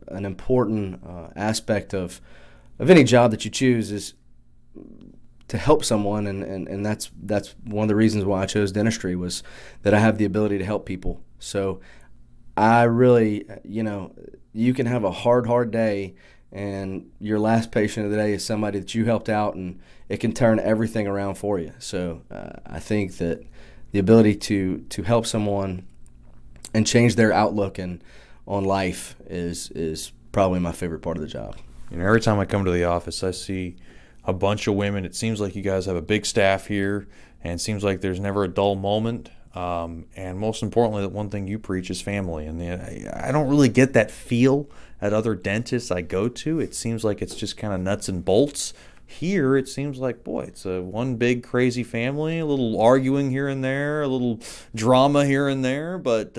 important aspect of any job that you choose, is to help someone, and that's one of the reasons why I chose dentistry, was that I have the ability to help people. So I really, you can have a hard day, and your last patient of the day is somebody that you helped out, and it can turn everything around for you. So I think that the ability to help someone and change their outlook on life is probably my favorite part of the job. Every time I come to the office, I see a bunch of women. It seems like you guys have a big staff here, and it seems like there's never a dull moment. And most importantly, the one thing you preach is family. And I don't really get that feel at other dentists I go to. It seems like it's just kind of nuts and bolts. Here, it seems like, boy, it's one big crazy family, a little arguing here and there, a little drama here and there, but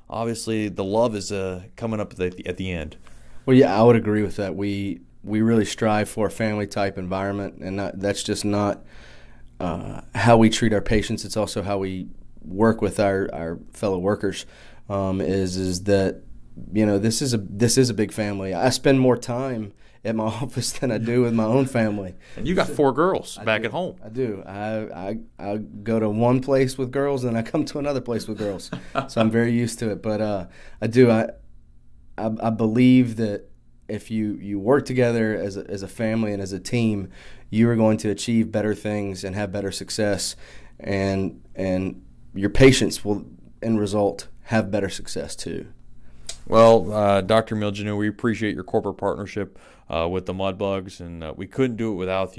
obviously the love is coming up at the end. Well, yeah, I would agree with that. We really strive for a family-type environment, and that's just not how we treat our patients. It's also how we work with our fellow workers. Is that this is a big family. I spend more time at my office than I do with my own family. And you got 4 girls back at home. I do. I go to one place with girls, and I come to another place with girls. So I'm very used to it. But I do. I believe that if you work together as a family and as a team, you are going to achieve better things and have better success, and your patients will, in result, have better success too. Well, Dr. Miljanu, we appreciate your corporate partnership with the Mudbugs, and we couldn't do it without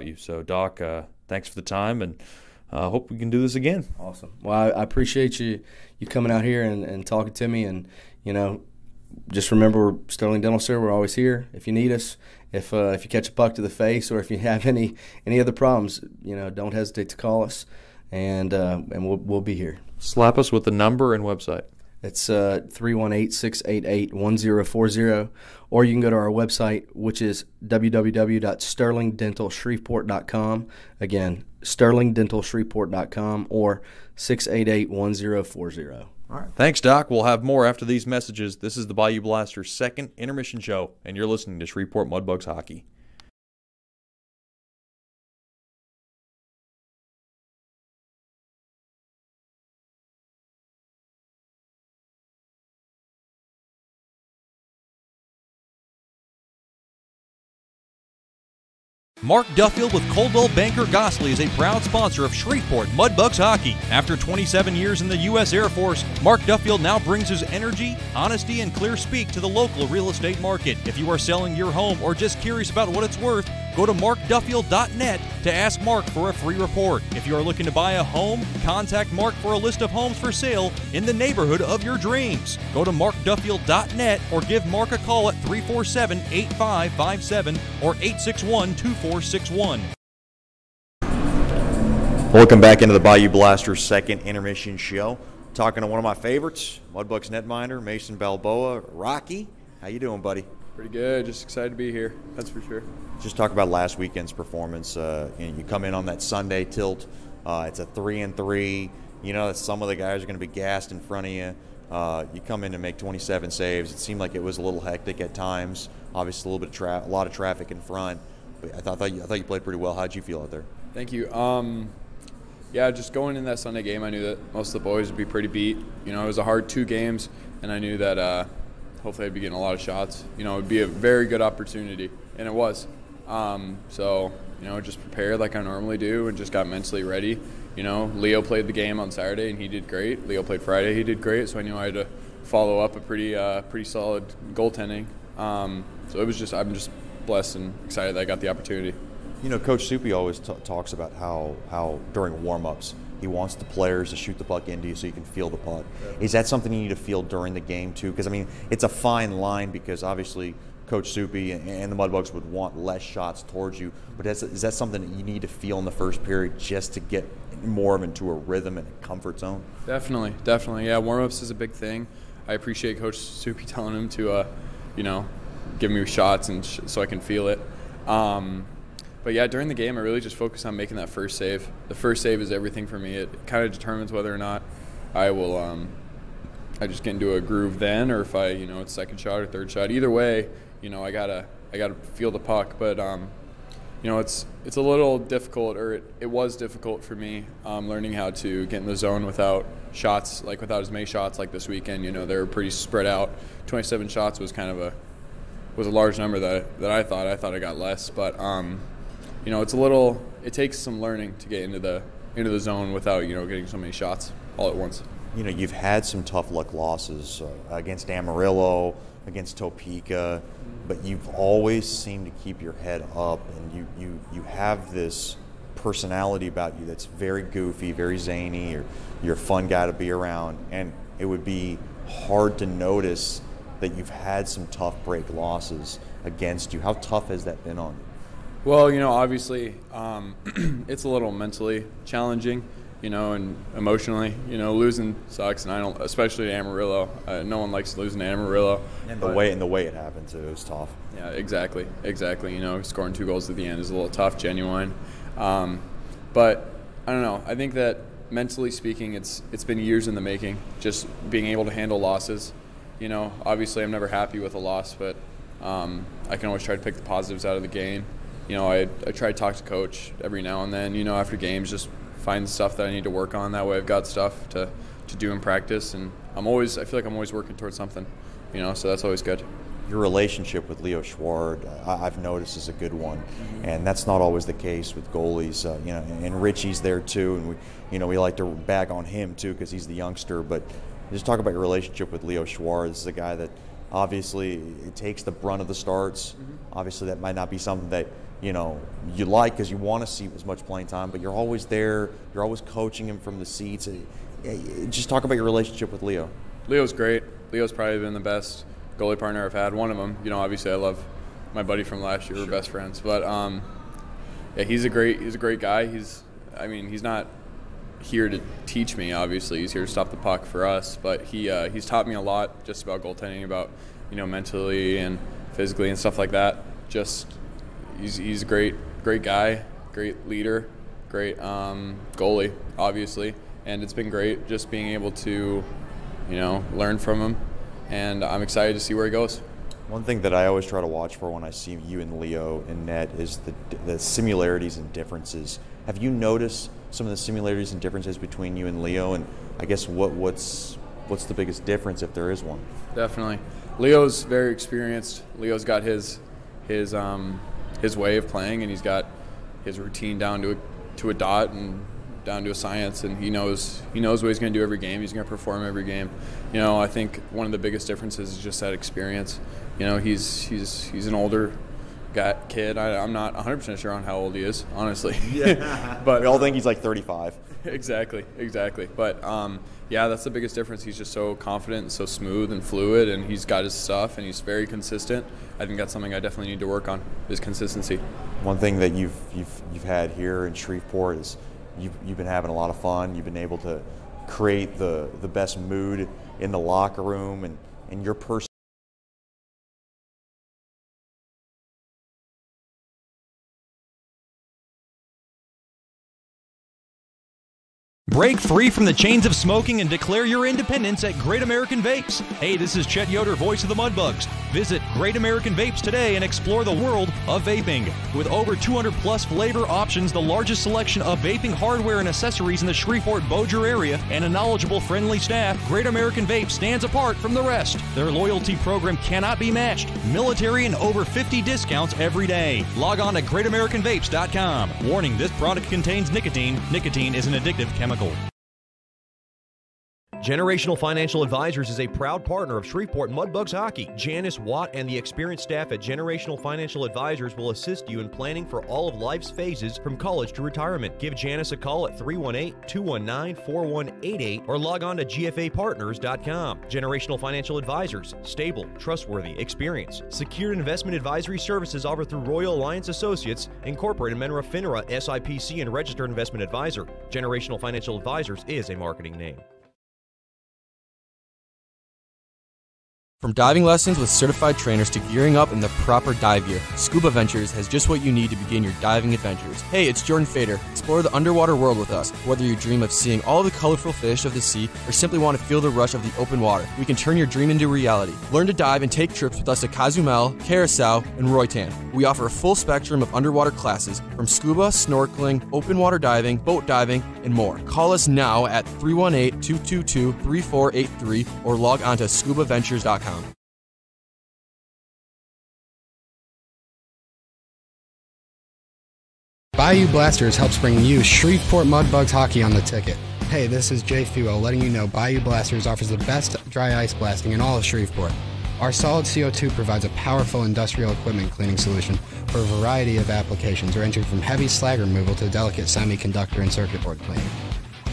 you. So, Doc, thanks for the time, and hope we can do this again. Awesome. Well, I appreciate you coming out here and talking to me, and just remember, Sterling Dental Center, we're always here if you need us. If you catch a puck to the face, or if you have any other problems, don't hesitate to call us, and we'll be here. Slap us with the number and website. It's 318-688-1040, or you can go to our website, which is www.sterlingdentalshreveport.com. Again, sterlingdentalshreveport.com, or 688-1040. All right. Thanks, Doc. We'll have more after these messages. This is the Bayou Blasters' second intermission show, and you're listening to Shreveport Mudbugs Hockey. Mark Duffield with Coldwell Banker Gosley is a proud sponsor of Shreveport Mudbugs Hockey. After 27 years in the U.S. Air Force, Mark Duffield now brings his energy, honesty, and clear speak to the local real estate market. If you are selling your home or just curious about what it's worth, go to markduffield.net to ask Mark for a free report. If you are looking to buy a home, contact Mark for a list of homes for sale in the neighborhood of your dreams. Go to markduffield.net or give Mark a call at 347-8557 or 861-2461. Welcome back into the Bayou Blasters' second intermission show. Talking to one of my favorites, Mudbugs netminder Mason Balboa. Rocky, how you doing, buddy? Pretty good. Just excited to be here. That's for sure. Just talk about last weekend's performance. You come in on that Sunday tilt. It's a 3-3. That some of the guys are going to be gassed in front of you. You come in and make 27 saves. It seemed like it was a little hectic at times. Obviously, a lot of traffic in front. But I thought you played pretty well. How'd you feel out there? Thank you. Yeah, just going in that Sunday game, I knew that most of the boys would be pretty beat. It was a hard 2 games, and I knew that hopefully I'd be getting a lot of shots. It would be a very good opportunity, and it was. So, just prepared like I normally do and just got mentally ready. Leo played the game on Saturday, and he did great. Leo played Friday, he did great, so I knew I had to follow up a pretty solid goaltending. So it was I'm just blessed and excited that I got the opportunity. Coach Soupy always talks about how during warm-ups he wants the players to shoot the puck into you so you can feel the puck. Is that something you need to feel during the game too? Because, it's a fine line, because obviously Coach Soupy and the Mudbugs would want less shots towards you. But is that something that you need to feel in the first period just to get more into a rhythm and a comfort zone? Definitely. Yeah, warm-ups is a big thing. I appreciate Coach Soupy telling him to, give me shots and so I can feel it. But yeah, during the game, I really just focus on making that first save. The first save is everything for me. It kind of determines whether or not I will, I just get into a groove then, or if it's second shot or third shot. Either way, I gotta feel the puck. But it's a little difficult, or it was difficult for me learning how to get in the zone without shots, without as many shots like this weekend. They were pretty spread out. 27 shots was kind of a large number that I thought. I thought I got less, but it takes some learning to get into the zone without getting so many shots all at once. You've had some tough luck losses against Amarillo, against Topeka, but you've always seemed to keep your head up, and you have this personality about you that's very goofy, very zany. You're a fun guy to be around, and it would be hard to notice that you've had some tough break losses against you. How tough has that been on you? Well, obviously, it's a little mentally challenging, and emotionally. Losing sucks, and I don't, especially to Amarillo. No one likes losing to Amarillo. And the way it happened too, it was tough. Yeah, exactly. Scoring 2 goals at the end is a little tough, genuine. But I don't know. I think that mentally speaking, it's been years in the making. Just being able to handle losses. Obviously, I'm never happy with a loss, but I can always try to pick the positives out of the game. I try to talk to Coach every now and then, after games, just find the stuff that I need to work on. That way I've got stuff to do in practice, and I feel like I'm always working towards something, so that's always good. Your relationship with Leo Schward, I've noticed, is a good one, and that's not always the case with goalies. And Richie's there too, and we like to bag on him too because he's the youngster. But just talk about your relationship with Leo Schward. This is a guy that obviously it takes the brunt of the starts. Obviously, that might not be something that you like because you want to see as much playing time, but you're always there. You're always coaching him from the seats. Just talk about your relationship with Leo. Leo's great. Leo's probably been the best goalie partner I've had. One of them. Obviously I love my buddy from last year. We're best friends. But yeah, he's a great guy. He's not here to teach me. Obviously, he's here to stop the puck for us. But he's taught me a lot just about goaltending, about mentally and physically and stuff like that. He's a great guy, great leader, great goalie, obviously, and it's been great just being able to, learn from him, and I'm excited to see where he goes. One thing that I always try to watch for when I see you and Leo in net is the similarities and differences. Have you noticed some of the similarities and differences between you and Leo, and I guess what's the biggest difference, if there is one? Definitely. Leo's very experienced. Leo's got his way of playing, and he's got his routine down to a dot and down to a science, and he knows what he's going to do every game. He's going to perform every game. I think one of the biggest differences is just that experience. He's an older kid. I'm not 100% sure on how old he is, honestly. Yeah. But we all think he's like 35. Exactly. But yeah, that's the biggest difference. He's just so confident and so smooth and fluid, and he's got his stuff, and he's very consistent. I think that's something I definitely need to work on, is consistency. One thing that you've had here in Shreveport is you've been having a lot of fun. You've been able to create the best mood in the locker room, and your person. Break free from the chains of smoking and declare your independence at Great American Vapes. Hey, this is Chet Yoder, voice of the Mudbugs. Visit Great American Vapes today and explore the world of vaping. With over 200 plus flavor options, the largest selection of vaping hardware and accessories in the Shreveport-Bossier area, and a knowledgeable, friendly staff, Great American Vapes stands apart from the rest. Their loyalty program cannot be matched. Military and over 50 discounts every day. Log on to GreatAmericanVapes.com. Warning, this product contains nicotine. Nicotine is an addictive chemical. Generational Financial Advisors is a proud partner of Shreveport Mudbugs Hockey. Janice Watt and the experienced staff at Generational Financial Advisors will assist you in planning for all of life's phases from college to retirement. Give Janice a call at 318-219-4188 or log on to gfapartners.com. Generational Financial Advisors, stable, trustworthy, experience. Secured investment advisory services offered through Royal Alliance Associates, Incorporated, Menra FINRA, SIPC, and registered investment advisor. Generational Financial Advisors is a marketing name. From diving lessons with certified trainers to gearing up in the proper dive gear, Scuba Ventures has just what you need to begin your diving adventures. Hey, it's Jordan Fader. Explore the underwater world with us. Whether you dream of seeing all the colorful fish of the sea or simply want to feel the rush of the open water, we can turn your dream into reality. Learn to dive and take trips with us to Cozumel, Curacao, and Roatan. We offer a full spectrum of underwater classes from scuba, snorkeling, open water diving, boat diving, and more. Call us now at 318-222-3483 or log on to scubaventures.com. Bayou Blasters helps bring you Shreveport Mudbugs hockey on the ticket. Hey, this is Jay Fuo letting you know Bayou Blasters offers the best dry ice blasting in all of Shreveport. Our solid CO2 provides a powerful industrial equipment cleaning solution for a variety of applications ranging from heavy slag removal to delicate semiconductor and circuit board cleaning.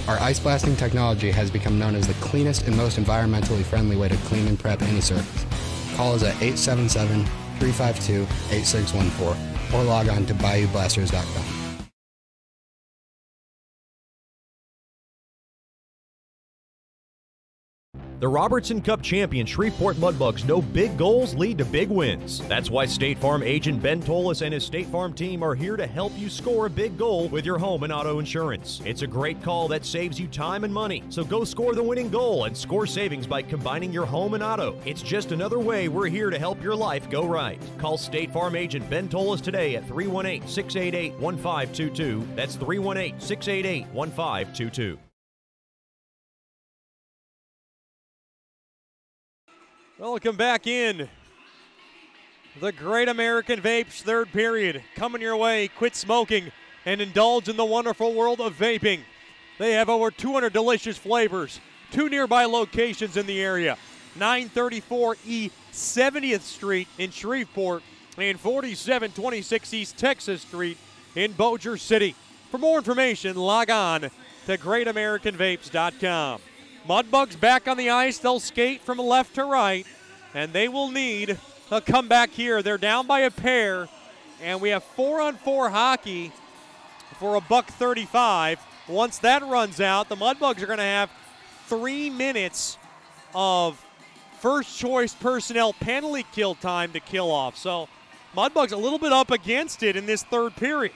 Our ice blasting technology has become known as the cleanest and most environmentally friendly way to clean and prep any surface. Call us at 877-352-8614 or log on to bayoublasters.com. The Robertson Cup champion Shreveport Mudbugs know big goals lead to big wins. That's why State Farm agent Ben Tolis and his State Farm team are here to help you score a big goal with your home and auto insurance. It's a great call that saves you time and money. So go score the winning goal and score savings by combining your home and auto. It's just another way we're here to help your life go right. Call State Farm agent Ben Tolis today at 318-688-1522. That's 318-688-1522. Welcome back in. The Great American Vapes third period. Coming your way. Quit smoking and indulge in the wonderful world of vaping. They have over 200 delicious flavors. 2 nearby locations in the area. 934 E 70th Street in Shreveport and 4726 East Texas Street in Bossier City. For more information, log on to greatamericanvapes.com. Mudbugs back on the ice. They'll skate from left to right, and they will need a comeback here. They're down by a pair, and we have 4-on-4 hockey for $1.35. Once that runs out, the Mudbugs are going to have 3 minutes of first-choice personnel penalty kill time to kill off. So Mudbugs a little bit up against it in this third period.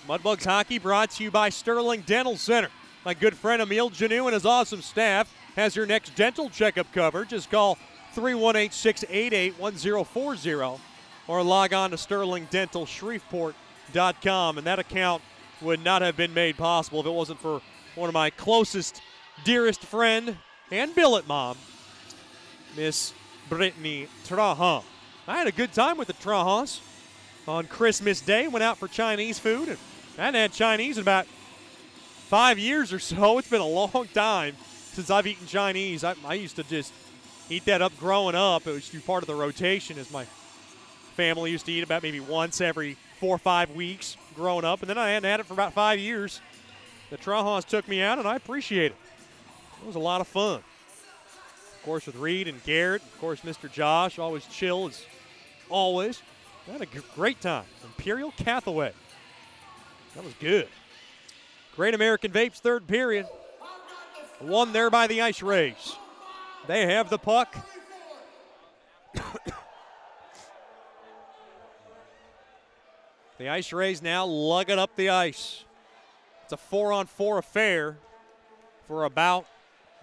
Mudbugs hockey brought to you by Sterling Dental Center. My good friend Emil Janu and his awesome staff has your next dental checkup covered. Just call 318-688-1040 or log on to sterlingdentalshreveport.com. And that account would not have been made possible if it wasn't for one of my closest, dearest friend and billet mom, Miss Brittany Trahan. I had a good time with the Trahans on Christmas Day. Went out for Chinese food, and I hadn't had Chinese in about 5 years or so. It's been a long time since I've eaten Chinese. I used to just eat that up growing up. It was part of the rotation, as my family used to eat about maybe once every 4 or 5 weeks growing up. And then I hadn't had it for about 5 years. The Trahans took me out, and I appreciate it. It was a lot of fun. Of course, with Reed and Garrett. Of course, Mr. Josh, always chill as always. I had a great time. Imperial Cathaway. That was good. Great American Vapes third period. Won there by the Ice Rays. They have the puck. The Ice Rays now lug it up the ice. It's a 4-on-4 affair for about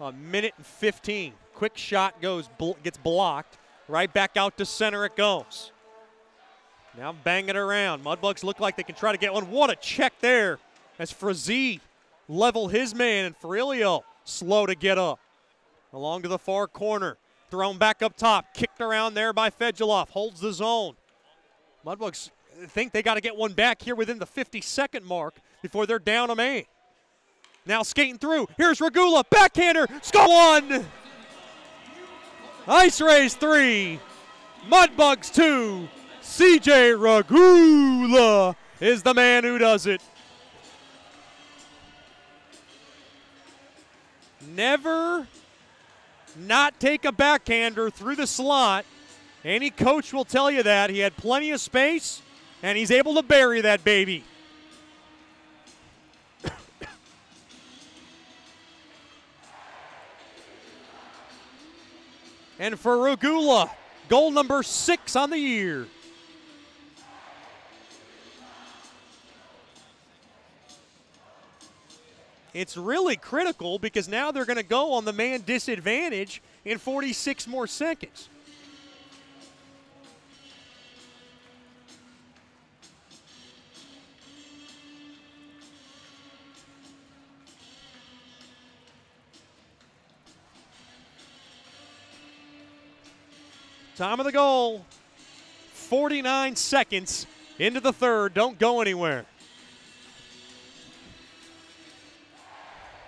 a minute and 15. Quick shot gets blocked. Right back out to center it goes. Now banging around. Mudbugs look like they can try to get one. What a check there as Frazee level his man, and Ferrilio slow to get up. Along to the far corner. Thrown back up top. Kicked around there by Fedulov. Holds the zone. Mudbugs, think they got to get one back here within the 50-second mark before they're down a man. Now skating through. Here's Regula, backhander, score one. Ice Rays 3, Mudbugs 2. CJ Regula is the man who does it. Never not take a backhander through the slot. Any coach will tell you that. He had plenty of space, and he's able to bury that baby. And for Regula, goal number 6 on the year. It's really critical because now they're going to go on the man disadvantage in 46 more seconds. Time of the goal, 49 seconds into the third. Don't go anywhere.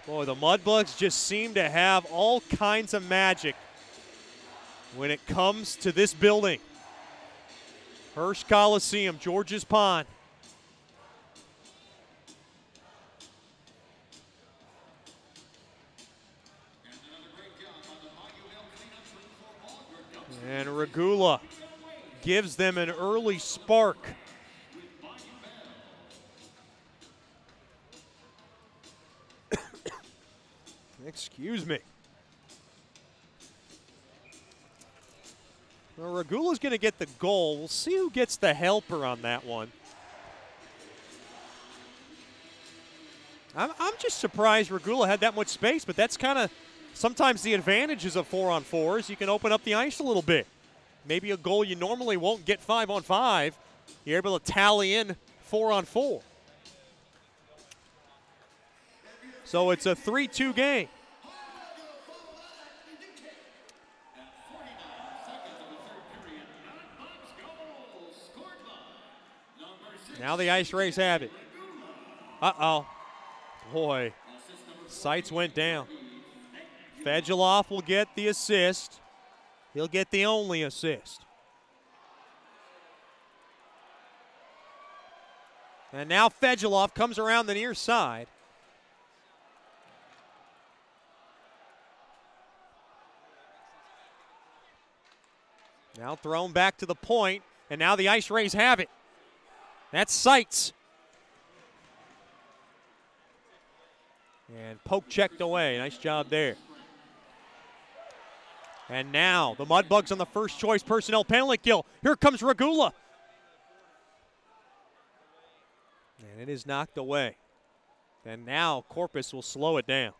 Boy, the Mudbugs just seem to have all kinds of magic when it comes to this building. Hirsch Coliseum, George's Pond. And Regula gives them an early spark. Excuse me. Well, Regula's going to get the goal. We'll see who gets the helper on that one. I'm just surprised Regula had that much space, but that's kind of sometimes the advantages of 4-on-4s. You can open up the ice a little bit. Maybe a goal you normally won't get 5-on-5. You're able to tally in 4-on-4. So it's a 3-2 game. Now the Ice Rays have it. Uh-oh. Boy, sights went down. Fedulov will get the assist. He'll get the only assist. And now Fedulov comes around the near side. Now thrown back to the point, and now the Ice Rays have it. That's Seitz. And poke checked away. Nice job there. And now the Mudbugs on the first choice personnel penalty kill. Here comes Regula. And it is knocked away. And now Corpus will slow it down.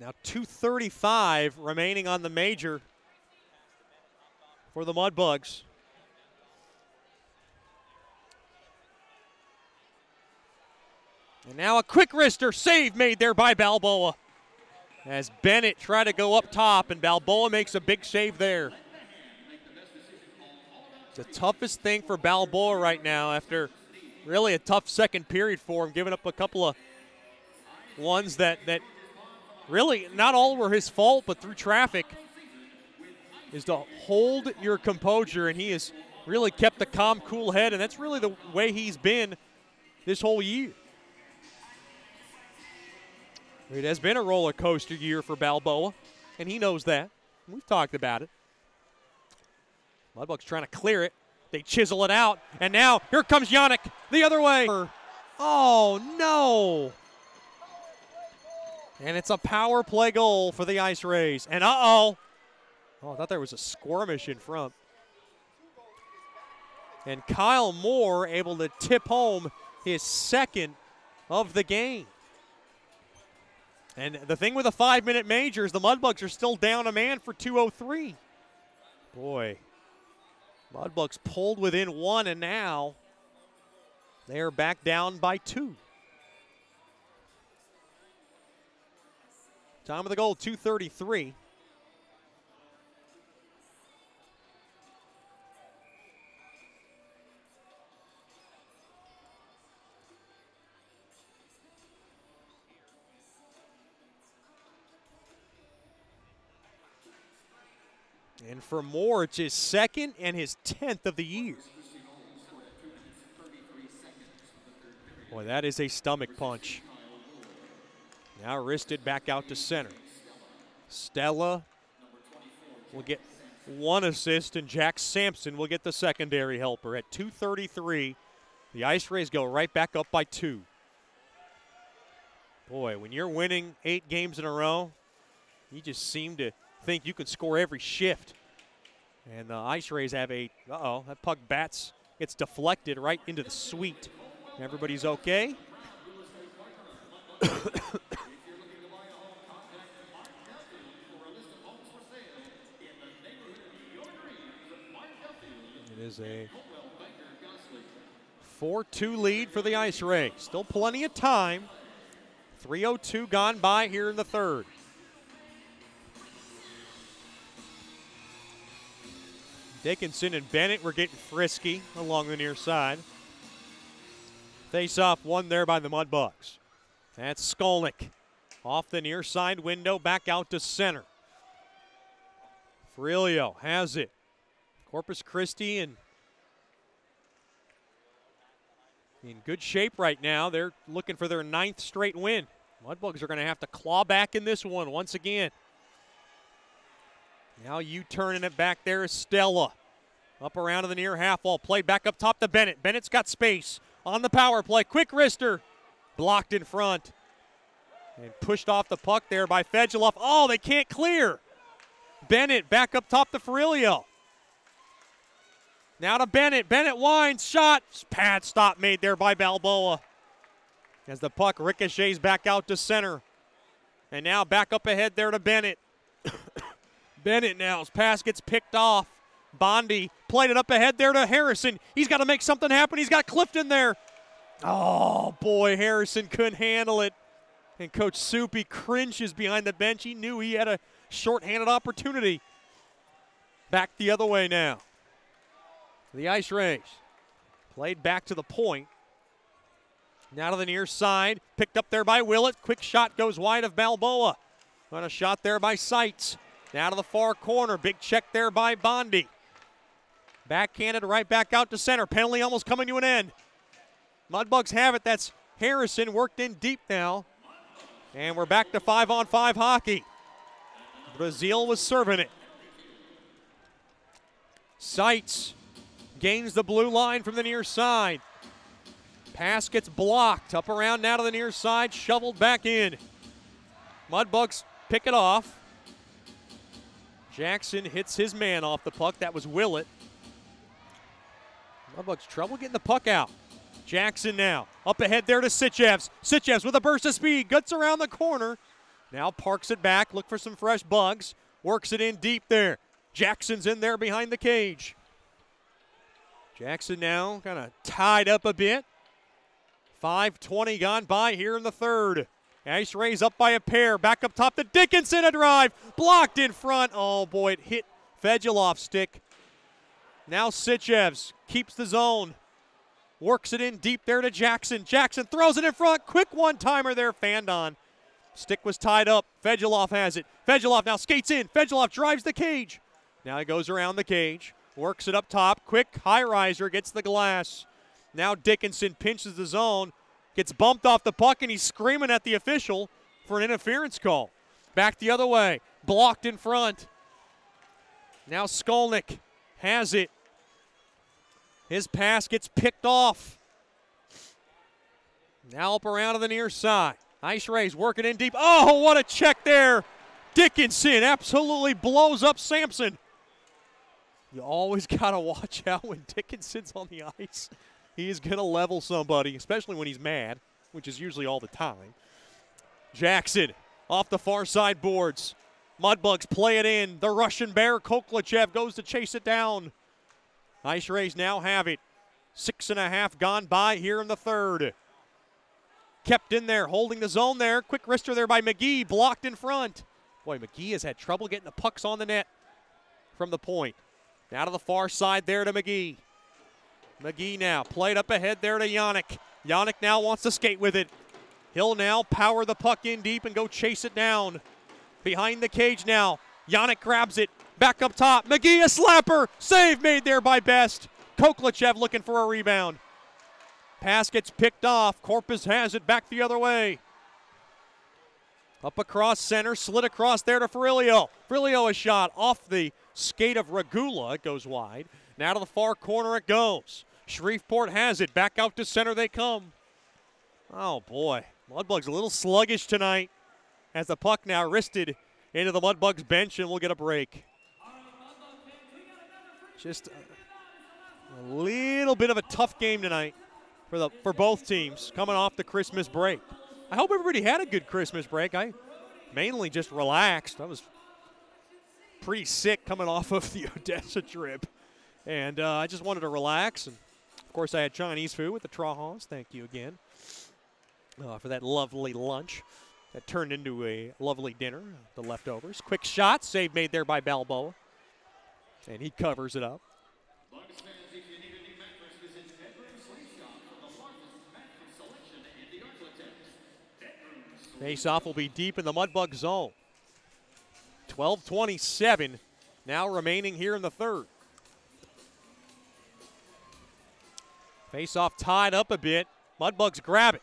Now 2:35 remaining on the major for the Mudbugs. And now a quick wrister save made there by Balboa. As Bennett tried to go up top, and Balboa makes a big save there. It's the toughest thing for Balboa right now after really a tough second period for him, giving up a couple of ones that really not all were his fault, but through traffic, is to hold your composure, and he has really kept the calm, cool head, and that's really the way he's been this whole year. It has been a roller coaster year for Balboa, and he knows that. We've talked about it. Mudbugs trying to clear it. They chisel it out, and now here comes Yannick the other way. Oh, no. And it's a power play goal for the Ice Rays. And oh, I thought there was a skirmish in front. And Kyle Moore able to tip home his second of the game. And the thing with a 5-minute major is the Mudbugs are still down a man for 2:03. Boy, Mudbugs pulled within 1, and now they are back down by 2. Time of the goal, 2:33. And for Moore, it's his second and his 10th of the year. Boy, that is a stomach punch. Now wristed back out to center. Stella will get one assist, and Jack Sampson will get the secondary helper. At 2:33, the Ice Rays go right back up by 2. Boy, when you're winning 8 games in a row, you just seem to think you can score every shift. And the Ice Rays have a, that puck gets deflected right into the suite. Everybody's okay. It is a 4-2 lead for the Ice Rays. Still plenty of time. 3:02 gone by here in the third. Dickinson and Bennett were getting frisky along the near side. Face-off won there by the Mudbugs. That's Skolnick off the near side window, back out to center. Ferrillo has it. Corpus Christi in good shape right now. They're looking for their 9th straight win. Mudbugs are going to have to claw back in this one once again. Now U-turning it back there is Stella. Up around to the near half wall. Played back up top to Bennett. Bennett's got space on the power play. Quick wrister. Blocked in front. And pushed off the puck there by Fedulov. Oh, they can't clear. Bennett back up top to Ferrillo. Now to Bennett. Bennett winds. Shot. Pad stop made there by Balboa. As the puck ricochets back out to center. And now back up ahead there to Bennett. Bennett now, his pass gets picked off. Bondi played it up ahead there to Harrison. He's got to make something happen. He's got Clifton there. Oh, boy, Harrison couldn't handle it. And Coach Soupy cringes behind the bench. He knew he had a shorthanded opportunity. Back the other way now. The Ice Rays played back to the point. Now to the near side. Picked up there by Willett. Quick shot goes wide of Balboa. On a shot there by Seitz. Now to the far corner. Big check there by Bondi. Backhanded right back out to center. Penalty almost coming to an end. Mudbugs have it. That's Harrison worked in deep now. And we're back to 5-on-5 hockey. Brazil was serving it. Seitz gains the blue line from the near side. Pass gets blocked. Up around now to the near side. Shoveled back in. Mudbugs pick it off. Jackson hits his man off the puck. That was Willett. Mudbugs trouble getting the puck out. Jackson now up ahead there to Sitchevs. Sitchevs with a burst of speed. Guts around the corner. Now parks it back. Look for some fresh bugs. Works it in deep there. Jackson's in there behind the cage. Jackson now kind of tied up a bit. 5:20 gone by here in the third. Ice Rays up by a pair. Back up top to Dickinson, a drive. Blocked in front. Oh, boy, it hit Fedulov's stick. Now Sitchevs keeps the zone. Works it in deep there to Jackson. Jackson throws it in front. Quick one-timer there, fanned on. Stick was tied up. Fedulov has it. Fedulov now skates in. Fedulov drives the cage. Now he goes around the cage. Works it up top. Quick high-riser gets the glass. Now Dickinson pinches the zone. Gets bumped off the puck, and he's screaming at the official for an interference call. Back the other way. Blocked in front. Now Skolnick has it. His pass gets picked off. Now up around to the near side. Ice Rays working in deep. Oh, what a check there. Dickinson absolutely blows up Sampson. You always got to watch out when Dickinson's on the ice. He is going to level somebody, especially when he's mad, which is usually all the time. Jackson off the far side boards. Mudbugs play it in. The Russian Bear, Koklachev, goes to chase it down. Ice Rays now have it. 6.5 gone by here in the third. Kept in there, holding the zone there. Quick wrister there by McGee, blocked in front. Boy, McGee has had trouble getting the pucks on the net from the point. Now to the far side there to McGee. McGee now played up ahead there to Yannick. Yannick now wants to skate with it. He'll now power the puck in deep and go chase it down. Behind the cage now. Yannick grabs it. Back up top. McGee, a slapper. Save made there by Best. Koklachev looking for a rebound. Pass gets picked off. Corpus has it back the other way. Up across center, slid across there to Ferrilio. Ferrilio a shot off the skate of Regula. It goes wide. Now to the far corner it goes. Shreveport has it. Back out to center they come. Oh, boy. Mudbugs a little sluggish tonight as the puck now wristed into the Mudbugs bench, and we'll get a break. Just a little bit of a tough game tonight for both teams coming off the Christmas break. I hope everybody had a good Christmas break. I mainly just relaxed. I was pretty sick coming off of the Odessa trip, and I just wanted to relax. And of course, I had Chinese food with the Trahans. Thank you again for that lovely lunch that turned into a lovely dinner, the leftovers. Quick shot, save made there by Balboa, and he covers it up. Face-off will be deep in the Mudbug zone. 12:27 now remaining here in the third. Face-off tied up a bit. Mudbugs grab it.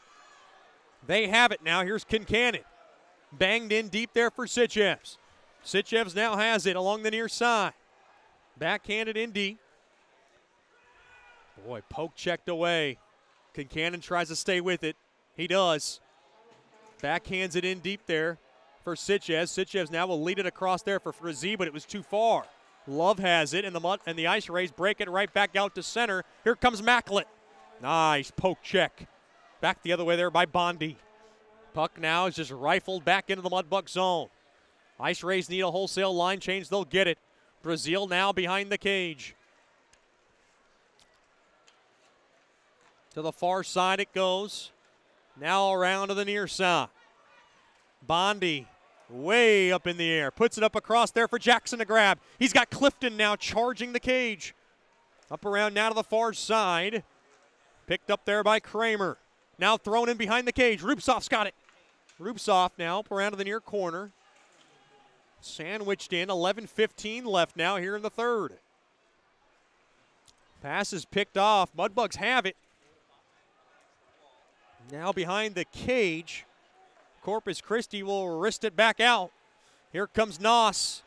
They have it now. Here's Kincannon. Banged in deep there for Sitchevs. Sitchevs now has it along the near side. Backhanded in deep. Boy, poke checked away. Kincannon tries to stay with it. He does. Backhands it in deep there for Sitchevs. Sitchevs now will lead it across there for Frizzy, but it was too far. Love has it, and the Ice Rays break it right back out to center. Here comes Macklett. Nice poke check. Back the other way there by Bondi. Puck now is just rifled back into the Mudbug zone. Ice Rays need a wholesale line change. They'll get it. Brazil now behind the cage. To the far side it goes. Now around to the near side. Bondi way up in the air. Puts it up across there for Jackson to grab. He's got Clifton now charging the cage. Up around now to the far side. Picked up there by Kramer. Now thrown in behind the cage. Rupsov's got it. Rupsov now up around to the near corner. Sandwiched in. 11:15 left now here in the third. Pass is picked off. Mudbugs have it. Now behind the cage. Corpus Christi will wrist it back out. Here comes Noss.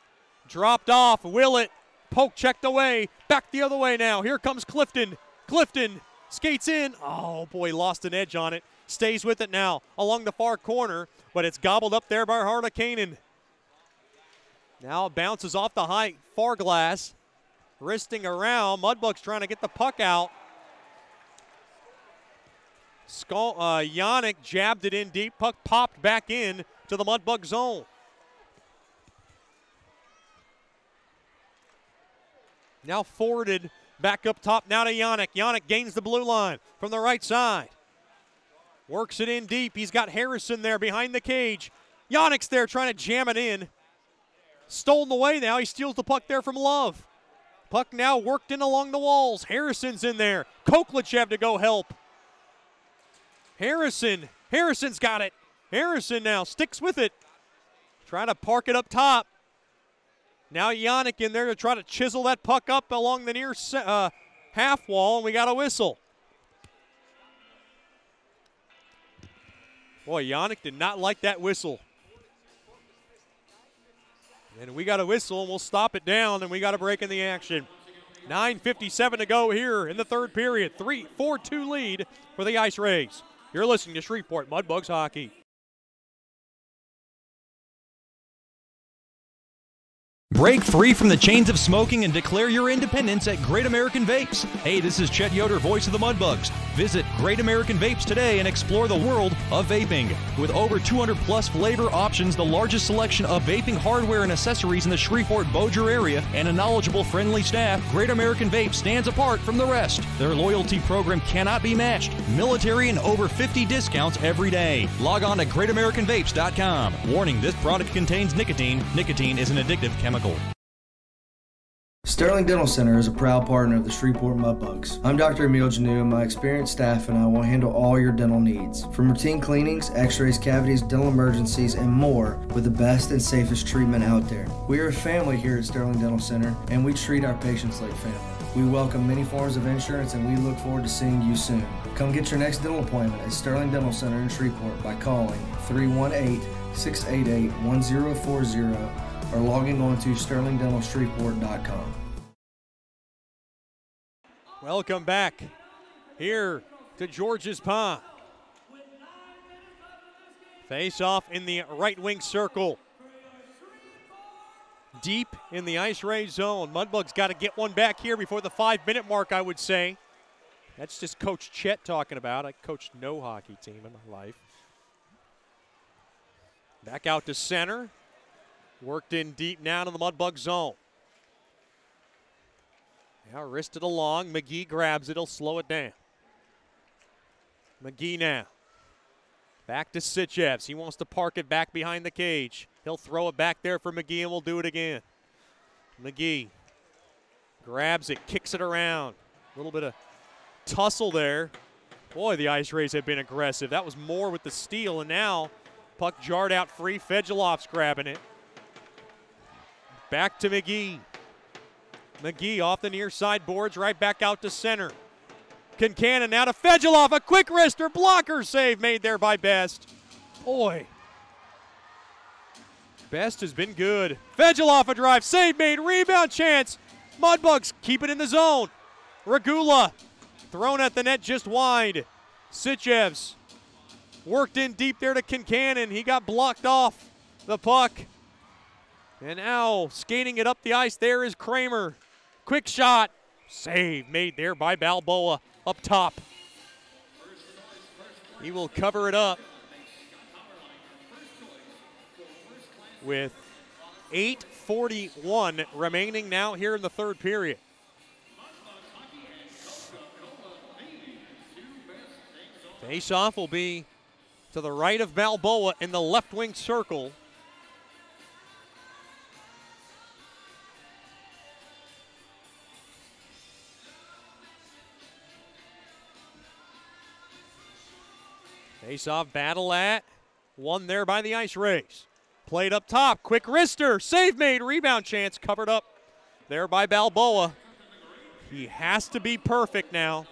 Dropped off. Willett. Poke checked away. Back the other way now. Here comes Clifton. Clifton skates in. Oh, boy, lost an edge on it. Stays with it now along the far corner, but it's gobbled up there by Hardakainen. Now it bounces off the high far glass. Wristing around. Mudbugs trying to get the puck out. Yannick jabbed it in deep. Puck popped back in to the Mudbug zone. Now forwarded back up top now to Yannick. Yannick gains the blue line from the right side. Works it in deep. He's got Harrison there behind the cage. Yannick's there trying to jam it in. Stolen away now. He steals the puck there from Love. Puck now worked in along the walls. Harrison's in there. Koklachev to go help. Harrison's got it. Harrison now sticks with it. Trying to park it up top. Now Yannick in there to try to chisel that puck up along the near half wall, and we got a whistle. Boy, Yannick did not like that whistle. And we got a whistle, and we'll stop it down, and we got a break in the action. 9:57 to go here in the third period. 4-2 lead for the Ice Rays. You're listening to Shreveport Mudbugs Hockey. Break free from the chains of smoking and declare your independence at Great American Vapes. Hey, this is Chet Yoder, voice of the Mudbugs. Visit Great American Vapes today and explore the world of vaping. With over 200 plus flavor options, the largest selection of vaping hardware and accessories in the Shreveport-Bossier area, and a knowledgeable, friendly staff, Great American Vapes stands apart from the rest. Their loyalty program cannot be matched. Military and over 50 discounts every day. Log on to GreatAmericanVapes.com. Warning, this product contains nicotine. Nicotine is an addictive chemical. Sterling Dental Center is a proud partner of the Shreveport Mudbugs. I'm Dr. Emil Janu, and my experienced staff and I will handle all your dental needs. From routine cleanings, x-rays, cavities, dental emergencies, and more with the best and safest treatment out there. We are a family here at Sterling Dental Center, and we treat our patients like family. We welcome many forms of insurance, and we look forward to seeing you soon. Come get your next dental appointment at Sterling Dental Center in Shreveport by calling 318-688-1040 or logging on to sterlingdentalshreveport.com. Welcome back here to George's Pond. Face off in the right wing circle. Deep in the ice ray zone. Mudbugs got to get one back here before the 5-minute mark, I would say. That's just Coach Chet talking about. I coached no hockey team in my life. Back out to center. Worked in deep now to the Mudbug zone. Now wristed along. McGee grabs it. He'll slow it down. McGee now. Back to Sitchevs. He wants to park it back behind the cage. He'll throw it back there for McGee, and we'll do it again. McGee grabs it, kicks it around. A little bit of tussle there. Boy, the Ice Rays have been aggressive. That was more with the steal, and now puck jarred out free. Fejelov's grabbing it. Back to McGee. McGee off the near side boards, right back out to center. Kincannon now to Fejelov, a quick wrister, blocker save made there by Best. Boy. Best has been good. Fejelov a drive, save made, rebound chance. Mudbugs keep it in the zone. Regula thrown at the net just wide. Sitchevs worked in deep there to Kincannon. He got blocked off the puck. And now skating it up the ice there is Kramer. Quick shot. Save made there by Balboa up top. He will cover it up with 8:41 remaining now here in the third period. Face-off will be to the right of Balboa in the left wing circle. Face-off battle at, won there by the Ice Rays. Played up top, quick wrister, save made, rebound chance, covered up there by Balboa. He has to be perfect now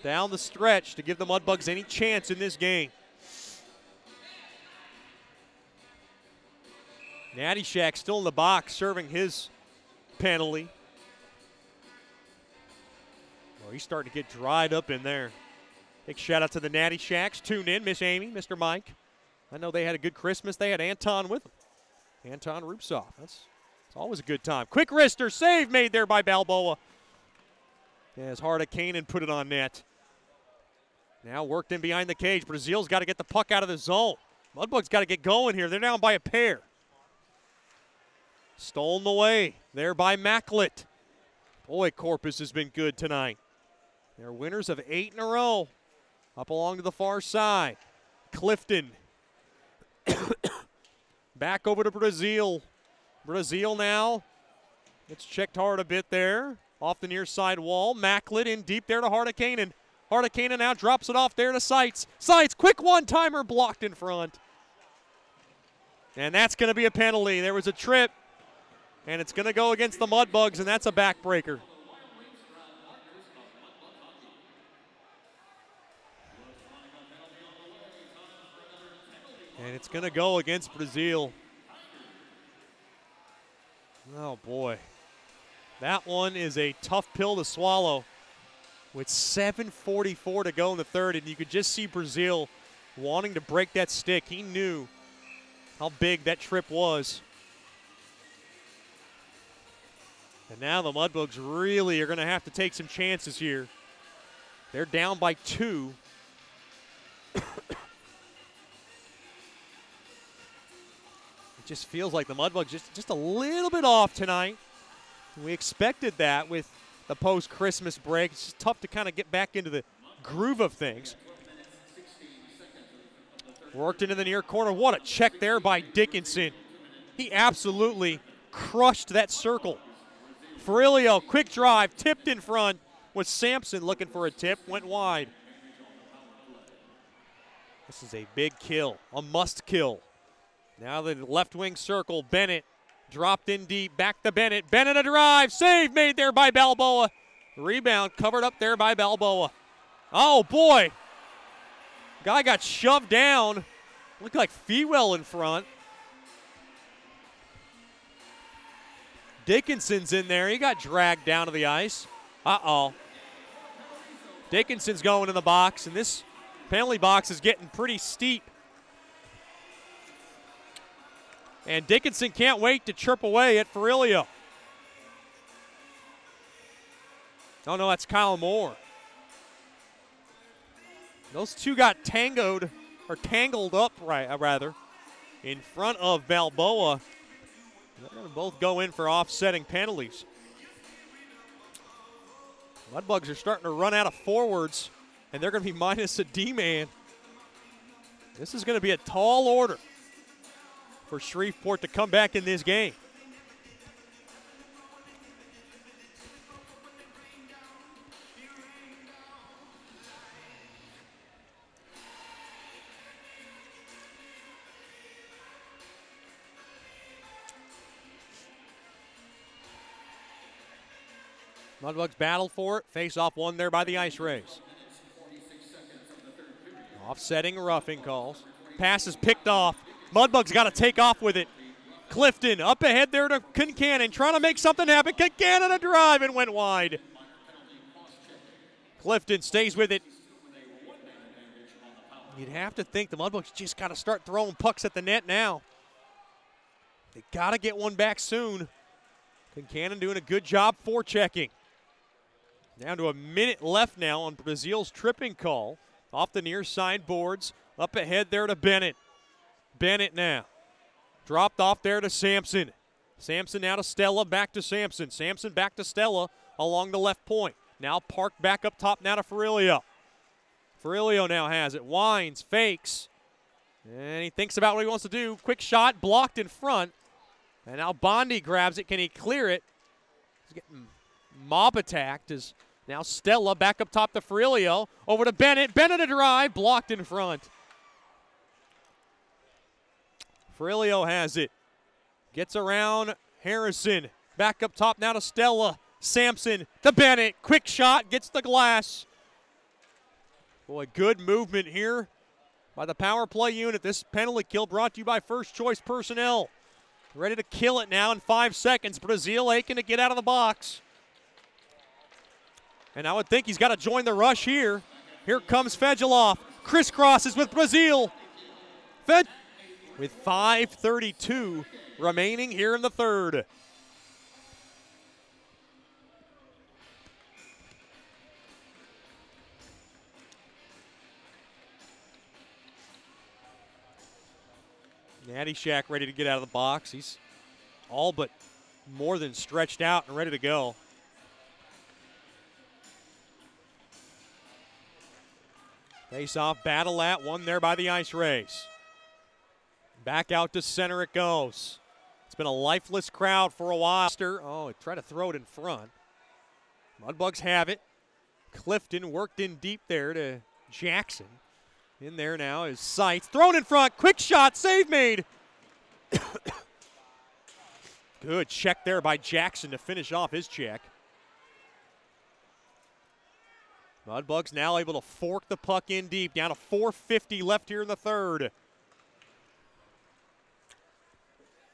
down the stretch to give the Mudbugs any chance in this game. Natty Shack still in the box serving his penalty. Well, he's starting to get dried up in there. Big shout out to the Natty Shacks. Tune in, Miss Amy, Mr. Mike. I know they had a good Christmas. They had Anton with them. Anton Rupsov. It's always a good time. Quick wrister, save made there by Balboa. As Hardekanen put it on net. Now worked in behind the cage. Brazil's got to get the puck out of the zone. Mudbugs got to get going here. They're down by a pair. Stolen away there by Macklett. Boy, Corpus has been good tonight. They're winners of 8 in a row. Up along to the far side. Clifton. Back over to Brazil. Brazil now. It's checked hard a bit there. Off the near side wall. Macklett in deep there to Hardekanen. Hardekanen now drops it off there to Seitz. Seitz, quick one-timer blocked in front. And that's going to be a penalty. There was a trip. And it's going to go against the Mudbugs, and that's a backbreaker. And it's going to go against Brazil. Oh, boy. That one is a tough pill to swallow with 7:44 to go in the third, and you could just see Brazil wanting to break that stick. He knew how big that trip was. And now the Mudbugs really are going to have to take some chances here. They're down by 2. It just feels like the Mudbugs just a little bit off tonight. We expected that with the post-Christmas break. It's just tough to kind of get back into the groove of things. Worked into the near corner. What a check there by Dickinson. He absolutely crushed that circle. Ferrilio, quick drive, tipped in front. Was Sampson looking for a tip, went wide. This is a big kill, a must kill. Now the left wing circle, Bennett dropped in deep, back to Bennett. Bennett a drive, save made there by Balboa. Rebound covered up there by Balboa. Oh boy, guy got shoved down. Looked like Fewell in front. Dickinson's in there, he got dragged down to the ice. Uh-oh. Dickinson's going in the box, and this penalty box is getting pretty steep. And Dickinson can't wait to chirp away at Ferrilio. Oh no, that's Kyle Moore. Those two got tangled up, rather, in front of Balboa. They're going to both go in for offsetting penalties. Mudbugs are starting to run out of forwards, and they're going to be minus a D-man. This is going to be a tall order for Shreveport to come back in this game. Mudbugs battle for it. Face off one there by the Ice Rays. Offsetting roughing calls. Pass is picked off. Mudbugs got to take off with it. Clifton up ahead there to Concannon, trying to make something happen. Concannon a drive and went wide. Clifton stays with it. You'd have to think the Mudbugs just got to start throwing pucks at the net now. They got to get one back soon. Concannon doing a good job forechecking. Down to a minute left now on Brazil's tripping call. Off the near side boards. Up ahead there to Bennett. Bennett now. Dropped off there to Sampson. Sampson now to Stella, back to Sampson. Sampson back to Stella along the left point. Now parked back up top now to Ferrilio. Ferrilio now has it. Winds, fakes. And he thinks about what he wants to do. Quick shot, blocked in front. And now Bondi grabs it. Can he clear it? He's getting mob attacked as now Stella back up top to Ferrilio. Over to Bennett. Bennett a drive, blocked in front. Ferrilio has it. Gets around Harrison. Back up top now to Stella. Sampson to Bennett. Quick shot, gets the glass. Boy, good movement here by the power play unit. This penalty kill brought to you by First Choice Personnel. Ready to kill it now in 5 seconds. Brazil aching to get out of the box. And I would think he's got to join the rush here. Here comes Fegeloff. Crisscrosses with Brazil. With 5:32 remaining here in the third. Natty Shack ready to get out of the box. He's all but more than stretched out and ready to go. Face-off battle at one there by the Ice Rays. Back out to center it goes. It's been a lifeless crowd for a while. Oh, tried to throw it in front. Mudbugs have it. Clifton worked in deep there to Jackson. In there now is Seitz. Thrown in front. Quick shot. Save made. Good check there by Jackson to finish off his check. Mudbugs now able to fork the puck in deep. Down to 4:50 left here in the third.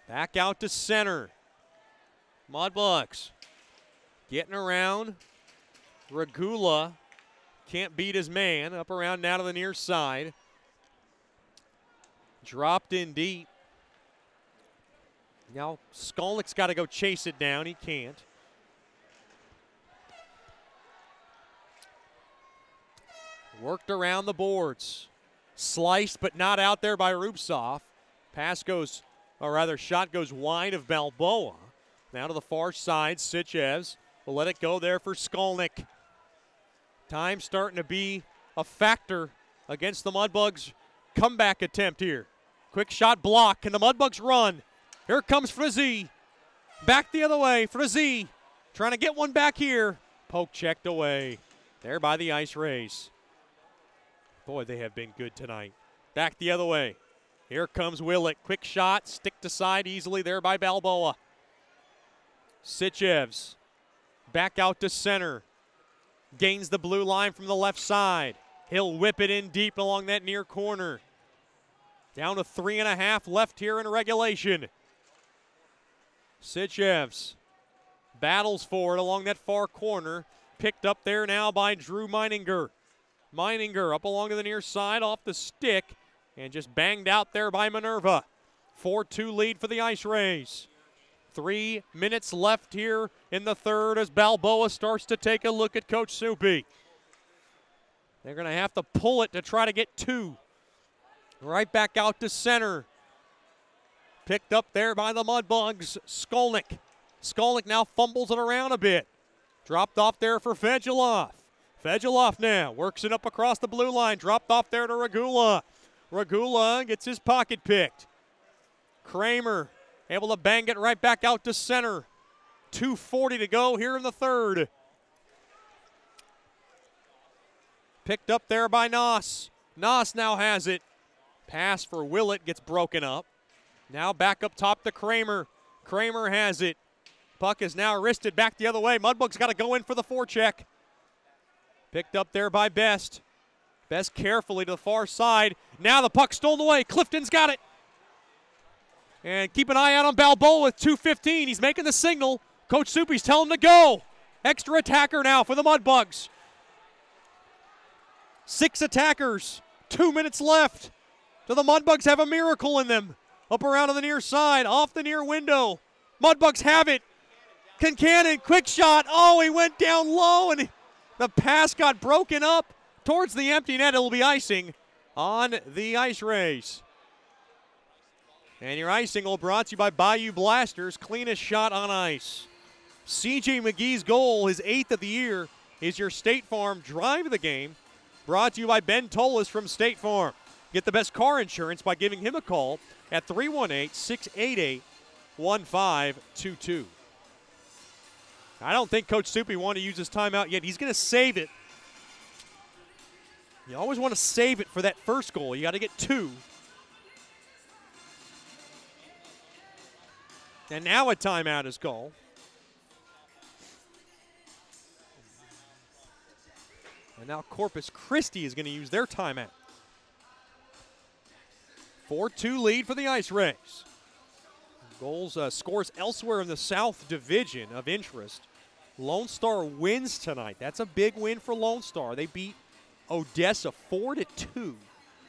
Back out to center. Mudbugs getting around. Regula can't beat his man. Up around now to the near side. Dropped in deep. Now Skolnick's got to go chase it down. He can't. Worked around the boards. Sliced but not out there by Rubtsov. Pass goes, or rather shot goes wide of Balboa. Now to the far side, Sitchev will let it go there for Skolnick. Time starting to be a factor against the Mudbugs' comeback attempt here. Quick shot block. Can the Mudbugs run? Here comes Frizzy. Back the other way. Frizzy trying to get one back here. Poke checked away. There by the Ice Rays. Boy, they have been good tonight. Back the other way. Here comes Willett. Quick shot, stick to side easily there by Balboa. Sitchevs back out to center. Gains the blue line from the left side. He'll whip it in deep along that near corner. Down to 3.5 left here in regulation. Sitchevs battles for it along that far corner. Picked up there now by Drew Meininger. Meininger up along to the near side off the stick and just banged out there by Minerva. 4-2 lead for the Ice Rays. 3 minutes left here in the third as Balboa starts to take a look at Coach Soupy. They're going to have to pull it to try to get 2. Right back out to center. Picked up there by the Mudbugs, Skolnick. Skolnick now fumbles it around a bit. Dropped off there for Fedulov. Fedulov now works it up across the blue line. Dropped off there to Regula. Regula gets his pocket picked. Kramer able to bang it right back out to center. 2:40 to go here in the third. Picked up there by Noss. Noss now has it. Pass for Willett gets broken up. Now back up top to Kramer. Kramer has it. Puck is now wristed back the other way. Mudbugs got to go in for the forecheck. Picked up there by Best. Best carefully to the far side. Now the puck stolen away. Clifton's got it. And keep an eye out on Balboa with 2:15. He's making the signal. Coach Soupy's telling him to go. Extra attacker now for the Mudbugs. 6 attackers. 2 minutes left. Do the Mudbugs have a miracle in them? Up around on the near side. Off the near window. Mudbugs have it. Kincannon, quick shot. Oh, he went down low, and the pass got broken up towards the empty net. It'll be icing on the Ice Rays. And your icing will brought to you by Bayou Blasters, cleanest shot on ice. C.J. McGee's goal, his 8th of the year, is your State Farm Drive of the Game, brought to you by Ben Tolis from State Farm. Get the best car insurance by giving him a call at 318-688-1522. I don't think Coach Soupy wanted to use his timeout yet. He's going to save it. You always want to save it for that first goal. You got to get 2. And now a timeout is called. And now Corpus Christi is going to use their timeout. 4-2 lead for the Ice Rays. Goals, scores elsewhere in the South Division of interest. Lone Star wins tonight. That's a big win for Lone Star. They beat Odessa 4-2.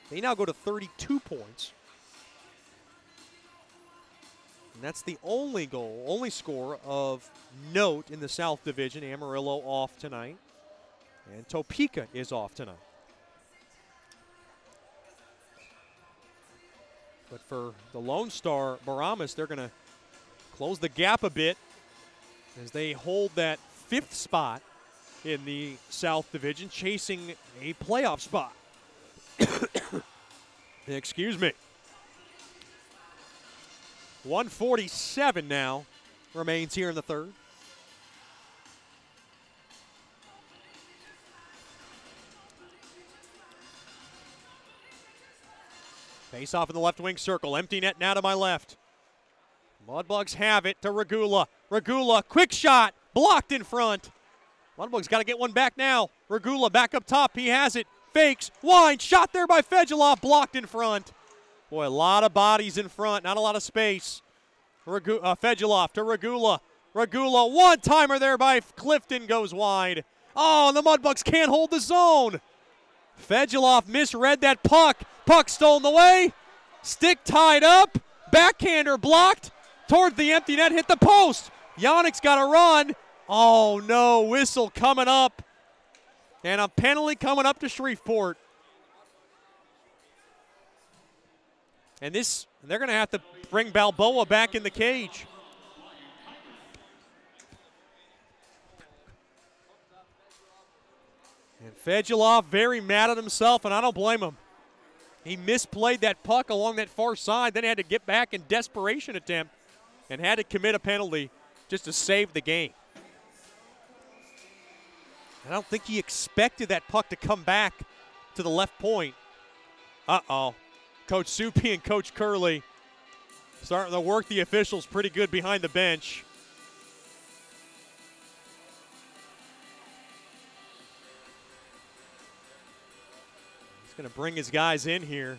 They now go to 32 points. And that's the only goal, only score of note in the South Division. Amarillo off tonight. And Topeka is off tonight. But for the Lone Star Baramas, they're going to close the gap a bit as they hold that 5th spot in the South Division, chasing a playoff spot. Excuse me. 1:47 now remains here in the third. Face off in the left wing circle. Empty net now to my left. Mudbugs have it to Regula. Regula, quick shot, blocked in front. Mudbugs got to get one back now. Regula back up top. He has it. Fakes. Wine. Shot there by Fedulov. Blocked in front. Boy, a lot of bodies in front. Not a lot of space. Fedulov to Regula. Regula, one-timer there by Clifton, goes wide. Oh, and the Mudbugs can't hold the zone. Fedulov misread that puck. Puck stolen away. Stick tied up. Backhander blocked. Toward the empty net, hit the post. Yannick's got to run. Oh, no, whistle coming up. And a penalty coming up to Shreveport. And they're going to have to bring Balboa back in the cage. And Fedulov very mad at himself, and I don't blame him. He misplayed that puck along that far side, then had to get back in desperation attempt and had to commit a penalty just to save the game. I don't think he expected that puck to come back to the left point. Uh-oh. Coach Soupy and Coach Curley starting to work the officials pretty good behind the bench. He's going to bring his guys in here.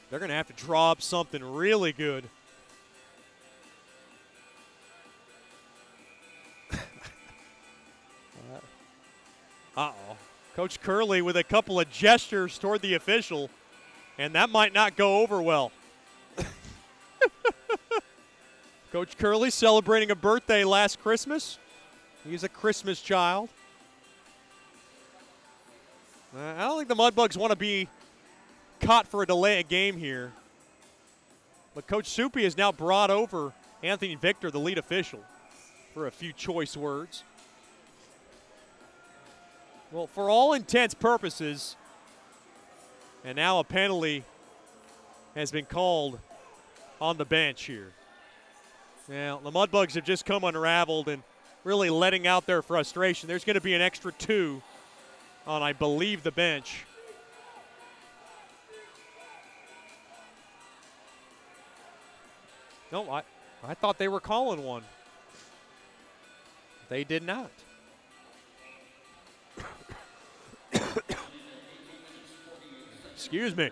They're going to have to draw up something really good. Uh-oh. Coach Curley with a couple of gestures toward the official, and that might not go over well. Coach Curley celebrating a birthday last Christmas. He's a Christmas child. I don't think the Mudbugs want to be caught for a delay of game here. But Coach Soupy has now brought over Anthony Victor, the lead official, for a few choice words. Well, for all intents purposes, and now a penalty has been called on the bench here. Now, the Mudbugs have just come unraveled and really letting out their frustration. There's going to be an extra 2 on, I believe, the bench. No, I thought they were calling one. They did not. Excuse me.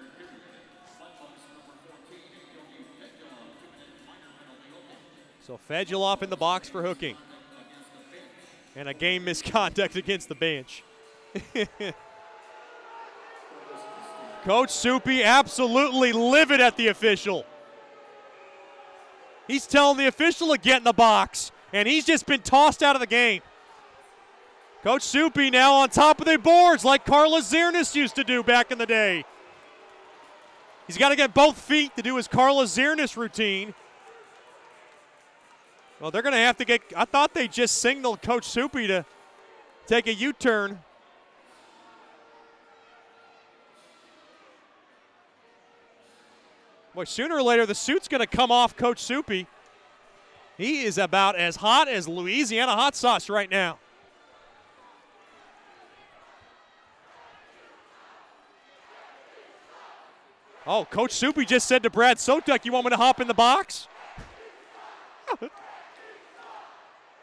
So Fedulov in the box for hooking. And a game misconduct against the bench. Coach Soupy absolutely livid at the official. He's telling the official to get in the box, and he's just been tossed out of the game. Coach Soupy now on top of the boards like Carlos Ziernis used to do back in the day. He's got to get both feet to do his Carlos Ziernis routine. Well, they're going to have to get – I thought they just signaled Coach Soupy to take a U-turn. Boy, sooner or later, the suit's going to come off Coach Soupy. He is about as hot as Louisiana hot sauce right now. Oh, Coach Soupy just said to Brad Sotuk, you want me to hop in the box?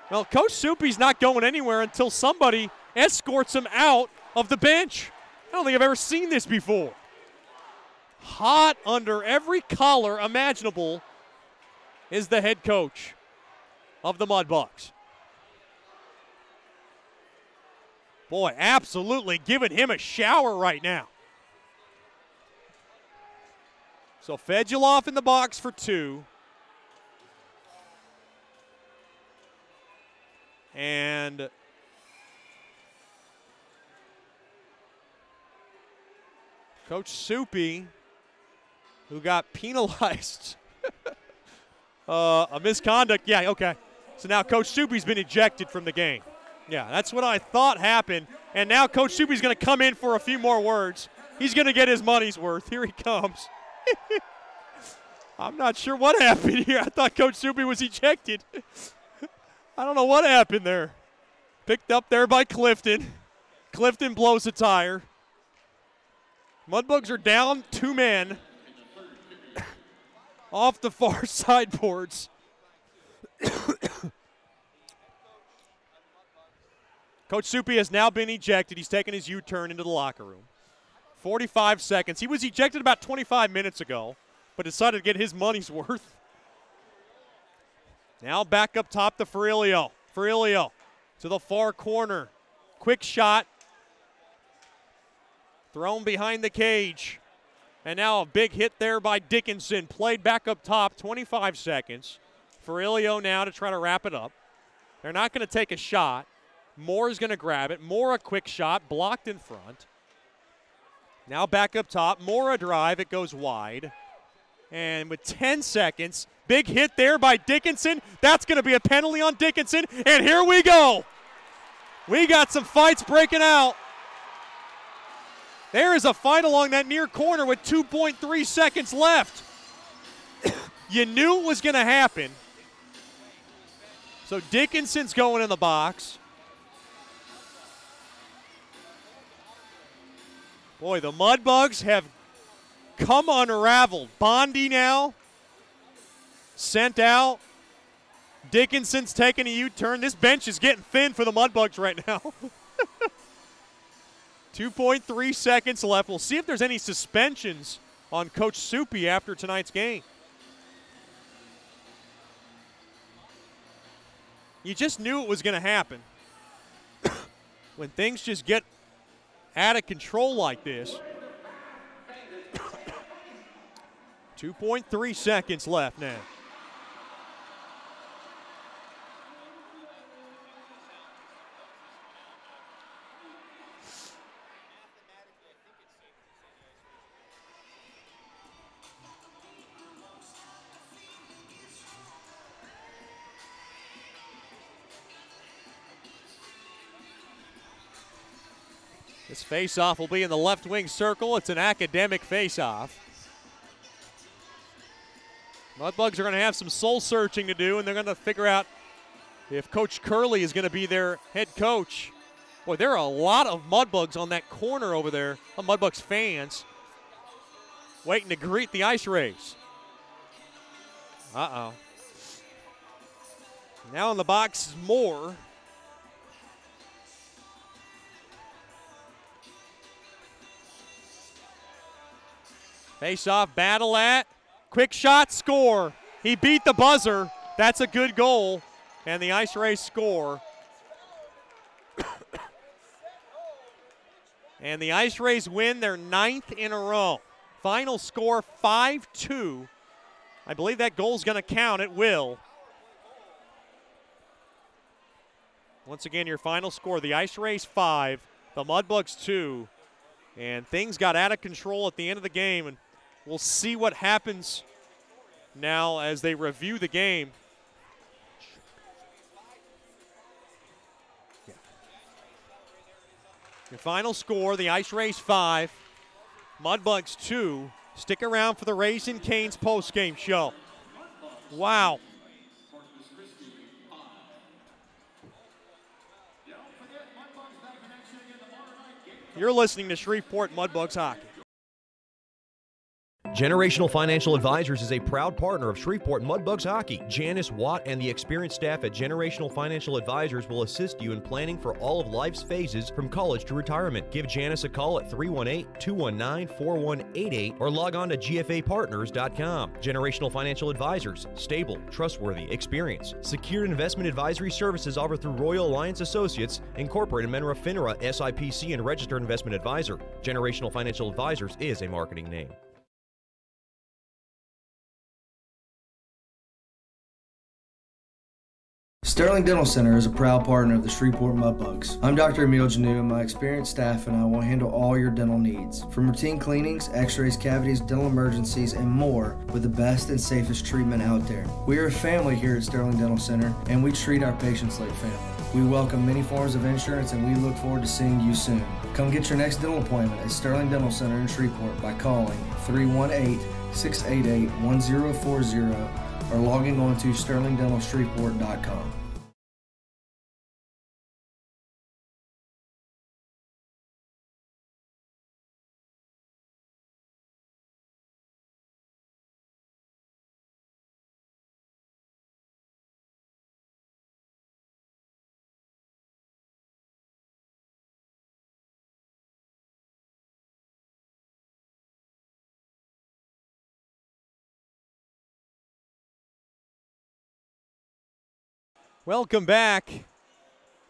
Well, Coach Soupy's not going anywhere until somebody escorts him out of the bench. I don't think I've ever seen this before. Hot under every collar imaginable is the head coach of the Mudbugs. Boy, absolutely giving him a shower right now. So Fedulov in the box for 2. And Coach Soupy, who got penalized. A misconduct. Yeah, okay. So now Coach Soupy's been ejected from the game. Yeah, that's what I thought happened. And now Coach Soupy's going to come in for a few more words. He's going to get his money's worth. Here he comes. I'm not sure what happened here. I thought Coach Soupy was ejected. I don't know what happened there. Picked up there by Clifton. Clifton blows a tire. Mudbugs are down 2 men off the far sideboards. Coach Soupy has now been ejected. He's taken his U-turn into the locker room. 45 seconds. He was ejected about 25 minutes ago, but decided to get his money's worth. Now back up top to Ferrilio. Ferrilio to the far corner. Quick shot. Thrown behind the cage. And now a big hit there by Dickinson. Played back up top, 25 seconds. Ferrilio now to try to wrap it up. They're not going to take a shot. Moore is going to grab it. Moore a quick shot, blocked in front. Now back up top. Moore a drive. It goes wide. And with 10 seconds, big hit there by Dickinson. That's going to be a penalty on Dickinson. And here we go. We got some fights breaking out. There is a fight along that near corner with 2.3 seconds left. You knew it was going to happen. So Dickinson's going in the box. Boy, the Mudbugs have come unraveled. Bondi now sent out. Dickinson's taking a U-turn. This bench is getting thin for the Mudbugs right now. 2.3 seconds left. We'll see if there's any suspensions on Coach Soupy after tonight's game. You just knew it was going to happen. When things just get out of control like this. 2.3 seconds left now. This face-off will be in the left wing circle. It's an academic face-off. Mudbugs are going to have some soul-searching to do, and they're going to figure out if Coach Curley is going to be their head coach. Boy, there are a lot of Mudbugs on that corner over there, Mudbugs fans, waiting to greet the Ice Rays. Uh-oh. Now in the box is Moore. Face-off, battle at, quick shot, score. He beat the buzzer. That's a good goal, and the Ice Rays score. And the Ice Rays win their 9th in a row. Final score 5-2. I believe that goal's going to count. It will. Once again, your final score, the Ice Rays 5, the Mudbugs 2. And things got out of control at the end of the game, and we'll see what happens now as they review the game. Your final score, the Ice Rays 5, Mudbugs 2. Stick around for the Rays and Canes postgame show. Wow. You're listening to Shreveport Mudbugs Hockey. Generational Financial Advisors is a proud partner of Shreveport Mudbugs Hockey. Janice Watt and the experienced staff at Generational Financial Advisors will assist you in planning for all of life's phases from college to retirement. Give Janice a call at 318-219-4188 or log on to gfapartners.com. Generational Financial Advisors. Stable, trustworthy, experience. Secured investment advisory services offered through Royal Alliance Associates, Incorporated, Menra FINRA, SIPC, and registered investment advisor. Generational Financial Advisors is a marketing name. Sterling Dental Center is a proud partner of the Shreveport Mudbugs. I'm Dr. Emil Janu, and my experienced staff and I will handle all your dental needs. From routine cleanings, x-rays, cavities, dental emergencies, and more with the best and safest treatment out there. We are a family here at Sterling Dental Center, and we treat our patients like family. We welcome many forms of insurance, and we look forward to seeing you soon. Come get your next dental appointment at Sterling Dental Center in Shreveport by calling 318-688-1040 or logging on to sterlingdentalshreveport.com. Welcome back.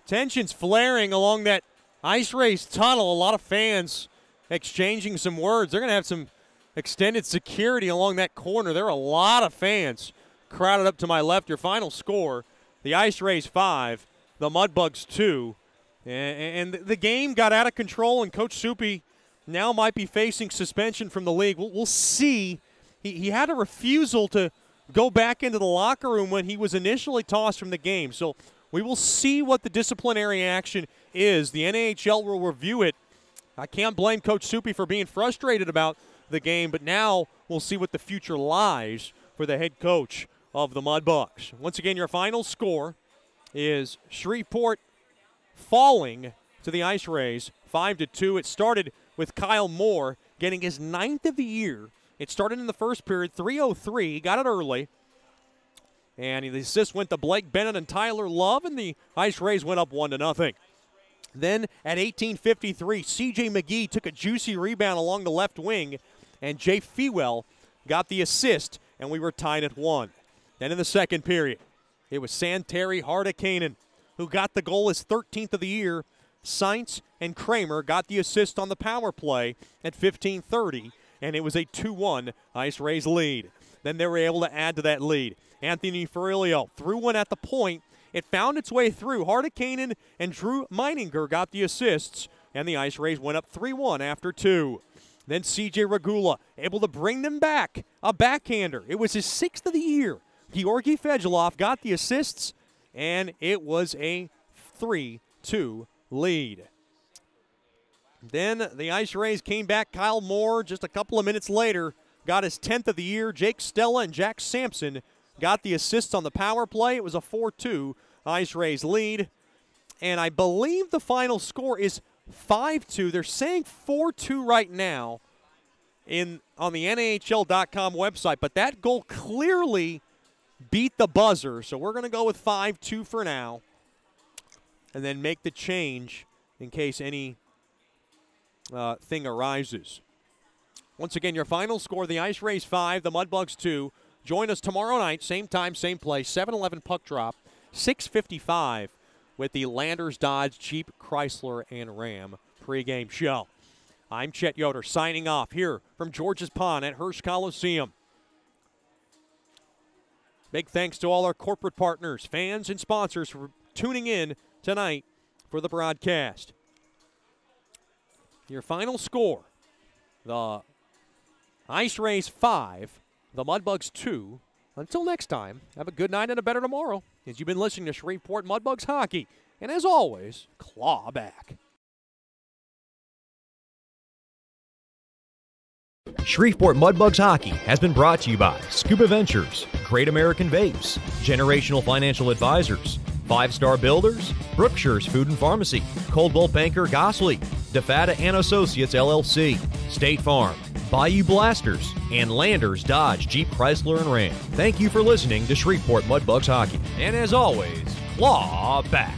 Tensions flaring along that Ice Rays tunnel. A lot of fans exchanging some words. They're going to have some extended security along that corner. There are a lot of fans crowded up to my left. Your final score, the Ice Rays 5, the Mudbugs 2. And the game got out of control, and Coach Soupy now might be facing suspension from the league. We'll see. He had a refusal to go back into the locker room when he was initially tossed from the game. So we will see what the disciplinary action is. The NHL will review it. I can't blame Coach Soupy for being frustrated about the game, but now we'll see what the future lies for the head coach of the Mudbugs. Once again, your final score is Shreveport falling to the Ice Rays 5-2. It started with Kyle Moore getting his 9th of the year. It started in the first period, 3:03. He got it early. And the assist went to Blake Bennett and Tyler Love, and the Ice Rays went up 1-0. Then at 18:53, C.J. McGee took a juicy rebound along the left wing, and Jay Fewell got the assist, and we were tied at 1. Then in the second period, it was Santeri Hardakainen who got the goal, his 13th of the year. Sainz and Kramer got the assist on the power play at 15:30, and it was a 2-1 Ice Rays lead. Then they were able to add to that lead. Anthony Ferrillo threw one at the point. It found its way through. Hardakainen and Drew Meininger got the assists, and the Ice Rays went up 3-1 after 2. Then C.J. Regula able to bring them back. A backhander. It was his 6th of the year. Georgi Fedulov got the assists, and it was a 3-2 lead. Then the Ice Rays came back. Kyle Moore, just a couple of minutes later, got his 10th of the year. Jake Stella and Jack Sampson got the assists on the power play. It was a 4-2 Ice Rays lead. And I believe the final score is 5-2. They're saying 4-2 right now on the NHL.com website, but that goal clearly beat the buzzer. So we're going to go with 5-2 for now and then make the change in case any thing arises. Once again, your final score, the Ice Rays 5, the Mudbugs 2. Join us tomorrow night, same time, same place, 7-11 puck drop, 6:55 with the Landers Dodge Jeep Chrysler and Ram pregame show. I'm Chet Yoder signing off here from George's Pond at Hirsch Coliseum. Big thanks to all our corporate partners, fans, and sponsors for tuning in tonight for the broadcast. Your final score, the Ice Rays 5, the Mudbugs 2. Until next time, have a good night and a better tomorrow as you've been listening to Shreveport Mudbugs Hockey. And as always, claw back. Shreveport Mudbugs Hockey has been brought to you by Scuba Ventures, Great American Vapes, Generational Financial Advisors, 5-Star Builders, Brookshire's Food and Pharmacy, Coldwell Banker Gosley, DeFata and Associates LLC, State Farm, Bayou Blasters, and Landers Dodge Jeep Chrysler and Ram. Thank you for listening to Shreveport Mudbugs Hockey. And as always, claw back.